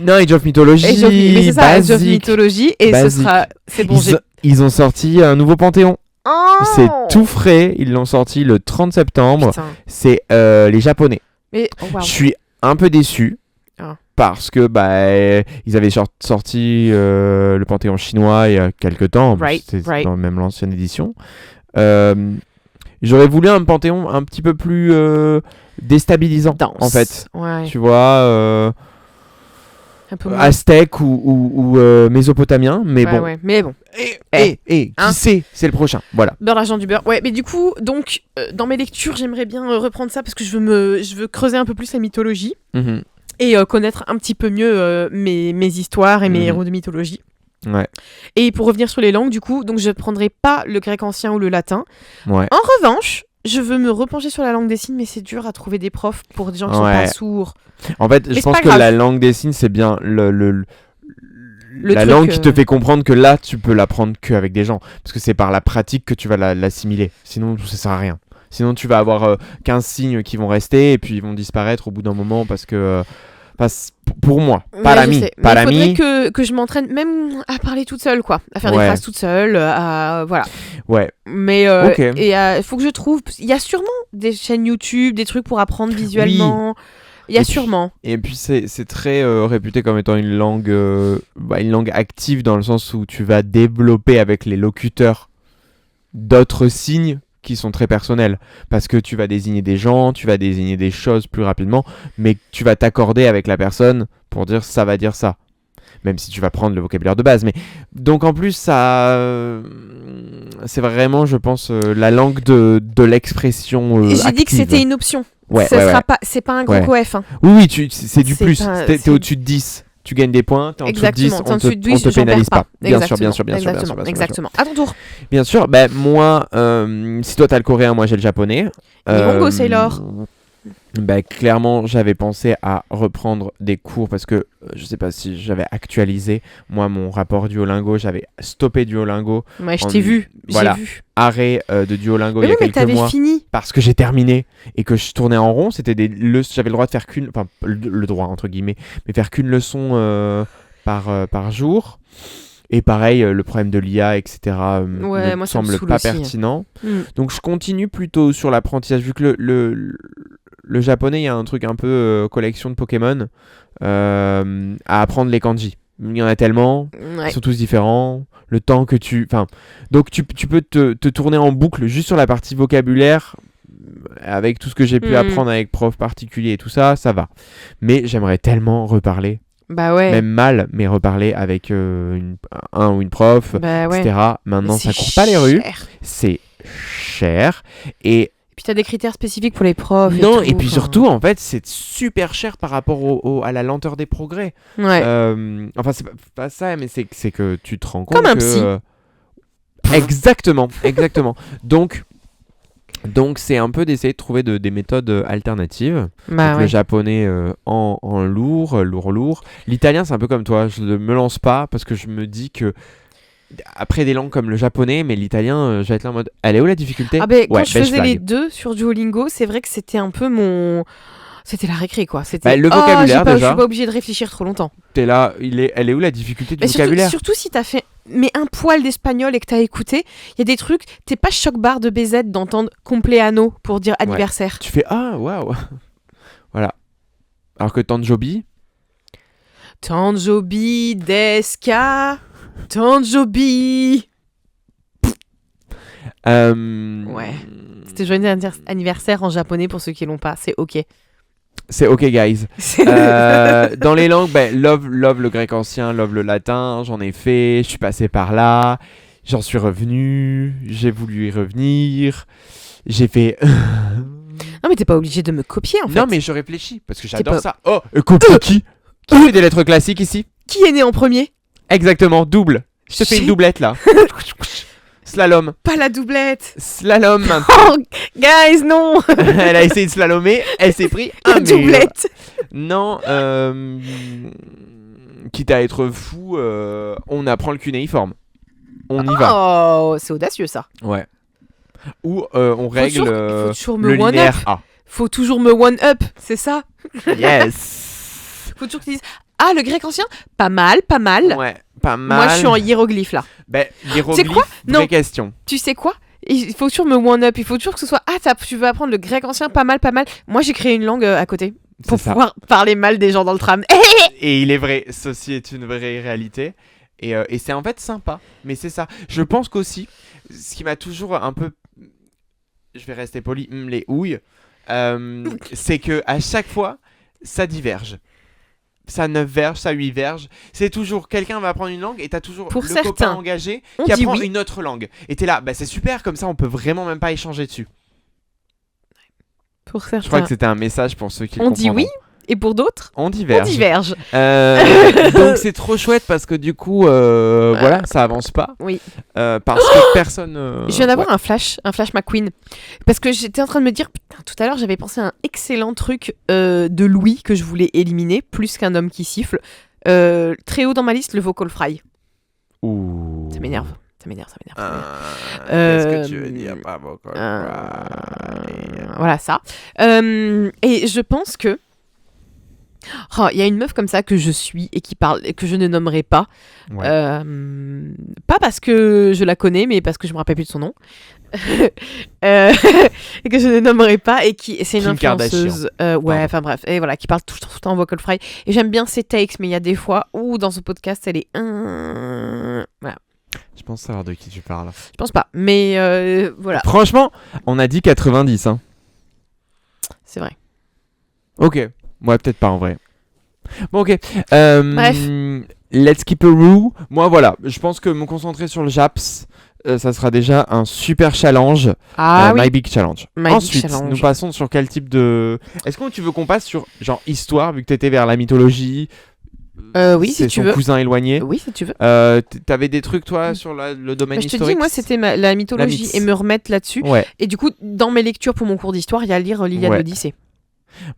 Non, Age of Mythology. Mais c'est ça, Age of basique. Mythology. Et Basique. ce sera. C'est bon, Ils ont sorti un nouveau Panthéon. Oh C'est tout frais. Ils l'ont sorti le 30 septembre. Putain. C'est les Japonais. Mais wow. Je suis un peu déçu. Ah. Parce que ils avaient sorti le Panthéon chinois il y a quelques temps. C'était dans même l'ancienne édition. J'aurais voulu un Panthéon un petit peu plus déstabilisant, Dense. en fait. Ouais. Tu vois, Un peu moins. aztèque ou mésopotamien, mais Ouais, bon. ouais. Mais bon. Qui Hein. sait? C'est le prochain. Voilà. Beurre, l'argent du beurre. Ouais, mais du coup, donc, dans mes lectures, j'aimerais bien reprendre ça parce que je veux creuser un peu plus la mythologie Mhm. et connaître un petit peu mieux mes histoires et mes Mhm. héros de mythologie. Ouais. Et pour revenir sur les langues, du coup, donc je ne prendrai pas le grec ancien ou le latin. Ouais. En revanche, je veux me repencher sur la langue des signes, mais c'est dur à trouver des profs pour des gens qui sont Ouais. pas sourds. En fait, je c'est pense pas que grave. la langue des signes, c'est bien la truc, langue qui te fait comprendre que là, tu peux l'apprendre qu'avec des gens. Parce que c'est par la pratique que tu vas l'assimiler. Sinon, ça sert à rien. Sinon, tu vas avoir 15 signes qui vont rester et puis ils vont disparaître au bout d'un moment parce que... pour moi, pas Ouais, l'ami. je sais. Pas Mais l'ami. il faudrait que je m'entraîne même à parler toute seule, quoi. À faire des Ouais. phrases toute seule, voilà. Ouais. Mais Ok. et il faut que je trouve... Il y a sûrement des chaînes YouTube, des trucs pour apprendre visuellement. Il y a Et puis- sûrement. Et puis c'est très réputé comme étant une langue active dans le sens où tu vas développer avec les locuteurs d'autres signes qui sont très personnels. Parce que tu vas désigner des gens, tu vas désigner des choses plus rapidement, mais tu vas t'accorder avec la personne pour dire ça va dire ça. Même si tu vas prendre le vocabulaire de base. Mais donc en plus, c'est vraiment, je pense, la langue de l'expression J'ai dit que active. c'était une option. Ouais, Ce ouais, sera ouais. pas, c'est pas un gros Ouais. coef. Hein. Oui, c'est du C'est plus. pas- T'es c'est- au-dessus de 10. Tu gagnes des points. T'es en dessous de 10. Exactement. On En dessous de 10, on te j'en pénalise perds pas. Bien sûr, Exactement. bien sûr, bien sûr. Exactement. Exactement. À ton tour. Bien sûr. Moi, si toi t'as le coréen, moi j'ai le japonais. Nihongo, Sailor. Clairement, j'avais pensé à reprendre des cours parce que je sais pas si j'avais actualisé moi mon rapport Duolingo. J'avais stoppé Duolingo. Ouais, je En- t'ai vu. voilà. J'ai vu. Arrêt de Duolingo Mais il y oui, a mais quelques t'avais mois. fini. Parce que j'ai terminé et que je tournais en rond, j'avais le droit de faire qu'une, enfin le droit entre guillemets, mais faire qu'une leçon par jour. Et pareil, le problème de l'IA, etc. Ouais, me moi, ça me semble saoule pas aussi, hein. pertinent. Mm. Donc je continue plutôt sur l'apprentissage, vu que le japonais, il y a un truc un peu collection de Pokémon à apprendre les kanji. Il y en a tellement, Ouais. ils sont tous différents. Le temps que donc tu peux te tourner en boucle juste sur la partie vocabulaire. Avec tout ce que j'ai pu apprendre avec prof particulier et tout ça, ça va. Mais j'aimerais tellement reparler Bah ouais. Même mal, mais reparler avec un ou une prof, Bah ouais. etc. Maintenant, C'est ça court pas les rues. cher. C'est cher. Et Et puis t'as des critères spécifiques pour les profs. non, et, et tout, puis enfin. surtout, en fait, c'est super cher par rapport à la lenteur des progrès. Ouais. Enfin, c'est pas ça, mais c'est que tu te rends compte Comme un que... psy. Exactement, exactement. Donc, c'est un peu d'essayer de trouver des méthodes alternatives. Bah Donc, ouais. le japonais en lourd. L'italien, c'est un peu comme toi. Je ne me lance pas parce que je me dis que après des langues comme le japonais, mais l'italien, je vais être là en mode, elle est où la difficulté? Ah ben, quand Ouais, je beige faisais flag. les deux sur Duolingo, c'est vrai que c'était un peu mon... C'était la récré, quoi. C'était... Bah, le vocabulaire, Je déjà. suis pas obligée de réfléchir trop longtemps. T'es là, elle est où la difficulté du Mais surtout, vocabulaire? surtout si t'as fait mais un poil d'espagnol et que t'as écouté, il y a des trucs, t'es pas choc-barre de BZ d'entendre compleanno pour dire anniversaire. Tu fais ah waouh. Voilà. Alors que Tanjobi, Tanjobi deska, Tanjobi. Ouais. C'était joyeux anniversaire en japonais pour ceux qui l'ont pas, c'est ok. c'est ok guys. Dans les langues, love le grec ancien, love le latin, j'en ai fait, je suis passé par là, j'en suis revenu, j'ai voulu y revenir, j'ai fait... Non mais t'es pas obligé de me copier en fait. Non mais je réfléchis, parce que j'adore pas- ça. Oh, copie qui? Qui fait des lettres classiques ici? Qui est né en premier? Exactement, double. Je te fais une doublette là. Slalom. Pas la doublette. Slalom. Oh, guys, non. Elle a essayé de slalomer, elle s'est pris un La mur. doublette. Non, quitte à être fou, on apprend le cunéiforme. On y va. Oh, c'est audacieux ça. Ouais. Ou on règle faut toujours me le one linéaire up. A. Faut toujours me one up, c'est ça. Yes. Faut toujours qu'ils disent ah le grec ancien, pas mal, pas mal. Ouais, pas mal. Moi je suis en hiéroglyphe là. Hiéroglyphe, quoi Non. vraie question. Tu sais quoi? Il faut toujours me one up. Il faut toujours que ce soit tu veux apprendre le grec ancien, pas mal, pas mal. Moi j'ai créé une langue à côté pour C'est ça. pouvoir parler mal des gens dans le tram. Et il est vrai, ceci est une vraie réalité. Et c'est en fait sympa. Mais c'est ça. Je pense qu'aussi, ce qui m'a toujours un peu... Je vais rester poli, les houilles. C'est que à chaque fois, ça diverge. Ça 9 verges, ça 8 verges. C'est toujours, quelqu'un va apprendre une langue et t'as toujours Pour le certains, copain engagé on qui dit apprend oui. une autre langue. Et t'es là, c'est super, comme ça on peut vraiment même pas échanger dessus. Pour certains. Je crois que c'était un message pour ceux qui On dit oui. comprendront. Et pour d'autres, On on diverge. diverge. Donc c'est trop chouette parce que du coup, voilà, ça avance pas. Oui. Parce que personne. Je viens d'avoir un flash McQueen. Parce que j'étais en train de me dire, putain, tout à l'heure j'avais pensé à un excellent truc de Louis que je voulais éliminer, plus qu'un homme qui siffle. Très haut dans ma liste, le vocal fry. Ouh. Ça m'énerve. Qu'est-ce que tu veux dire par vocal Voilà ça. Et je pense que il y a une meuf comme ça que je suis et qui parle et que je ne nommerai pas. Ouais. Pas parce que je la connais, mais parce que je me rappelle plus de son nom. Et que je ne nommerai pas et qui c'est une Kim influenceuse. Ouais, Pardon. enfin bref, et voilà, qui parle tout le temps en vocal fry. Et j'aime bien ses takes, mais il y a des fois où dans ce podcast elle est voilà. Je pense savoir de qui tu parles. Je pense pas, mais voilà, Franchement, on a dit 90. Hein. c'est vrai. Ok. Ouais, peut-être pas en vrai. Bon, ok. Bref. Let's keep a rule. Moi, voilà. Je pense que me concentrer sur le Japs, ça sera déjà un super challenge. Ah oui. My Big Challenge. My Big Ensuite, Challenge. nous passons sur quel type de... Est-ce que tu veux qu'on passe sur, genre, histoire, vu que t'étais vers la mythologie? Oui, c'est si tu son veux. cousin éloigné. Oui, si tu veux. T'avais des trucs, toi, sur le domaine Mais je te historique? dis, moi, c'était la mythologie mythe. et me remettre là-dessus. Ouais. Et du coup, dans mes lectures pour mon cours d'histoire, il y a à lire l'Iliade Ouais. l'Odyssée.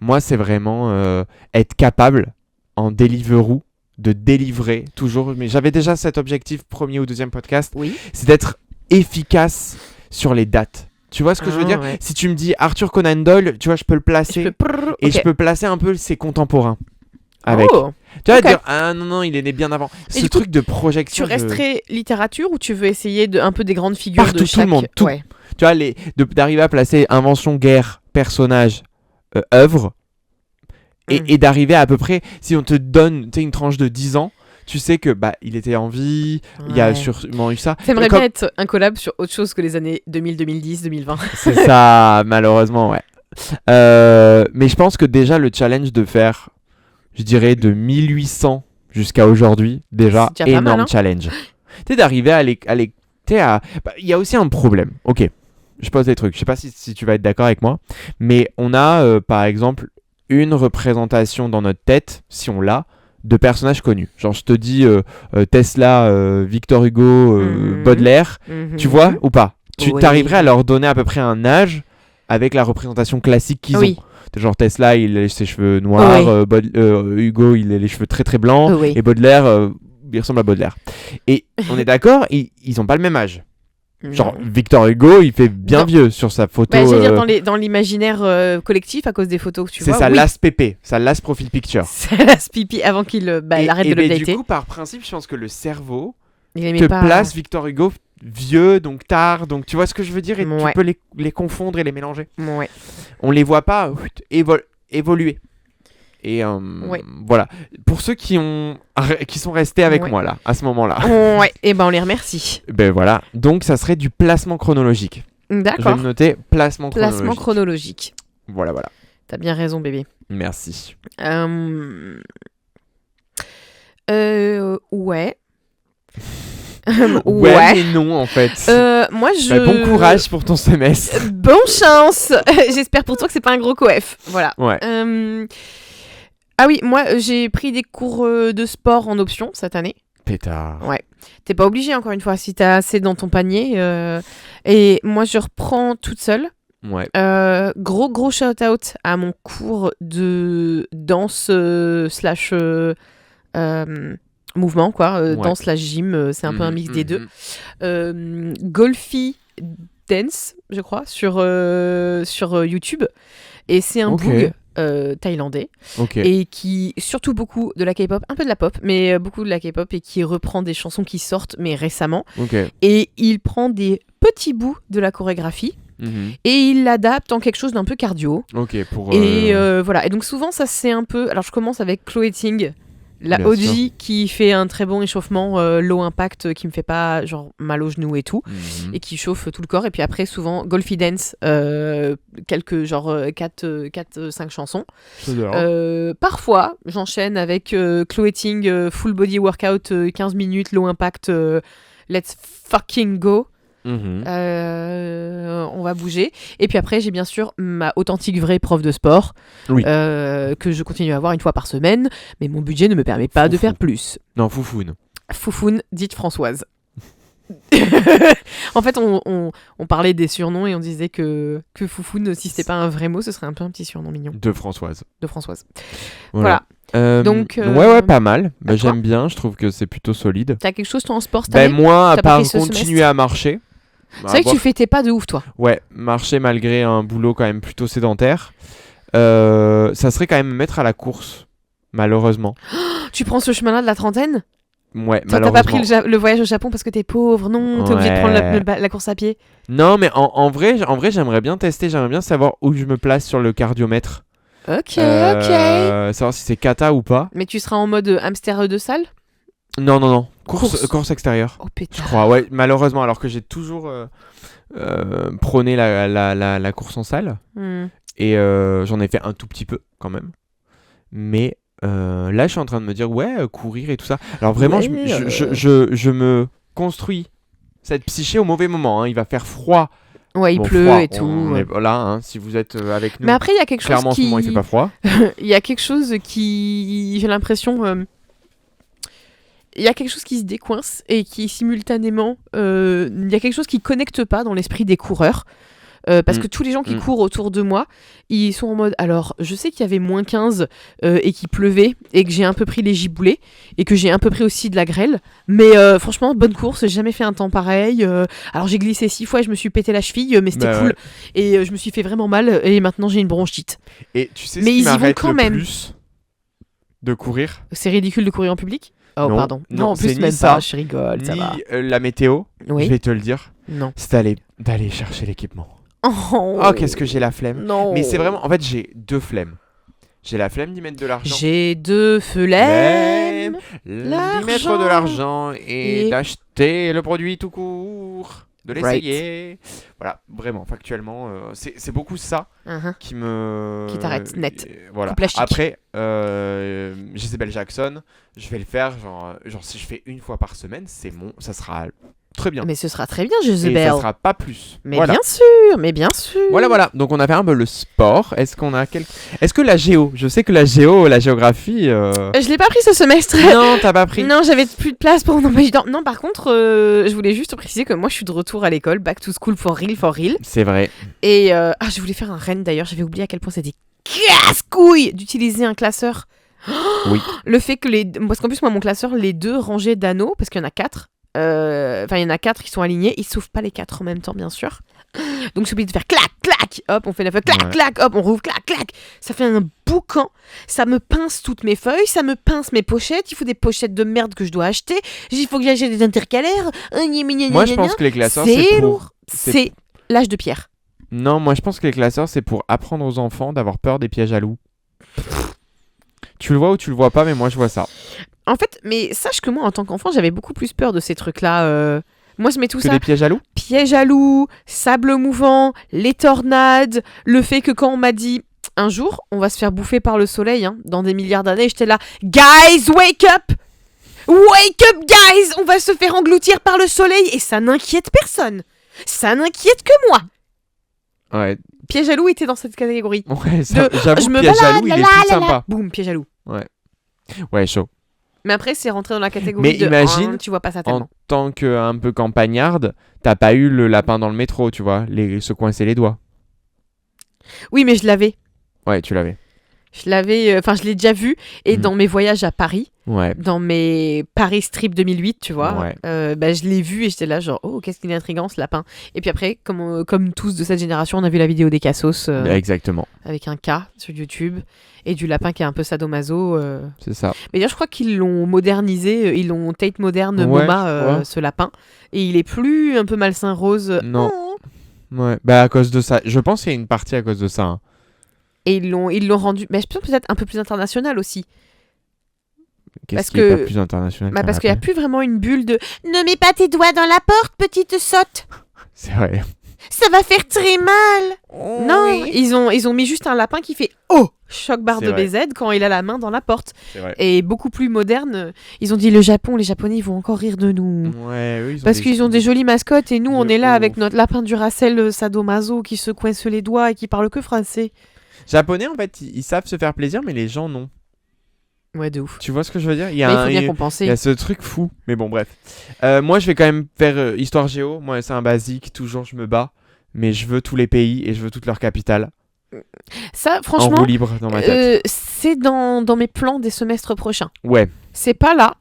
Moi, c'est vraiment être capable, en Deliveroo, de délivrer toujours. Mais j'avais déjà cet objectif, premier ou deuxième podcast, Oui. c'est d'être efficace sur les dates. Tu vois ce que je veux dire? Ouais. Si tu me dis Arthur Conan Doyle, tu vois, je peux le placer. Et Ok. je peux placer un peu ses contemporains. Avec. Oh. Tu vas Ok. dire, ah non, il est né bien avant. Et Ce du coup, truc de Tu projection. resterais littérature ou tu veux essayer un peu des grandes figures Partout, de tout chaque... le monde, tout. Ouais. Tu vois, d'arriver à placer invention, guerre, personnage, œuvre. Et d'arriver à peu près, si on te donne une tranche de 10 ans, tu sais que il était en vie, il y a Ouais. sûrement eu ça. T'aimerais Comme- bien être un collab sur autre chose que les années 2000, 2010, 2020. C'est ça, malheureusement, ouais. Mais je pense que déjà, le challenge de faire je dirais de 1800 jusqu'à aujourd'hui, déjà C'est déjà pas mal, énorme hein. challenge. Tu sais, d'arriver à il y a aussi un problème. Ok, je pose des trucs. Je sais pas si tu vas être d'accord avec moi, mais on a par exemple une représentation dans notre tête, si on l'a, de personnages connus. Genre, je te dis Tesla, Victor Hugo, Baudelaire, tu vois ou pas? Tu Oui. t'arriverais à leur donner à peu près un âge avec la représentation classique qu'ils Oui. ont. Genre Tesla, il a ses cheveux noirs, Hugo, il a les cheveux très très blancs, Oui. et Baudelaire, il ressemble à Baudelaire. Et on est d'accord, ils ont pas le même âge. Genre Non. Victor Hugo, il fait bien Non. vieux sur sa photo. Bah, j'allais dire dans l'imaginaire collectif à cause des photos que tu c'est vois. sa oui. last PP, sa last profile picture. Ça lasse pipi avant qu'il arrête de le du updater. coup, par principe, je pense que le cerveau Il aimait te pas. place Victor Hugo vieux, donc tard, donc tu vois ce que je veux dire, et Ouais. tu peux les confondre et les mélanger. Ouais. On les voit pas évoluer. Et voilà. Pour ceux qui sont restés avec Ouais. moi là, à ce moment-là. Ouais. Et ben on les remercie. Ben voilà. Donc ça serait du placement chronologique. Je vais D'accord. le noter, placement Placement chronologique. chronologique. Voilà. T'as bien raison, bébé. Merci. Ouais. Ouais, mais non en fait. Moi je. Ben, bon courage pour ton semestre. Bonne chance. J'espère pour toi que c'est pas un gros coef. Voilà. Ouais. Ah oui, moi j'ai pris des cours de sport en option cette année. Pétard. Ouais. T'es pas obligé encore une fois si t'as assez dans ton panier. Et moi je reprends toute seule. Ouais. Gros shout out à mon cours de danse slash mouvement quoi. Ouais. Danse slash gym. C'est un peu un mix des deux. Golfy Dance, je crois, sur YouTube. Et c'est un Ok. boug thaïlandais Ok. et qui surtout beaucoup de la K-pop, un peu de la pop, mais beaucoup de la K-pop et qui reprend des chansons qui sortent mais récemment. Ok. Et il prend des petits bouts de la chorégraphie Mhm. et il l'adapte en quelque chose d'un peu cardio. Ok. Pour. Et voilà. Et donc souvent ça c'est un peu. Alors je commence avec Chloé Ting. La Bien OG sûr. qui fait un très bon échauffement low impact qui me fait pas genre mal aux genoux et tout Mhm. et qui chauffe tout le corps et puis après souvent Golfy Dance quelques genre 4-5 chansons. Parfois j'enchaîne avec Chloé Ting full body workout 15 minutes low impact let's fucking go. Mhm. On va bouger. Et puis après, j'ai bien sûr ma authentique vraie prof de sport Oui. que je continue à avoir une fois par semaine, mais mon budget ne me permet pas de Foufou. faire plus. Non, Foufoune. Foufoune, dite Françoise. En fait, on parlait des surnoms et on disait que Foufoune, si c'était pas un vrai mot, ce serait un peu un petit surnom mignon De Françoise. de Françoise. Voilà. Donc, ouais, pas mal. Bah, à toi j'aime bien. Je trouve que c'est plutôt solide. T'as quelque chose toi en sport cette Ben année moi, à T'as pas part pris ce continuer à marcher. C'est vrai que tu fais tes pas de ouf, toi. Ouais, marcher malgré un boulot quand même plutôt sédentaire. Ça serait quand même me mettre à la course, malheureusement. Tu prends ce chemin-là de la trentaine Ouais, Toi, t'as pas pris le voyage au Japon parce que t'es pauvre, non, t'es obligé de prendre la course à pied. Non, mais en vrai, j'aimerais bien tester, j'aimerais bien savoir où je me place sur le cardiomètre. Ok. Savoir si c'est kata ou pas. Mais tu seras en mode hamster de salle Non. Course. Course extérieure. Oh Je pétard. crois, ouais, malheureusement, alors que j'ai toujours prôné la course en salle. Hmm. Et j'en ai fait un tout petit peu quand même. Mais là, je suis en train de me dire, ouais, courir et tout ça. Alors vraiment, Ouais, je me construis cette psyché au mauvais moment. Hein. Il va faire froid. Ouais, il Bon, pleut froid, et tout. on est là, hein, si vous êtes avec nous. Mais après, il y a quelque Clairement, en chose ce moment, il fait pas froid. il y a quelque chose qui... J'ai l'impression... Il y a quelque chose qui se décoince et qui simultanément... Il y a quelque chose qui connecte pas dans l'esprit des coureurs. Parce que tous les gens qui courent autour de moi, ils sont en mode... Alors, je sais qu'il y avait moins 15 et qu'il pleuvait et que j'ai un peu pris les giboulées et que j'ai un peu pris aussi de la grêle. Mais franchement, bonne course, j'ai jamais fait un temps pareil. Alors, j'ai glissé 6 fois et je me suis pété la cheville, mais c'était Bah, cool. ouais. Et je me suis fait vraiment mal et maintenant j'ai une bronchite. Et tu sais Mais ce qui ils y vont m'arrête quand le même. plus de courir? C'est ridicule de courir en public? Oh, Non, pardon. non, en c'est plus, ni même ça, pas, je rigole, ça Ni va. la météo, Oui. je vais te le dire, Non. c'est d'aller chercher l'équipement. Oh, Oh, qu'est-ce que j'ai la flemme. Non. Mais c'est vraiment... En fait, j'ai deux flemmes. J'ai la flemme d'y mettre de l'argent. J'ai deux flemmes. D'y mettre de l'argent et Et- d'acheter le produit tout court. de l'essayer. Voilà, vraiment, factuellement, c'est beaucoup ça qui me... Qui t'arrête, net. Voilà. Coupe la chic. Après, Jezebel Jackson, je vais le faire, genre si je fais une fois par semaine, ça sera très bien. Mais ce sera très bien, Et Jezebel. ça sera pas plus. Mais Voilà. bien sûr. Voilà. Donc on a fait un peu le sport. Est-ce que la géo, je sais que la géographie... Je l'ai pas pris ce semestre. Non, t'as pas pris. Non, j'avais plus de place pour mon emploi du temps. Non, par contre, je voulais juste préciser que moi, je suis de retour à l'école, back to school for real. C'est vrai. Et je voulais faire un REN d'ailleurs, j'avais oublié à quel point c'était casse-couille d'utiliser un classeur. Oui. Le fait que parce qu'en plus, moi, mon classeur, les 2 rangées d'anneaux, parce qu'il y en a 4. Enfin, il y en a 4 qui sont alignés, ils s'ouvrent pas les 4 en même temps, bien sûr. Donc, je suis obligée de faire clac, clac, hop, on fait la feuille, clac, clac, hop, on rouvre, clac, clac. Ça fait un boucan. Ça me pince toutes mes feuilles, ça me pince mes pochettes. Il faut des pochettes de merde que je dois acheter. Il faut que j'achète des intercalaires. Moi, je pense que les classeurs, c'est lourd. C'est l'âge de pierre. Non, moi, je pense que les classeurs, c'est pour apprendre aux enfants d'avoir peur des pièges à loups. Tu le vois ou tu le vois pas, mais moi, je vois ça. En fait, mais sache que moi, en tant qu'enfant, j'avais beaucoup plus peur de ces trucs-là. Moi, je mets tout Que ça. des pièges à loups. Pièges à loups, sable mouvant, les tornades, le fait que quand on m'a dit un jour, on va se faire bouffer par le soleil, dans des milliards d'années, j'étais là, guys, wake up! Wake up, guys! On va se faire engloutir par le soleil et ça n'inquiète personne. Ça n'inquiète que moi. Ouais. Piège à loup était dans cette catégorie. Ouais, j'avoue, je me piège à balade, loup, il est plus sympa. Boum, piège à loup. Ouais, chaud. Mais après, c'est rentré dans la catégorie Mais de imagine, tu vois pas ça En tellement. tant qu'un peu campagnarde, t'as pas eu le lapin dans le métro, tu vois, se coincer les doigts. Oui, mais je l'avais. Ouais, tu l'avais. Je l'ai déjà vu. Et dans mes voyages à Paris, Ouais. dans mes Paris Strip 2008, tu vois, Ouais. je l'ai vu et j'étais là genre, oh, qu'est-ce qu'il est intriguant ce lapin. Et puis après, comme tous de cette génération, on a vu la vidéo des Cassos Exactement. avec un K sur YouTube et du lapin qui est un peu sadomaso. C'est ça. Mais d'ailleurs, je crois qu'ils l'ont modernisé, ils l'ont Tate Moderne Ouais, MoMA, ce lapin. Et il est plus un peu malsain rose. Non. Ouais. Bah, à cause de ça. Je pense qu'il y a une partie à cause de ça. Hein. Et ils l'ont rendu, mais je pense peut-être un peu plus international aussi. Qu'est-ce Parce qui est que- pas plus international Bah qu'un parce qu'il n'y a lapin plus vraiment une bulle de ne mets pas tes doigts dans la porte, petite sotte. C'est vrai. Ça va faire très mal. Non, ils ont mis juste un lapin qui fait oh, choc barre C'est de vrai. BZ quand il a la main dans la porte. C'est vrai. Et beaucoup plus moderne. Ils ont dit le Japon, les Japonais ils vont encore rire de nous. Ouais, eux, ils ont Parce qu'ils ont des jolies mascottes et nous on de est là ouf. avec notre lapin Duracell sadomaso qui se coince les doigts et qui parle que français. Japonais, en fait, ils savent se faire plaisir, mais les gens, non. Ouais, de ouf. Tu vois ce que je veux dire? Mais il faut bien Il compenser. y a ce truc fou. Mais bon, bref. Moi, je vais quand même faire histoire géo. Moi, c'est un basique. Toujours, je me bats. Mais je veux tous les pays et je veux toutes leurs capitales. Ça, En franchement, roue libre dans ma tête. c'est dans mes plans des semestres prochains. Ouais, C'est pas là.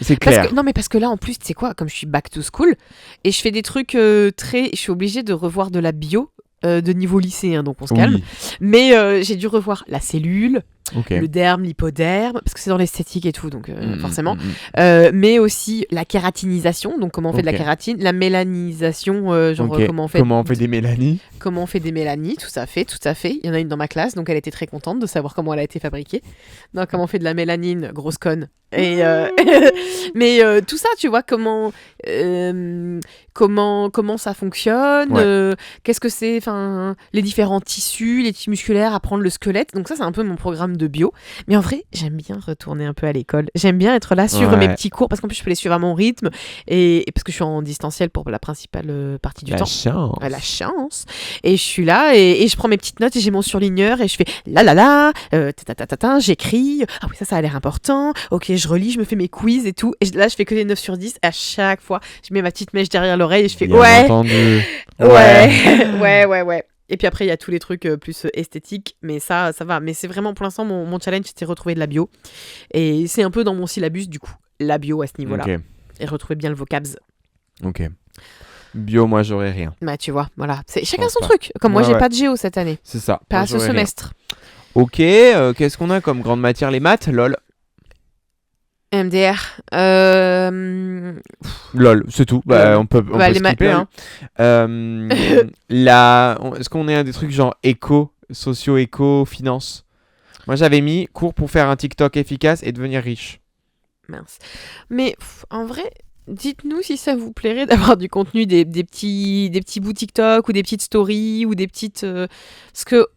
c'est Parce clair. que, non, mais parce que là, en plus, tu sais quoi, comme je suis back to school, et je fais des trucs je suis obligée de revoir de la bio de niveau lycéen, donc on se calme. Oui. Mais j'ai dû revoir la cellule, Ok. le derme, l'hypoderme, parce que c'est dans l'esthétique et tout, donc forcément. Mm, mm. Mais aussi la kératinisation, donc comment on fait de la Ok. kératine, la mélanisation, Ok. comment on fait des mélanies? comment on fait des mélanies, tout à fait. Il y en a une dans ma classe, donc elle était très contente de savoir comment elle a été fabriquée. Donc comment on fait de la mélanine, grosse conne. Et mais tout ça, tu vois, comment ça fonctionne, Ouais. qu'est-ce que c'est, enfin les différents tissus, les tissus musculaires, apprendre le squelette. Donc ça, c'est un peu mon programme de bio. Mais en vrai, j'aime bien retourner un peu à l'école. J'aime bien être là, suivre Ouais. mes petits cours, parce qu'en plus je peux les suivre à mon rythme et parce que je suis en distanciel pour la principale partie du La temps. chance. La chance. Et je suis là et je prends mes petites notes et j'ai mon surligneur et je fais j'écris. Ah oui, ça a l'air important. Ok, je relis, je me fais mes quiz et tout. Et là, je fais que des 9 sur 10. À chaque fois, je mets ma petite mèche derrière l'oreille et je fais Bien ouais, entendu. ouais. Et puis après, il y a tous les trucs plus esthétiques. Mais ça va. Mais c'est vraiment, pour l'instant, mon challenge, c'était retrouver de la bio. Et c'est un peu dans mon syllabus, du coup, la bio à ce niveau-là. Ok. Et retrouver bien le vocabs. Ok. Bio, moi, j'aurais rien. Bah, tu vois, voilà. Chacun pense son pas. truc. Comme moi, Ouais, j'ai ouais. pas de géo cette année. C'est ça. Pas Moi, à ce j'aurais rien. semestre. Ok. Qu'est-ce qu'on a comme grande matière? Les maths? Lol. MDR. Lol, c'est tout. Bah, on peut les skipper. maths, Hein. Est-ce qu'on est à des trucs genre éco, socio-éco, finance? Moi, j'avais mis cours pour faire un TikTok efficace et devenir riche. Mince. Mais en vrai, Dites-nous si ça vous plairait d'avoir du contenu, des petits bouts TikTok ou des petites stories ou des petites... Parce que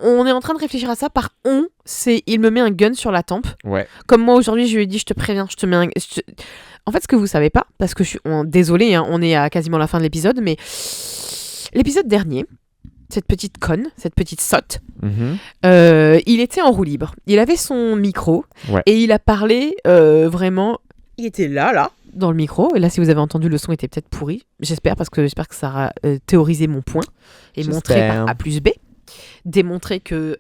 on est en train de réfléchir à ça. Par c'est il me met un gun sur la tempe. Ouais. Comme moi aujourd'hui, je lui ai dit, je te préviens, je te mets un... En fait, ce que vous savez pas, parce que désolée, hein, on est à quasiment la fin de l'épisode, mais l'épisode dernier, cette petite conne, cette petite sotte, il était en roue libre. Il avait son micro et il a parlé vraiment... Il était là, dans le micro. Et là, si vous avez entendu, le son était peut-être pourri. J'espère que ça aura théorisé mon point et montré par A plus B. Démontrer que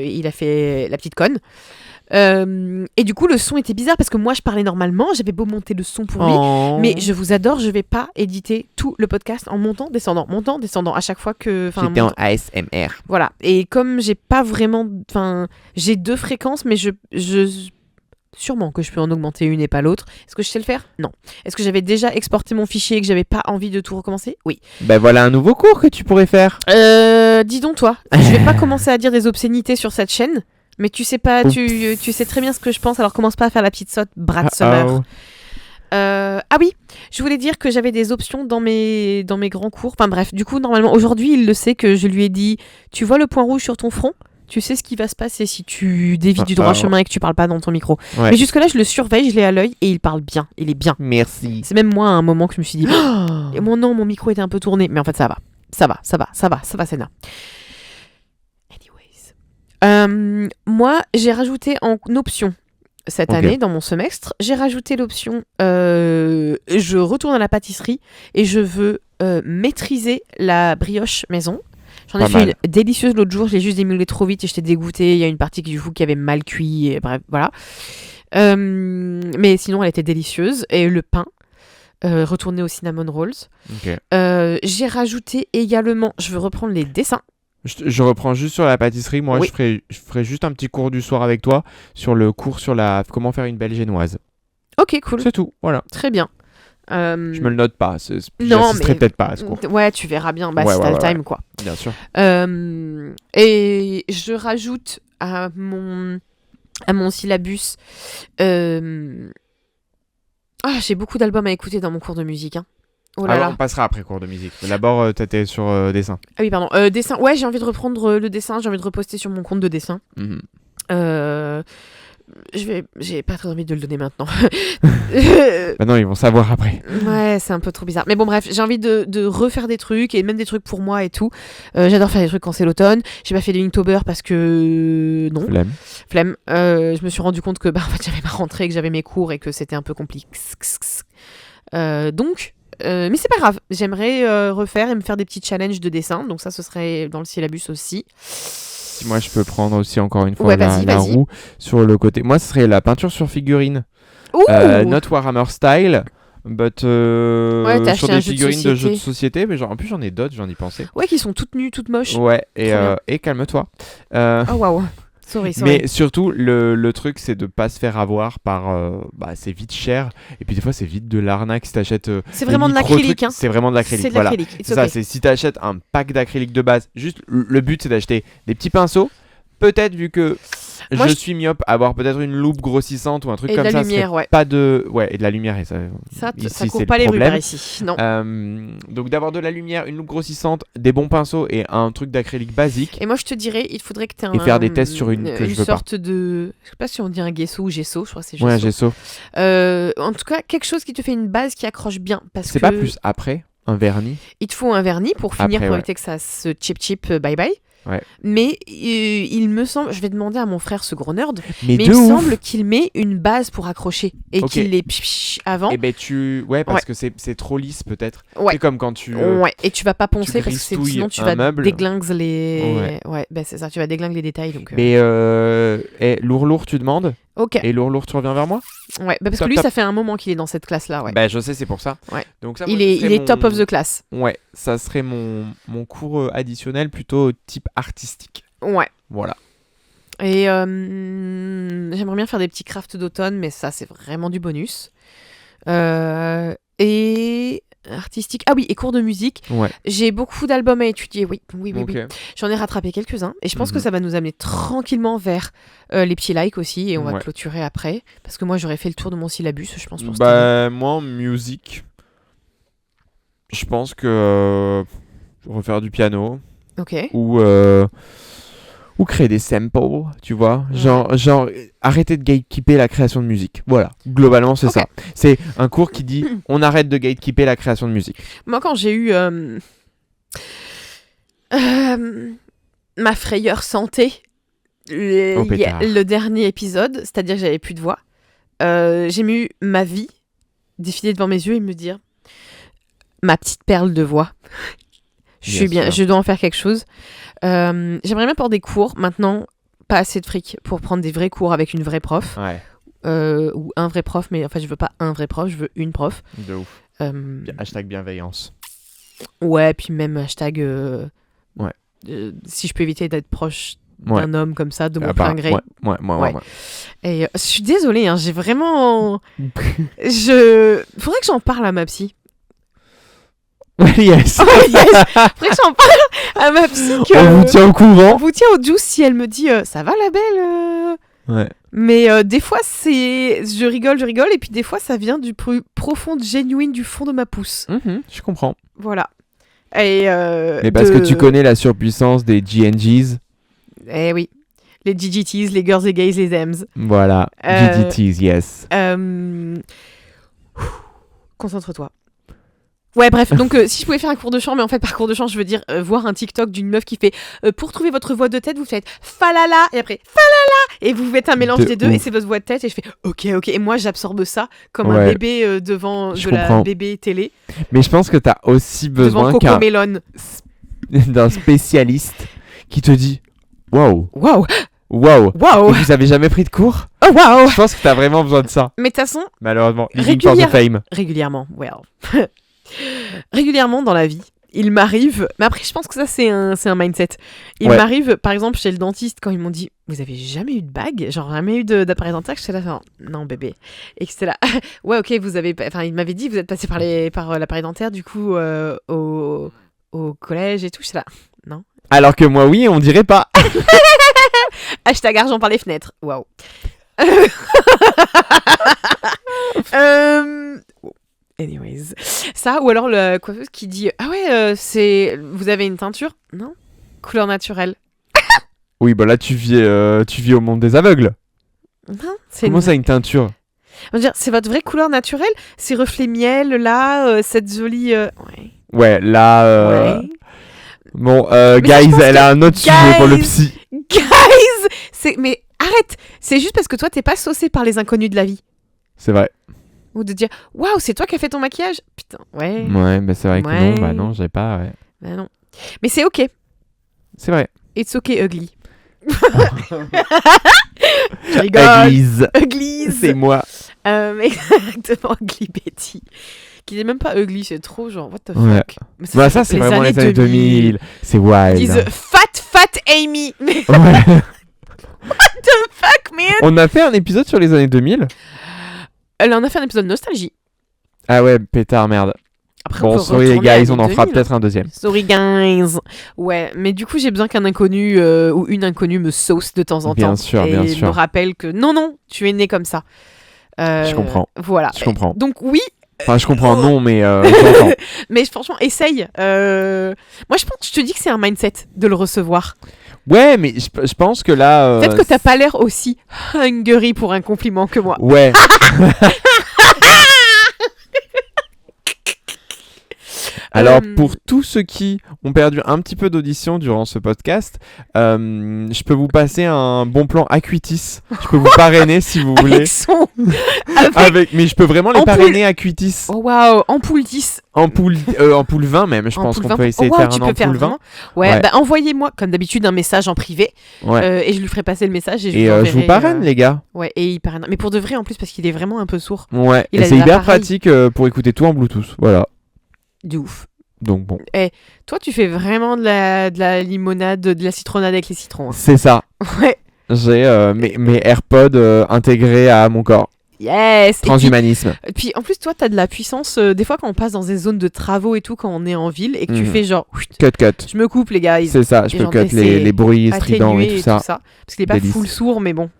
il a fait la petite conne. Et du coup, le son était bizarre parce que moi, je parlais normalement. J'avais beau monter le son pour lui. Mais je vous adore, je vais pas éditer tout le podcast en montant, descendant à chaque fois que... J'étais en ASMR. Voilà. Et comme j'ai pas vraiment... j'ai 2 fréquences, mais je sûrement que je peux en augmenter une et pas l'autre. Est-ce que je sais le faire ? Non. Est-ce que j'avais déjà exporté mon fichier et que j'avais pas envie de tout recommencer ? Oui. Ben voilà un nouveau cours que tu pourrais faire. Dis donc toi, je vais pas commencer à dire des obscénités sur cette chaîne, mais tu sais pas, tu sais très bien ce que je pense, alors commence pas à faire la petite sotte, Brad Summer. Ah oui, je voulais dire que j'avais des options dans mes grands cours. Enfin bref, du coup, normalement, aujourd'hui, il le sait que je lui ai dit, tu vois le point rouge sur ton front ? Tu sais ce qui va se passer si tu dévies du droit chemin et que tu parles pas dans ton micro. Ouais. Mais jusque-là, je le surveille, je l'ai à l'œil et il parle bien. Il est bien. Merci. C'est même moi à un moment que je me suis dit, et mon micro était un peu tourné. Mais en fait, ça va. Ça va, Senna. Anyways. Moi, j'ai rajouté en option cette année, dans mon semestre, j'ai rajouté l'option je retourne à la pâtisserie et je veux maîtriser la brioche maison. J'en ai fait une délicieuse l'autre jour, je l'ai juste démoulée trop vite et j'étais dégoûtée. Il y a une partie qui avait mal cuit, et bref, voilà. Mais sinon, elle était délicieuse. Et le pain, retourné au cinnamon rolls. J'ai rajouté également, je veux reprendre les dessins. Je reprends juste sur la pâtisserie. Moi, je ferai juste un petit cours du soir avec toi sur le cours sur comment faire une belle génoise. Ok, cool. C'est tout, voilà. Très bien. Je me le note pas, non, mais peut-être pas à ce cours. Ouais, tu verras bien, si t'as le time, quoi. Bien sûr. Et je rajoute à mon syllabus... j'ai beaucoup d'albums à écouter dans mon cours de musique. Hein. Oh là là. On passera après cours de musique. D'abord, t'étais sur dessin. Ah oui, pardon. Dessin. Ouais, j'ai envie de reprendre le dessin, j'ai envie de reposter sur mon compte de dessin. J'ai pas très envie de le donner maintenant. Bah non, ils vont savoir après. Ouais, c'est un peu trop bizarre. Mais bon, bref, j'ai envie de refaire des trucs et même des trucs pour moi et tout. J'adore faire des trucs quand c'est l'automne. J'ai pas fait de Inktober parce que non. Flemme. Je me suis rendu compte que en fait, j'avais ma rentrée, que j'avais mes cours et que c'était un peu compliqué. Donc, mais c'est pas grave. J'aimerais refaire et me faire des petits challenges de dessin. Donc ça, ce serait dans le syllabus aussi. Moi, je peux prendre aussi encore une fois la roue sur le côté. Moi, ce serait la peinture sur figurine. Not Warhammer style, but sur des figurines de jeux de société. Mais en plus, j'en ai d'autres, j'en ai pensé. Ouais, qui sont toutes nues, toutes moches. Ouais, et calme-toi. Oh waouh. Sorry. Mais surtout, le truc, c'est de pas se faire avoir par... c'est vite cher. Et puis des fois, c'est vite de l'arnaque si t'achètes... c'est vraiment de l'acrylique. Hein. C'est vraiment de l'acrylique, c'est de l'acrylique. C'est ça, c'est si t'achètes un pack d'acrylique de base, juste le but, c'est d'acheter des petits pinceaux. Peut-être, vu que je suis myope, avoir peut-être une loupe grossissante ou un truc comme ça. Et de la lumière, ouais. Pas de... Ouais, et de la lumière. Et ça court pas les rues ici. Non. Donc d'avoir de la lumière, une loupe grossissante, des bons pinceaux et un truc d'acrylique basique. Et moi, je te dirais, il faudrait que tu aies et faire des tests sur une que je veux sorte de... Je sais pas si on dit un gesso ou gesso, je crois que c'est gesso. Ouais, gesso. En tout cas, quelque chose qui te fait une base qui accroche bien. C'est pas plus après un vernis. Il te faut un vernis pour finir, pour éviter que ça se chip, bye. Ouais. Mais il me semble, je vais demander à mon frère ce gros nerd, mais il me semble qu'il met une base pour accrocher et qu'il les avant. Et parce que c'est trop lisse peut-être. Ouais. C'est comme quand tu et tu vas pas poncer parce que sinon tu vas déglinguer les c'est ça, tu vas déglinguer les détails donc. Mais lourd tu demandes. Ok. Et lourd tu reviens vers moi. Ouais, parce que lui ça fait un moment qu'il est dans cette classe là, ouais. Je sais, c'est pour ça. Ouais. Donc ça, il est top of the class. Ouais, ça serait mon cours additionnel plutôt type artistique. Ouais. Voilà. Et j'aimerais bien faire des petits crafts d'automne, mais ça c'est vraiment du bonus. Et artistique. Ah oui, et cours de musique. Ouais. J'ai beaucoup d'albums à étudier, oui. Ok. J'en ai rattrapé quelques-uns. Et je pense que Mhm. ça va nous amener tranquillement vers les petits likes aussi. Et on va Ouais. clôturer après. Parce que moi, j'aurais fait le tour de mon syllabus, je pense, pour cette année. Bah, moi, en musique, je pense que je vais refaire du piano Ok. ou créer des samples, tu vois. Genre, arrêter de gatekeeper la création de musique. Voilà, globalement, c'est Ok. ça. C'est un cours qui dit on arrête de gatekeeper la création de musique. Moi, quand j'ai eu ma frayeur santé, Oh, pétard. le dernier épisode, c'est-à-dire que j'avais plus de voix, j'ai eu ma vie défiler devant mes yeux et me dire ma petite perle de voix. Bien sûr. Je dois en faire quelque chose. J'aimerais bien prendre des cours. Maintenant, pas assez de fric pour prendre des vrais cours avec une vraie prof. Ouais, Ou un vrai prof, mais en fait, je veux pas un vrai prof, je veux une prof. de ouf. Hashtag bienveillance. Ouais, puis même hashtag. Ouais. Si je peux éviter d'être proche Ouais. d'un homme comme ça, de mon Ah, plein bah, gré. ouais. Et je suis désolée, hein, j'ai vraiment. Faudrait que j'en parle à ma psy. Yes. Yes. Faudrait que j'en parle à ma psy. On vous tient au On courant. vous tient au juice si elle me dit ça va la belle. Ouais. Mais des fois, je rigole, et puis des fois, ça vient du plus profond, genuine, du fond de ma pousse. Je comprends. Voilà. Et Mais parce que tu connais la surpuissance des GNGs. Eh oui. Les GGTs, les girls et gays, les M's. Voilà. GDTs, yes. Concentre-toi. Ouais, bref, donc si je pouvais faire un cours de chant, mais en fait, par cours de chant, je veux dire voir un TikTok d'une meuf qui fait pour trouver votre voix de tête, vous faites falala, et après falala, et vous faites un mélange De des deux, ouf. et c'est votre voix de tête, et je fais ok, et moi j'absorbe ça comme un Ouais. bébé devant Je de la comprends. bébé télé, Mais je pense que t'as aussi devant besoin Coco Melon. d'un spécialiste qui te dit waouh, Waouh, waouh. waouh, Et vous avez jamais pris de cours? oh waouh. Je pense que t'as vraiment besoin de ça. Mais de toute façon, Malheureusement. Living for the fame. régulièrement, régulièrement dans la vie, il m'arrive, mais après je pense que ça c'est un mindset. Il Ouais. m'arrive, par exemple chez le dentiste, quand ils m'ont dit vous avez jamais eu de bague, genre jamais eu d'appareil dentaire, j'étais là genre non bébé, et que c'était là ouais ok vous avez, enfin il m'avait dit vous êtes passé par l'appareil dentaire du coup au collège et tout, j'étais là non. Alors que moi, oui, on dirait pas. Hashtag argent par les fenêtres, waouh. Anyways, ça ou alors le coiffeuse qui dit ah ouais vous avez une teinture, non, couleur naturelle, Oui, bah là, tu vis au monde des aveugles. non, c'est Comment ça, une teinture? On va dire, c'est votre vraie couleur naturelle, ces reflets miel là, cette jolie Ouais, là. ouais. Bon, ça, je guys, pense elle a un autre sujet pour le guys- psy. Guys, mais arrête, c'est juste parce que toi t'es pas saucé par les inconnus de la vie C'est vrai. ou de dire waouh c'est toi qui as fait ton maquillage, putain ouais, Ouais, mais c'est vrai que Ouais. non, bah non, j'ai pas, ouais. bah non, mais c'est ok, C'est vrai. it's ok ugly. Je rigole. Église. Ugly. C'est moi. Exactement, Ugly Betty. Qui n'est même pas ugly, c'est trop genre, what the Ouais. fuck. Mais Bah ça, c'est vraiment les années 2000. C'est Ils wild. disent fat Amy. Mais Ouais. fuck, man. On a fait un épisode sur les années 2000. Elle en a fait un épisode nostalgie. Ah ouais, pétard, merde. Après, Bon, on peut sorry les retourner à guys, on en l'année fera 2000. peut-être un deuxième. Sorry, guys. Ouais, mais du coup, j'ai besoin qu'un inconnu ou une inconnue me sauce de temps en Bien temps. sûr, et bien me sûr. rappelle que non, tu es né comme ça. Je comprends. Voilà. Je comprends. Donc, oui, Enfin, je comprends, non, mais j'entends. mais franchement, essaye. Moi, je te dis que c'est un mindset de le recevoir. Ouais, mais je pense que là... Peut-être que t'as pas l'air aussi hungry pour un compliment que moi. Ouais. Alors, pour tous ceux qui ont perdu un petit peu d'audition durant ce podcast, je peux vous passer un bon plan Acuitis. Je peux vous parrainer si vous voulez. Avec son... Mais je peux vraiment les Ampoule. parrainer Acuitis. Oh waouh, ampoule 10. Ampoule 20 même, je pense Ampoule qu'on 20. peut essayer Oh, de wow, faire tu un peux faire ampoule 20. vraiment. Ouais, Ouais. bah envoyez-moi, comme d'habitude, un message en privé. Ouais. Et je lui ferai passer le message. Et je, Et vous je enverrai, vous parraine, les gars. Ouais, et il parraine. Mais pour de vrai, en plus, parce qu'il est vraiment un peu sourd. Ouais, Il et a c'est des hyper appareils. pratique pour écouter tout en Bluetooth. Voilà. De ouf. Donc bon, Toi, tu fais vraiment de la limonade, de la citronnade avec les citrons. Hein. c'est ça. Ouais. J'ai mes AirPods intégrés à mon corps. Yes. Transhumanisme. Et puis en plus, toi, t'as de la puissance. Des fois, quand on passe dans des zones de travaux et tout, quand on est en ville et que tu fais genre, Cut. je me coupe, les gars. C'est ça, je et peux genre cut laisser les bruits stridents atténuer et tout ça. parce qu'il est pas Délice. full sourd, mais bon.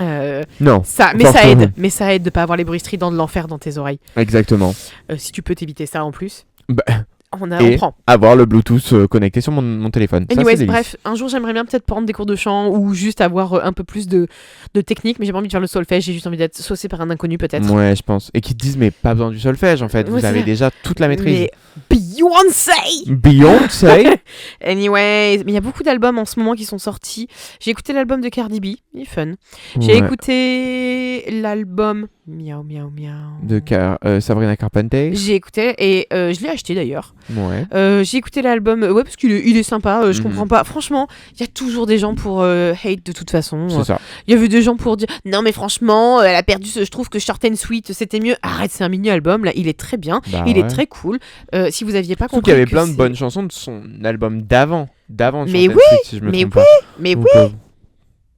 Non. Mais ça forcément. aide. Mais ça aide de pas avoir les bruits stridents de l'enfer dans tes oreilles. Exactement. Si tu peux t'éviter ça en plus, Bah, on et prend. avoir le Bluetooth connecté sur mon téléphone. Ça, Anyways, c'est délice. bref, un jour j'aimerais bien peut-être prendre des cours de chant ou juste avoir un peu plus de technique, mais j'ai pas envie de faire le solfège, j'ai juste envie d'être saucé par un inconnu peut-être. Ouais, je pense. Et qui te disent, mais pas besoin du solfège en fait, Ouais, vous c'est avez ça. déjà toute la maîtrise. Mais Beyoncé. Beyoncé Anyways, mais il y a beaucoup d'albums en ce moment qui sont sortis. J'ai écouté l'album de Cardi B, il est fun. J'ai Ouais. écouté l'album Miaou Miaou Miaou de Sabrina Carpenter. J'ai écouté et je l'ai acheté d'ailleurs. Ouais. J'ai écouté l'album, ouais, parce qu'il est sympa. Je Mhm. comprends pas. Franchement, il y a toujours des gens pour hate de toute façon. C'est ça. Il y avait des gens pour dire non mais franchement, elle a perdu. Je trouve que Short and Sweet c'était mieux. Arrête, c'est un mini album là. Il est très bien. Bah Il ouais. est très cool. Si vous aviez pas Surtout compris qu'il y avait que plein de c'est- bonnes chansons de son album d'avant. Mais Short and oui, Sweet, si je me mais trompe pas. mais Donc,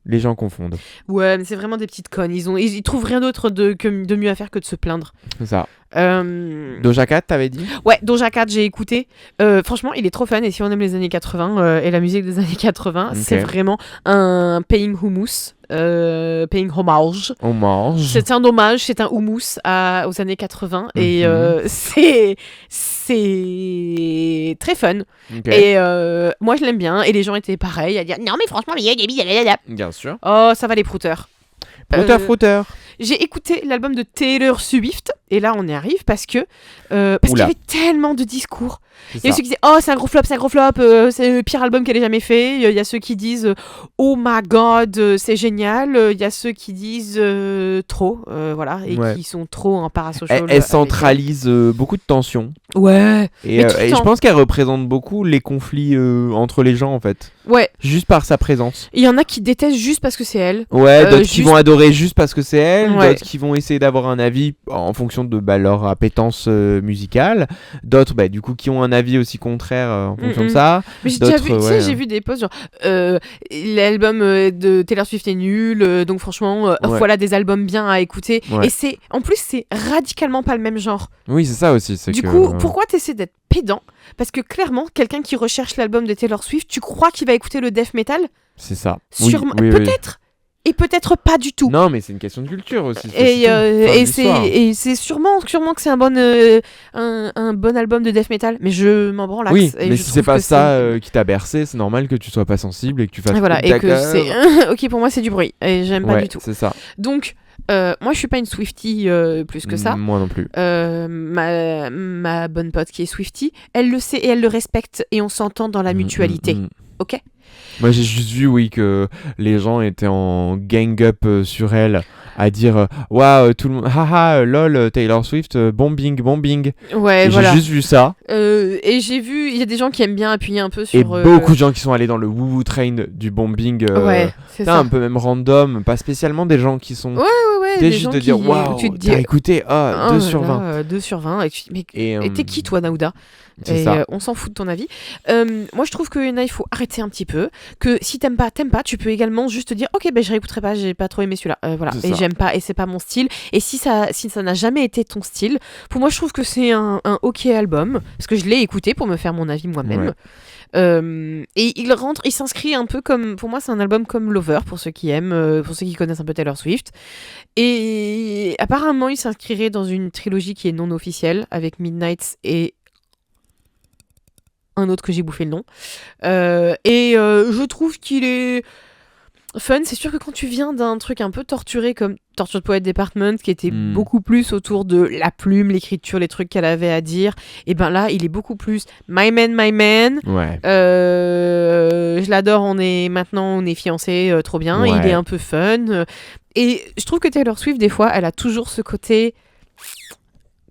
les gens confondent. ouais, mais c'est vraiment des petites connes. Ils trouvent rien d'autre de mieux à faire que de se plaindre. C'est ça. Euh, Doja Cat, t'avais dit Ouais, Doja Cat, j'ai écouté. Franchement, il est trop fun. Et si on aime les années 80 et la musique des années 80, Ok. c'est vraiment un paying hummus, paying homage. On mange. C'est un hommage, c'est un hummus aux années 80. Et Mhm. c'est très fun. Ok. Et moi, je l'aime bien. Et les gens étaient pareils à dire non, mais franchement, Bien sûr. oh, ça va les prouteurs. Frouteur. J'ai écouté l'album de Taylor Swift et là on y arrive parce qu'il y Oula. avait tellement de discours. C'est Il y a ça. ceux qui disaient oh c'est un gros flop, c'est le pire album qu'elle ait jamais fait. Il y a ceux qui disent oh my god c'est génial. Il y a ceux qui disent trop voilà et Ouais. qui sont trop en parasocial. Elle centralise beaucoup de tensions. Ouais. Et, Mais tout le et temps. je pense qu'elle représente beaucoup les conflits entre les gens en fait. Ouais. Juste par sa présence. Il y en a qui détestent juste parce que c'est elle. Ouais, d'autres qui juste- vont adorer juste parce que c'est elle, Ouais. d'autres qui vont essayer d'avoir un avis en fonction de leur appétence musicale, d'autres du coup qui ont un avis aussi contraire en fonction de Mhm. ça. Mais j'ai déjà D'autres, vu, tu sais, ouais. j'ai vu des posts genre l'album de Taylor Swift est nul, donc franchement, Ouais. voilà des albums bien à écouter. Ouais. Et c'est, en plus, c'est radicalement pas le même genre. Oui, c'est ça aussi. C'est Du que, coup, pourquoi t'essaies d'être pédant? Parce que clairement, quelqu'un qui recherche l'album de Taylor Swift, tu crois qu'il va écouter le death metal? C'est ça. Oui, Sûrement, oui, oui. peut-être. Et peut-être pas du tout. Non, mais c'est une question de culture aussi. Et c'est sûrement que c'est un bon album de death metal, mais je m'en branle. Oui, et mais je si c'est trouve pas que ça qui t'a bercé, c'est normal que tu sois pas sensible et que tu fasses. Et voilà, et que d'accord. c'est ok pour moi c'est du bruit et j'aime pas Ouais, du tout. c'est ça. Donc moi je suis pas une Swiftie plus que ça. Moi non plus. Ma bonne pote qui est Swiftie, elle le sait et elle le respecte et on s'entend dans la mutualité. Ok. Moi j'ai juste vu oui que les gens étaient en gang up sur elle à dire waouh tout le monde haha lol Taylor Swift bombing. Ouais Et voilà. j'ai juste vu ça Et j'ai vu il y a des gens qui aiment bien appuyer un peu sur. et beaucoup de gens qui sont allés dans le woo train du bombing. Ouais c'est ça. Un peu même random, pas spécialement des gens qui sont. Ouais, Des des juste gens de dire qui- waouh tu te dis t'as écouté 2 sur 20. 2 sur 20 et Et t'es qui toi Naouda? c'est Et ça. on s'en fout de ton avis. Moi, je trouve que il faut arrêter un petit peu. Que si t'aimes pas. Tu peux également juste te dire, ok, je réécouterai pas, j'ai pas trop aimé celui-là. Voilà. C'est Et ça. j'aime pas, et c'est pas mon style. Et si ça n'a jamais été ton style, pour moi, je trouve que c'est un ok album, parce que je l'ai écouté pour me faire mon avis moi-même. Et il s'inscrit un peu comme, pour moi, c'est un album comme Lover pour ceux qui aiment, pour ceux qui connaissent un peu Taylor Swift. Et apparemment, il s'inscrirait dans une trilogie qui est non officielle avec Midnight et un autre que j'ai bouffé le nom. Je trouve qu'il est fun. C'est sûr que quand tu viens d'un truc un peu torturé comme Tortured Poet Department, qui était beaucoup plus autour de la plume, l'écriture, les trucs qu'elle avait à dire, et ben là, il est beaucoup plus my man. Ouais. Je l'adore, on est fiancés, trop bien. Ouais. Il est un peu fun. Et je trouve que Taylor Swift, des fois, elle a toujours ce côté...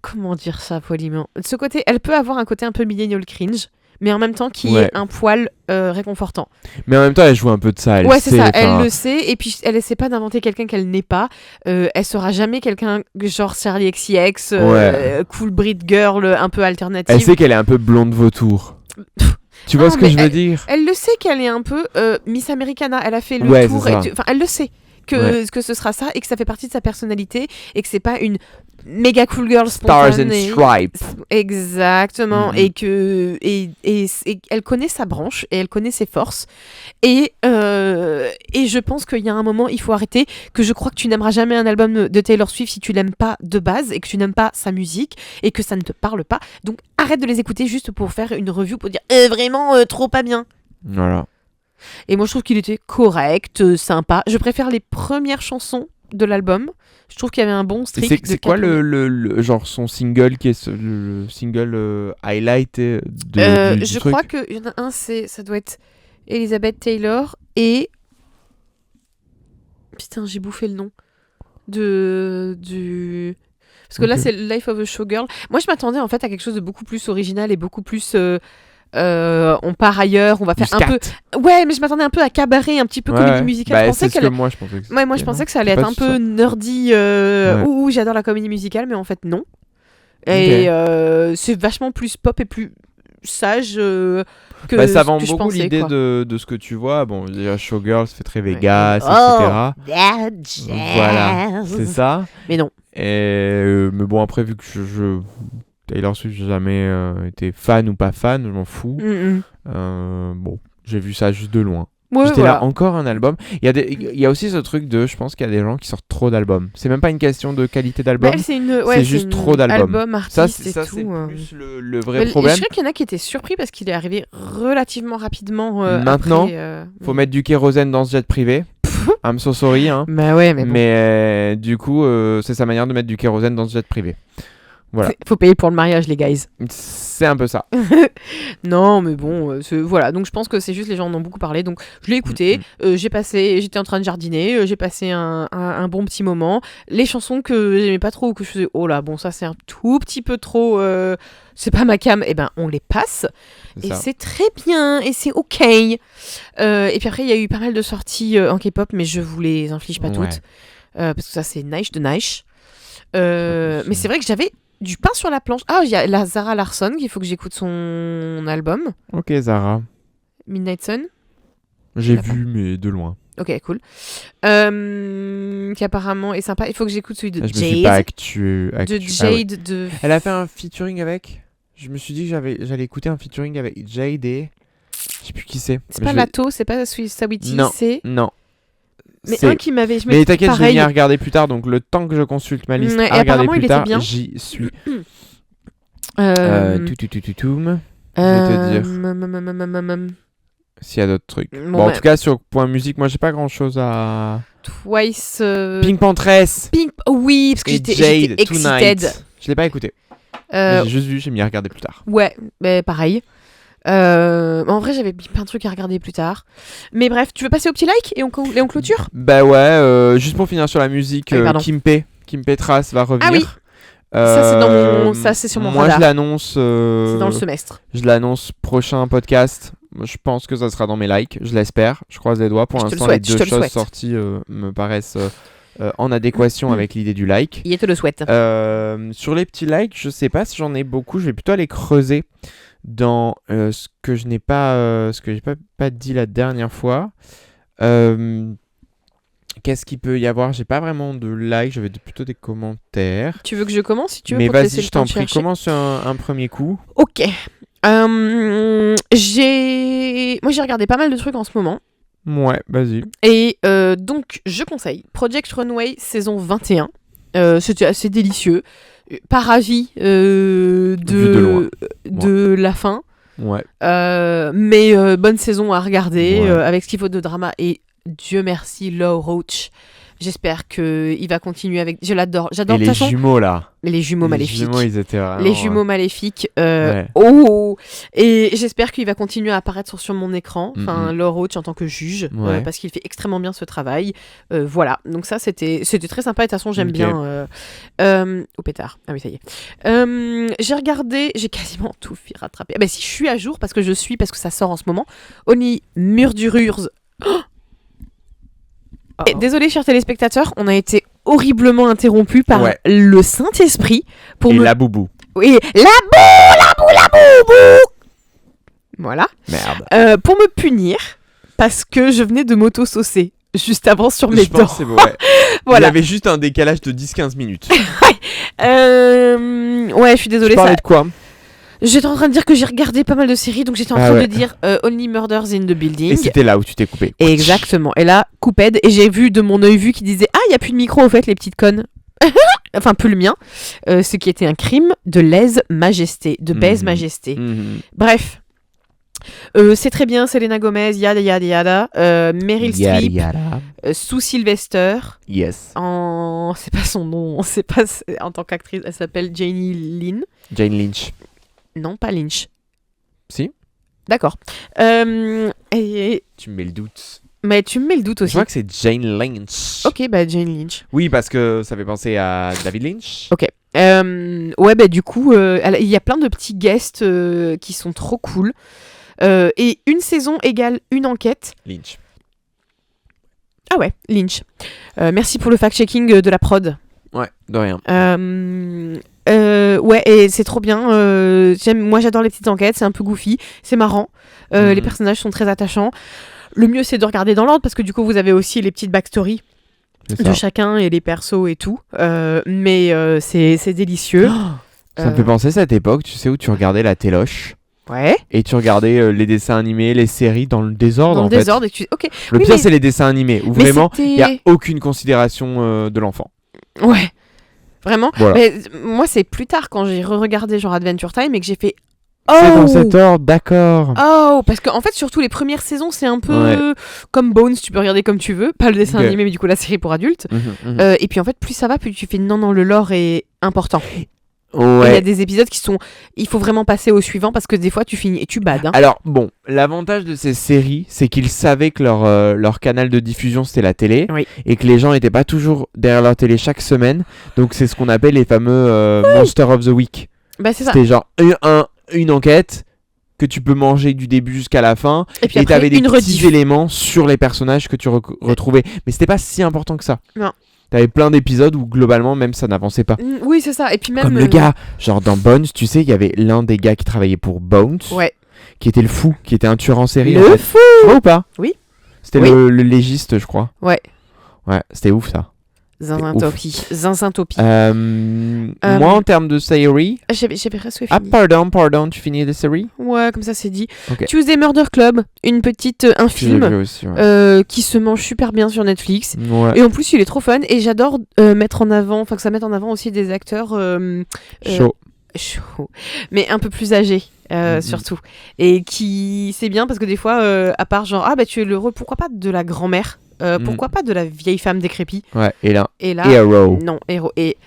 Comment dire ça poliment? Ce côté, elle peut avoir un côté un peu millennial cringe, mais en même temps qui Ouais. est un poil réconfortant. Mais en même temps elle joue un peu de ça. Elle Ouais, c'est sait, ça, enfin, elle le sait, et puis elle essaie pas d'inventer quelqu'un qu'elle n'est pas. Elle sera jamais quelqu'un genre Charlie XCX, cool Brit girl, un peu alternative. Elle sait qu'elle est un peu blonde vautour. Tu vois Non, ce que mais je veux dire? Elle le sait qu'elle est un peu Miss Americana, elle a fait le Ouais, tour, c'est ça. enfin elle le sait. que ce sera ça et que ça fait partie de sa personnalité et que c'est pas une méga cool girl Stars and spontanée. Stripes. Exactement. Mhm. Et que et elle connaît sa branche et elle connaît ses forces et je pense qu'il y a un moment il faut arrêter, que je crois que tu n'aimeras jamais un album de Taylor Swift si tu l'aimes pas de base et que tu n'aimes pas sa musique et que ça ne te parle pas, donc arrête de les écouter juste pour faire une review pour dire vraiment trop pas bien. Voilà. Et moi je trouve qu'il était correct, sympa. Je préfère les premières chansons de l'album. Je trouve qu'il y avait un bon Et streak. c'est quoi le genre son single qui est le single highlight du je truc. crois qu'il y en a un, ça doit être Elizabeth Taylor et... Putain, j'ai bouffé le nom. Parce que là, Ok. c'est Life of a Showgirl. Moi, je m'attendais en fait à quelque chose de beaucoup plus original et beaucoup plus... on part ailleurs, on va Du faire un peu... scat. Ouais, mais je m'attendais un peu à cabaret, un petit peu Ouais, comédie ouais. musicale. Bah, Je pensais c'est ce qu'elle... que moi je pensais que Ouais, moi je c'était, pensais non que ça allait C'est être pas un du peu tout nerdy. Ouais. Ouh, j'adore la comédie musicale, mais en fait non. Et c'est vachement plus pop et plus sage que Bah, ça ce vend que je beaucoup pensais, l'idée quoi. de ce que tu vois. Bon, déjà, Showgirl, ça fait très Ouais. Vegas, Oh, etc. that jazz. Voilà, c'est ça. Mais non. Mais bon, après, vu que Taylor Swift, j'ai jamais été fan ou pas fan, je m'en fous. Bon, j'ai vu ça juste de loin. Ouais, J'étais voilà. là, encore un album. Il y a aussi ce truc je pense qu'il y a des gens qui sortent trop d'albums. C'est même pas une question de qualité Bah, d'album. elle, c'est juste une trop d'albums. album, Ça, artiste c'est et tout. plus le vrai Mais problème. je sais qu'il y en a qui étaient surpris parce qu'il est arrivé relativement rapidement Maintenant, après, Faut mettre du kérosène dans ce jet privé. I'm so sorry, hein. Bah ouais, mais bon. Mais du coup, c'est sa manière de mettre du kérosène dans ce jet privé. Voilà. Faut payer pour le mariage, les guys. C'est un peu ça. Non, mais bon, voilà. Donc je pense que c'est juste les gens en ont beaucoup parlé. Donc je l'ai écouté. J'étais en train de jardiner. J'ai passé un bon petit moment. Les chansons que j'aimais pas trop ou que je faisais, oh là, bon, ça c'est un tout petit peu trop. C'est pas ma cam. Et ben on les passe. C'est Et ça. c'est très bien. Et c'est ok. Et puis après il y a eu pas mal de sorties en K-pop, mais je vous les inflige pas Ouais. toutes parce que ça c'est niche de niche. Mais c'est vrai que j'avais du pain sur la planche. Ah, il y a la Zara Larsson, qu'il faut que j'écoute son album, Ok, Zara. Midnight Sun. J'ai D'accord. vu, mais de loin. Ok, cool. Qui apparemment est sympa. Il faut que j'écoute celui de Je me suis pas Jade. actué. De Ah ouais. Jade, de... Elle a fait un featuring avec. Je me suis dit que j'allais écouter un featuring avec Jade et. Je sais plus qui c'est. C'est Mais pas je vais- Lato, c'est pas Sawiti, Non. c'est... Non. Mais C'est- un qui m'avait... je me Mais dis t'inquiète, je vais pareil. venir regarder plus tard. Donc le temps que je consulte ma liste Ouais, et à regarder apparemment, il plus était tard, bien. j'y suis. Euh, Toum. Je vais te dire s'il y a d'autres trucs. Bon, Bon, en bah. tout cas, sur point musique, moi j'ai pas grand chose à. Twice... Pink Pantress Pink... Oui, parce que et j'étais Jade excited. Tonight. Je l'ai pas écouté. Euh, J'ai juste vu, j'ai mis à regarder plus tard. Ouais, mais pareil. En vrai, j'avais plein de trucs à regarder plus tard. Mais bref, tu veux passer au petit like et on clôture? Bah ouais, juste pour finir sur la musique, Ah oui, pardon. Kim Petras va revenir. Ah oui. Ça, c'est dans mon- ça, c'est sur mon moi, radar. je l'annonce. C'est dans le semestre. Je l'annonce prochain podcast. Moi, je pense que ça sera dans mes likes, je l'espère. Je croise les doigts. Pour Je te le l'instant, les souhaite, je deux te le choses souhaite. sorties me paraissent en adéquation avec l'idée du like. Il te le souhaite. Sur les petits likes, je sais pas si j'en ai beaucoup. Je vais plutôt aller creuser dans ce que je n'ai pas, ce que j'ai pas dit la dernière fois. Qu'est-ce qu'il peut y avoir? J'ai pas vraiment de likes, j'avais plutôt des commentaires. Tu veux que je commence si tu veux Mais pour te laisser vas-y, le je temps t'en de prie, chercher. commence un premier coup. Ok. Moi, j'ai regardé pas mal de trucs en ce moment. Ouais, vas-y. Et donc, je conseille Project Runway saison 21. C'était assez délicieux. Pas ravi Vu de loin. de la fin. Ouais. Mais bonne saison à regarder Ouais. avec ce qu'il faut de drama. Et Dieu merci, Law Roach. J'espère qu'il va continuer avec. Je l'adore. J'adore Et de les toute façon. jumeaux là. Les jumeaux maléfiques. Les jumeaux, ils étaient vraiment. Les jumeaux maléfiques. Ouais. Oh. Et j'espère qu'il va continuer à apparaître sur mon écran. Enfin, Mhm. Law Roach en tant que juge. Ouais. Parce qu'il fait extrêmement bien ce travail. Voilà. Donc ça, c'était très sympa. Et de toute façon, j'aime Ok. bien. Au pétard. Ah oui, ça y est. J'ai regardé. J'ai quasiment tout fait rattraper. Ah, bah si, je suis à jour parce que ça sort en ce moment. Only Murdurers. Et désolé, chers téléspectateurs, on a été horriblement interrompus par Ouais. le Saint-Esprit pour Et me... la boubou. Oui, la boubou. Voilà. Merde. Pour me punir parce que je venais de m'auto-saucer. juste avant sur mes Je pense dents. que c'est beau, ouais. Voilà. Il avait juste un décalage de 10-15 minutes. Ouais, je suis désolée. Tu parlais Ça... de quoi? J'étais en train de dire que j'ai regardé pas mal de séries, donc j'étais en Ah train ouais. de dire Only Murders in the Building. Et c'était là où tu t'es coupé. Exactement. Et là, couped. Et j'ai vu de mon œil vu qui disait: ah, il y a plus de micro au fait, les petites connes. Enfin, plus le mien. Ce qui était un crime de lèse-majesté, de baise-majesté. Bref. C'est très bien, Selena Gomez, yada yada yada. Meryl Streep, Sue Sylvester. Yes. C'est pas son nom, c'est pas en tant qu'actrice, elle s'appelle Janie Lynn. Jane Lynch. Non, pas Lynch. Si. D'accord. Et... Tu me mets le doute. Mais tu me mets le doute Je aussi. crois que c'est Jane Lynch. Ok, bah Jane Lynch. Oui, parce que ça fait penser à David Lynch. Ok. Ouais, bah du coup, il y a plein de petits guests qui sont trop cool. Et une saison égale une enquête. Lynch. Ah ouais, Lynch. Merci pour le fact-checking de la prod. Ouais, de rien. Ouais, et c'est trop bien. Moi, j'adore les petites enquêtes. C'est un peu goofy. C'est marrant. Les personnages sont très attachants. Le mieux, c'est de regarder dans l'ordre parce que du coup, vous avez aussi les petites backstories de chacun et les persos et tout. Mais c'est délicieux. Ça me fait penser à cette époque, tu sais, où tu regardais la téloche. Ouais. Et tu regardais les dessins animés, les séries dans le désordre. Dans en le fait. désordre. Et tu... Ok. Le Oui, pire, mais- c'est les dessins animés où mais vraiment il n'y a c'était- aucune considération de l'enfant. Ouais. Vraiment. Voilà. Mais moi, c'est plus tard quand j'ai re-regardé genre Adventure Time et que j'ai fait. C'est dans Oh cet ordre, d'accord. Oh, parce qu'en fait, surtout les premières saisons, c'est un peu comme Bones, tu peux regarder comme tu veux. Pas le dessin Ok. animé, mais du coup la série pour adultes. Mhm. Et puis en fait, plus ça va, plus tu fais non, le lore est important. Et il y a Ouais. des épisodes qui sont. Il faut vraiment passer au suivant parce que des fois, tu finis et tu bades. Hein. Alors, bon, l'avantage de ces séries, c'est qu'ils savaient que leur canal de diffusion, c'était la télé. Oui. Et que les gens n'étaient pas toujours derrière leur télé chaque semaine. Donc, c'est ce qu'on appelle les fameux Monster of the Week. Bah, c'est ça. C'était genre une enquête que tu peux manger du début jusqu'à la fin. Et puis Et après, t'avais des une petits rediff. éléments sur les personnages que tu retrouvais. Mais c'était pas si important que ça. Non. T'avais plein d'épisodes où globalement même ça n'avançait pas. Oui, c'est ça. Et puis même. Comme le gars, genre dans Bones, tu sais, il y avait l'un des gars qui travaillait pour Bones, Ouais. qui était le fou, qui était un tueur en série. en Le fait. fou. Tu vois ou pas? Oui. C'était Oui. le légiste, je crois. Ouais. Ouais, c'était ouf ça. Zinzintopie. Zinzintopie. Moi, en termes de série. J'avais presque fini. Ah, pardon, tu finis les séries? Ouais, comme ça, c'est dit. Ok. Tuesday Murder Club, un J'ai film vu aussi, ouais. qui se mange super bien sur Netflix. Ouais. Et en plus, il est trop fun. Et j'adore mettre en avant, enfin que ça mette en avant aussi des acteurs Chaud. chauds, mais un peu plus âgés. Surtout. Et qui, c'est bien parce que des fois, à part genre, ah bah tu es l'heureux, pourquoi pas de la grand-mère pourquoi pas de la vieille femme décrépie. Ouais, et là. Et là, Hero. non, héros. Et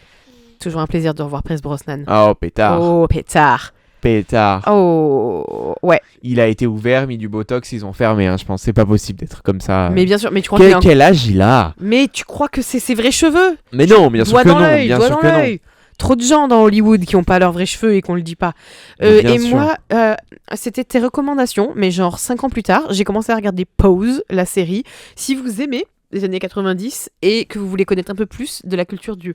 toujours un plaisir de revoir Pierce Brosnan. Oh, pétard. Oh, pétard. Pétard. Oh, ouais. Il a été ouvert, mis du botox, ils ont fermé. Hein, je pense c'est pas possible d'être comme ça. Mais bien sûr, mais tu crois qu'il a Quel âge il a? Mais tu crois que c'est ses vrais cheveux? Mais non, bien sûr Doigt que dans non. l'œil, Bien doigt sûr dans que non. l'œil. Trop de gens dans Hollywood qui ont pas leurs vrais cheveux et qu'on le dit pas. Mais bien Et sûr. moi, c'était tes recommandations, mais genre 5 ans plus tard, j'ai commencé à regarder Pose, la série. Si vous aimez les années 90 et que vous voulez connaître un peu plus de la culture du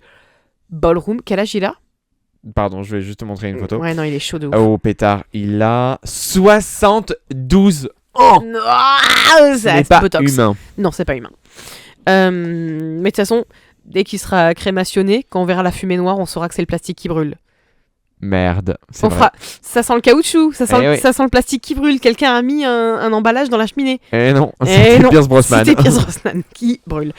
ballroom, quel âge il a? Pardon, je vais juste te montrer une photo. Ouais, non, il est chaud de ouf. Oh, pétard, il a 72 ans. Ah, Ce ça, n'est c'est pas Botox. humain. Non, c'est pas humain. Mais de toute façon, dès qu'il sera crémationné, quand on verra la fumée noire, on saura que c'est le plastique qui brûle. Merde, c'est On vrai. fera... Ça sent le caoutchouc, ça sent, Eh oui. ça sent le plastique qui brûle. Quelqu'un a mis un emballage dans la cheminée. Eh non, Eh c'était non, Pierce Brosnan. C'était Pierce Brosnan qui brûle.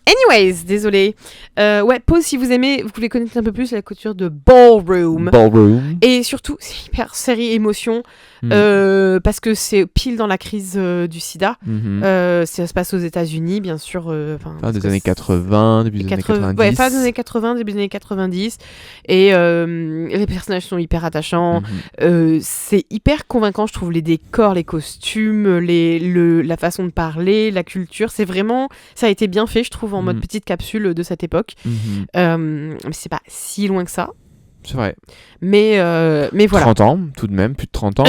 Anyways, désolé. Ouais, pause si vous aimez, vous voulez connaître un peu plus la culture de ballroom. Ballroom. Et surtout, c'est hyper série émotion parce que c'est pile dans la crise du sida. Mhm. Ça se passe aux États-Unis, bien sûr. Fin parce des que années c'est- 80, début des années 90. Ouais, fin des années 80, début des années 90. Et les personnages sont hyper attachants. Mhm. C'est hyper convaincant, je trouve, les décors, les costumes, la façon de parler, la culture. C'est vraiment... Ça a été bien fait, je trouve, en mode petite capsule de cette époque. Mhm. Mais c'est pas si loin que ça. C'est vrai. Mais voilà. 30 ans, tout de même, plus de 30 ans.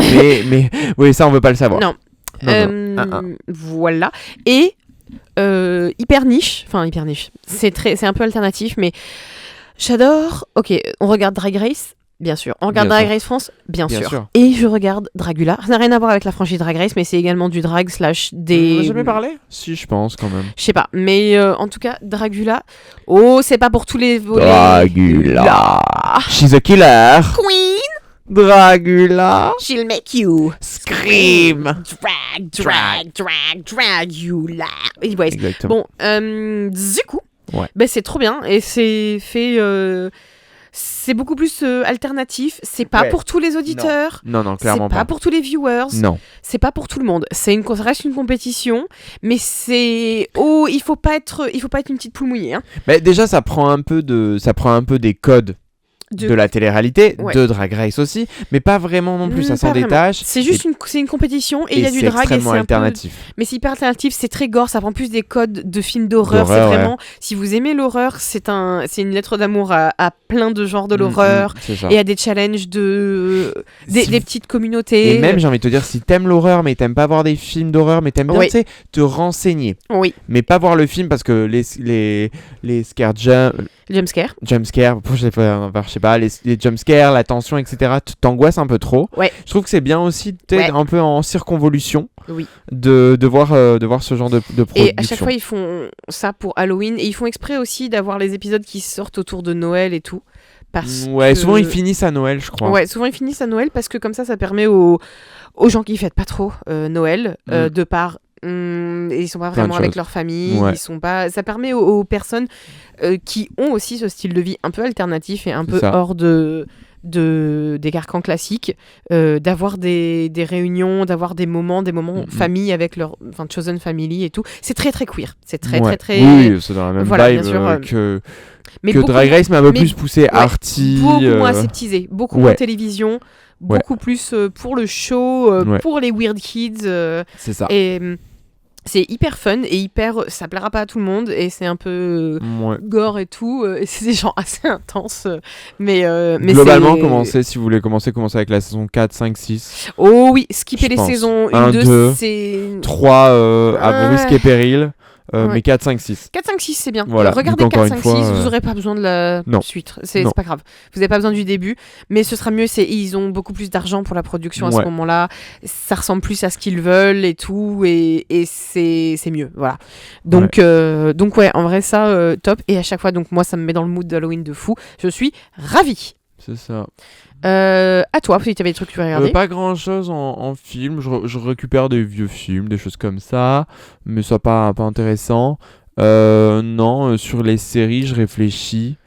mais oui, ça, on veut pas le savoir. Non. Non. Voilà. Et hyper niche. Enfin, hyper niche. C'est un peu alternatif, mais j'adore... Ok, on regarde Drag Race. Bien sûr. On regarde Bien Drag sûr. Race France, bien Bien sûr. sûr. Et je regarde Dragula. Ça n'a rien à voir avec la franchise Drag Race, mais c'est également du drag / On en des... a jamais parlé ? Si, je pense quand même. Je sais pas, mais en tout cas, Dragula. Oh, c'est pas pour tous les volets. Dragula. She's a killer. Queen, Dragula. she'll make you Scream. Dragula. Anyways. Exactement. Bon, du coup, Ouais. ben c'est trop bien et c'est fait. C'est beaucoup plus alternatif. C'est pas Ouais. pour tous les auditeurs. Non, C'est clairement pas pas. pour tous les viewers. Non. C'est pas pour tout le monde. Ça reste une compétition, mais c'est il faut pas être une petite poule mouillée. Hein. Mais déjà, ça prend un peu des codes de la télé-réalité, Ouais. de Drag Race aussi, mais pas vraiment non plus, ça Pas s'en vraiment. détache. C'est juste c'est une compétition et il y a du c'est drag et c'est extrêmement un peu... alternatif. Mais c'est hyper alternatif, c'est très gore, ça prend plus des codes de films d'horreur. C'est D'horreur, vraiment, si vous aimez l'horreur, c'est une lettre d'amour à plein de genres de Mm, l'horreur c'est ça. et à des challenges des Si- petites communautés. Et même, j'ai envie de te dire, si t'aimes l'horreur, mais t'aimes pas voir des films d'horreur, mais t'aimes bien, Oui. tu sais, te renseigner. Oui, Mais pas voir le film parce que les scare jumpscare. jumpscares, je sais pas, les jumpscares, la tension, etc., t'angoisses un peu trop. Ouais. Je trouve que c'est bien aussi d'être Ouais. un peu en circonvolution Oui. de voir ce genre de production. Et à chaque fois, ils font ça pour Halloween. Et ils font exprès aussi d'avoir les épisodes qui sortent autour de Noël et tout. Parce Ouais, que... souvent ils finissent à Noël, je crois. Ouais, souvent ils finissent à Noël parce que comme ça permet aux gens qui fêtent pas trop Noël, de par... ils sont pas Plein de vraiment avec choses. leur famille, Ouais. ils sont pas... Ça permet aux personnes qui ont aussi ce style de vie un peu alternatif et un C'est peu ça. hors des carcans classiques, d'avoir des réunions, d'avoir des moments famille avec leur chosen family et tout. C'est très très queer. C'est très Ouais. très très... Oui, c'est dans la même Voilà, vibe bien sûr, que mais que beaucoup, Drag Race, mais un peu mais- plus poussé arty. beaucoup moins aseptisé, beaucoup ouais. moins télévision, Ouais. beaucoup plus pour le show, Ouais. pour les weird kids. C'est ça. Et c'est hyper fun et ça plaira pas à tout le monde et c'est un peu Ouais. gore et tout. Et c'est des gens assez intenses. Mais Globalement, c'est... si vous voulez commencer avec la saison 4, 5, 6, Oh oui, skipper Je les pense. saisons 1, 1, 2, 2, c'est... 3 à Ouais. risque et péril, Ouais. mais 4, 5, 6. 4, 5, 6, c'est bien. Voilà, Regardez donc encore 4, 5, une 6, fois, vous n'aurez pas besoin de la non. suite. C'est Non. pas grave. Vous n'avez pas besoin du début, mais ce sera mieux. Ils ont beaucoup plus d'argent pour la production à ce Ouais. moment-là. Ça ressemble plus à ce qu'ils veulent et tout, et c'est mieux. Voilà. Donc ouais, en vrai, ça, top. Et à chaque fois, donc moi, ça me met dans le mood d'Halloween de fou. Je suis ravie. C'est ça. À toi, si tu avais des trucs que tu veux regarder. Pas grand chose en film. Je récupère des vieux films, des choses comme ça, mais ça pas intéressant. Non, sur les séries, je réfléchis.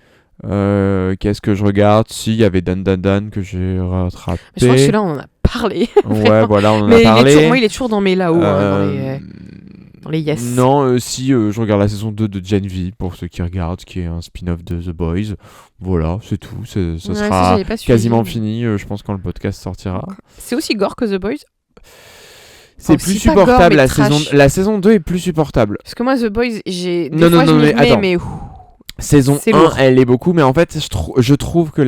Qu'est-ce que je regarde? Si, il y avait Dan Dan Dan que j'ai rattrapé. Je crois que celui-là, on en a parlé. Ouais, voilà, on en Mais a parlé. moi, il est toujours dans mes là-haut, dans les yes. Non, si, je regarde la saison 2 de Gen V, pour ceux qui regardent, qui est un spin-off de The Boys. Voilà, c'est tout. Ça Ouais, ça, sera j'avais pas suivi. quasiment fini, je pense, quand le podcast sortira. C'est aussi gore que The Boys. C'est Enfin, plus c'est pas gore, supportable, mais trash. la saison 2 est plus supportable. Parce que moi, The Boys, j'ai. Des Non, fois, non, je non, m'y mais remets, attends. mais. Saison C'est 1, lourd. elle est beaucoup, mais en fait, je trouve que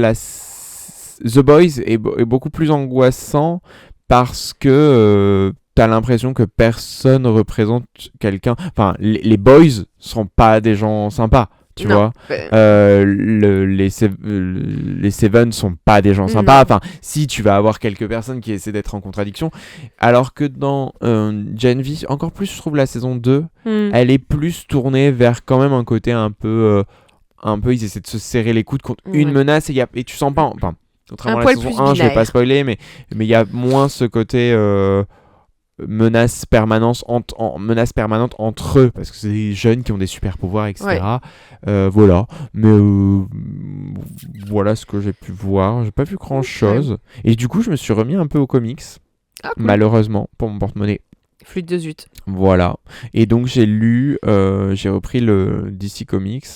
The Boys est beaucoup plus angoissant parce que t'as l'impression que personne représente quelqu'un. Enfin, les boys sont pas des gens sympas, tu Non. vois. Les Seven sont pas des gens sympas. Non. Enfin, si tu vas avoir quelques personnes qui essaient d'être en contradiction, alors que dans Gen V, encore plus, je trouve la saison 2, elle est plus tournée vers quand même un côté un peu ils essaient de se serrer les coudes contre une Ouais. menace et tu sens pas, enfin, contrairement Un à la poil saison plus 1, je vais pas binaire. spoiler, mais il y a moins ce côté menace permanente entre eux, parce que c'est des jeunes qui ont des super pouvoirs, etc. Voilà, mais voilà ce que j'ai pu voir. J'ai pas vu grand chose, et du coup je me suis remis un peu aux comics, Ah, cool. malheureusement pour mon porte-monnaie. Flûte de zut. Voilà, et donc j'ai repris le DC Comics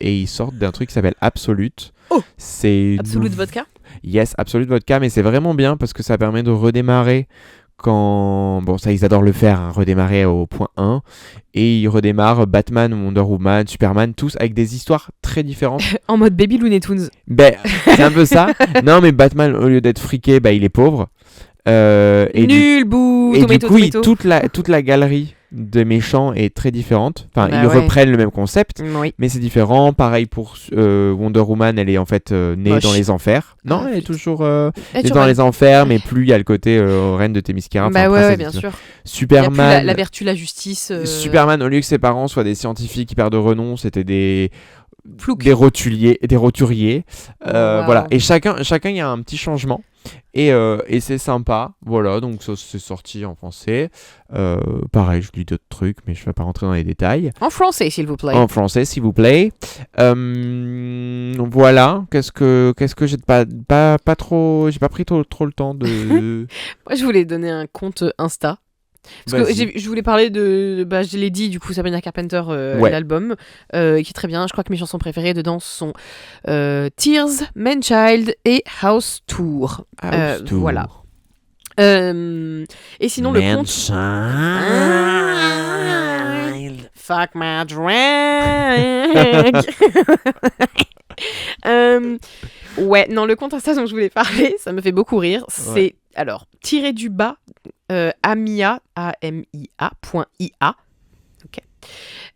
et ils sortent d'un truc qui s'appelle Absolute. Oh, c'est Absolute Vodka. Yes, Absolute Vodka, mais c'est vraiment bien parce que ça permet de redémarrer quand... Bon, ça ils adorent le faire, hein, redémarrer au point 1, et ils redémarrent Batman, Wonder Woman, Superman, tous avec des histoires très différentes. En mode Baby Looney Tunes. Ben, c'est un peu ça. Non, mais Batman, au lieu d'être friqué, il est pauvre. Et Nul, bouh, et tomato, du coup, tomato. toute la galerie des méchants est très différente. Enfin, Bah ils ouais. reprennent le même concept, Oui. mais c'est différent. Pareil pour Wonder Woman, elle est en fait née Moche. dans les enfers. Non, Ah, elle est putain. toujours Et née tu dans vois- les enfers, mais plus il y a le côté reine de Themyscira. Enfin, Bah après, ouais, c'est ouais, bien sûr. Il y a plus Superman. la vertu, la justice. Superman, au lieu que ses parents soient des scientifiques hyper de renom, c'était des Flouques. des roturiers. Oh, wow. Voilà. Et chacun, il y a un petit changement. Et c'est sympa. Voilà, donc ça c'est sorti en français. Pareil, je lis d'autres trucs, mais je ne vais pas rentrer dans les détails. En français, s'il vous plaît. En français, s'il vous plaît. Voilà. Qu'est-ce que j'ai pas trop. J'ai pas pris trop le temps de. Moi, je voulais donner un compte Insta. Parce que Vas-y. je voulais parler de. Bah, je l'ai dit, du coup, Sabrina Carpenter, Ouais. l'album, qui est très bien. Je crois que mes chansons préférées dedans sont Tears, Man-Child et House Tour. House Tour. Voilà. Et sinon, le compte. Fuck my drag. Ouais, non, le compte Insta dont je voulais parler, ça me fait beaucoup rire. C'est, alors, tiré du bas, Amia, A-M-I-A.I-A, ok,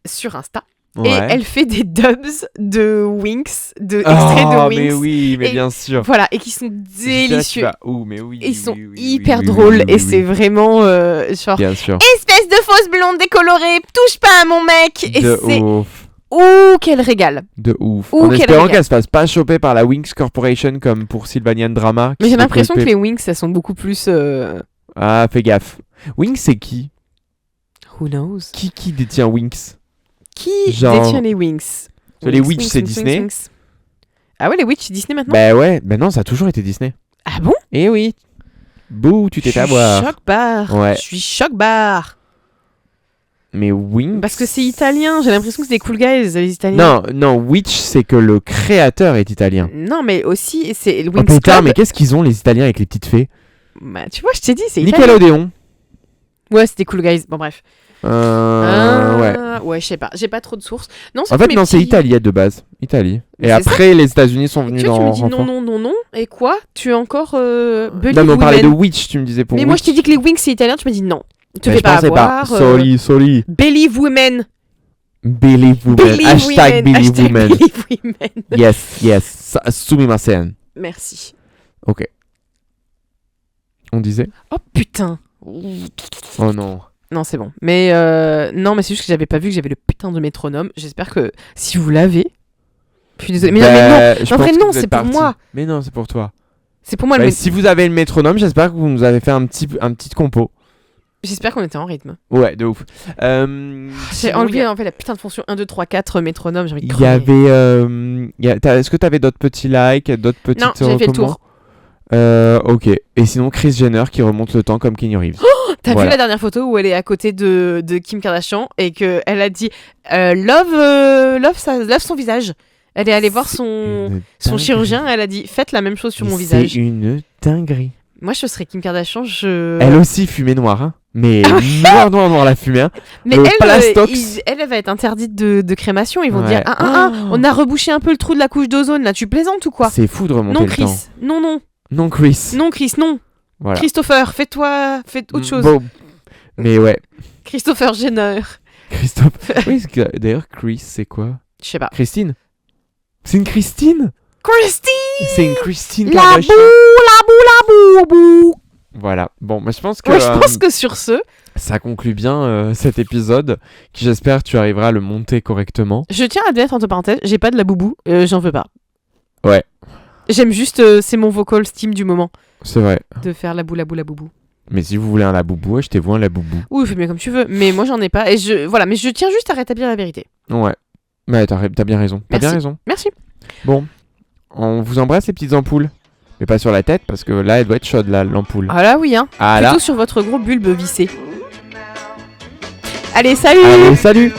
sur Insta. Ouais. Et elle fait des dubs de Winx, extraits de Winx. Mais oui, mais Et bien sûr. Voilà, et qui sont délicieux. Mais oui. Et ils sont oui, oui, hyper oui, drôles, oui, oui, et oui. c'est vraiment genre, Bien sûr. espèce de fausse blonde décolorée, touche pas à mon mec. Et De c'est, ouf. ouh, quel régal. De ouf. Ouh, En quel espérant régal. qu'elle se fasse pas choper par la Winx Corporation comme pour Sylvanian Drama. Mais qui j'ai s'est l'impression que fait- les Winx, elles sont beaucoup plus... Ah, fais gaffe. Winx, c'est qui Who knows? Qui détient Winx Qui Genre- détient les Winx? Les Winx, Witch, Winx, c'est Winx, Disney. Winx. Ah ouais, les Witch, c'est Disney maintenant? Bah ouais, non, ça a toujours été Disney. Ah bon? Eh oui. Bouh, tu t'es fait Je suis avoir. choc-barre. Ouais. Je suis choc-barre. Mais Winx. Parce que c'est italien, j'ai l'impression que c'est des cool guys, les Italiens. Non, Witch, c'est que le créateur est italien. Non, mais aussi, c'est le Oh Winx putain, Club. mais qu'est-ce qu'ils ont les Italiens avec les petites fées Bah, tu vois, je t'ai dit, c'est italien. Nickelodeon. Ouais, c'est des cool guys. Bon, bref. Ouais. Ouais, je sais pas. J'ai pas trop de sources. Non, En fait, non, c'est Italie de base. Italie. Mais Et c'est après, les États-Unis sont Tu venus vois, tu dans. me dis non. Et quoi? Tu es encore Believe Non, mais on parlait de Women. Witch, tu me disais pour Mais moi, Witch. je t'ai dit que les Winx, c'est italien. Tu m'as dit non. Te Mais fais je pas pensais avoir. Sorry. Believe Women. Believe Women. Hashtag Believe Hashtag Women. Believe Women. Yes. Sumimasen. Merci. Ok. On disait Oh putain. Oh non. Non, c'est bon. Mais non, mais c'est juste que j'avais pas vu que j'avais le putain de métronome. J'espère que si vous l'avez. Je suis désolée. Mais non, je en vrai, pense que non, vous c'est êtes pour partis. moi. Mais non, c'est pour toi. C'est pour moi Bah, le si vous avez le métronome, j'espère que vous nous avez fait un petit compo. J'espère qu'on était en rythme. Ouais, de ouf. J'ai Sinon, enlevé en fait la putain de fonction 1, 2, 3, 4 métronome. J'ai envie de il y crever. avait. Est-ce que t'avais d'autres petits likes, d'autres petites Non, j'ai fait le recommands tour. Ok. Et sinon, Kris Jenner qui remonte le temps comme Keanu Reeves. T'as Voilà. vu la dernière photo où elle est à côté de Kim Kardashian et qu'elle a dit love son visage. Elle est allée voir son Une dinguerie. chirurgien, elle a dit faites la même chose sur mon C'est visage. une dinguerie. Moi je serais Kim Kardashian, Elle aussi fumée noire, hein. Mais noir la fumée, hein. Mais le elle, plastox. elle va être interdite de crémation. Ils vont Ouais. dire on a rebouché un peu le trou de la couche d'ozone là, tu plaisantes ou quoi? C'est fou de remonter Non le Chris, temps. non Chris. non Chris, non. Voilà. Christopher, fais autre chose. Bon. Mais ouais. Christopher Jenner. Christophe. Oui, parce que, d'ailleurs, Chris, c'est quoi Je sais pas. Christine. C'est une Christine. Christine. C'est une Christine La Kardashian. la boubou. Voilà. Bon, bah, je pense que Ouais, je pense que sur ce, ça conclut bien cet épisode, qui j'espère tu arriveras à le monter correctement. je tiens à te mettre entre parenthèses, j'ai pas de la boubou, j'en veux pas. Ouais. J'aime juste, c'est mon vocal steam du moment, C'est vrai. de faire la boubou. Mais si vous voulez un laboubou, achetez-vous un laboubou. Oui, fais bien comme tu veux, mais moi j'en ai pas, et voilà, mais je tiens juste à rétablir la vérité. Ouais. Mais t'as bien raison. T'as Merci. bien raison. Merci. Bon. On vous embrasse les petites ampoules. Mais pas sur la tête, parce que là, elle doit être chaude, là, l'ampoule. Ah là oui, hein. Ah là. Plutôt sur votre gros bulbe vissé. Allez, salut. Allez, salut.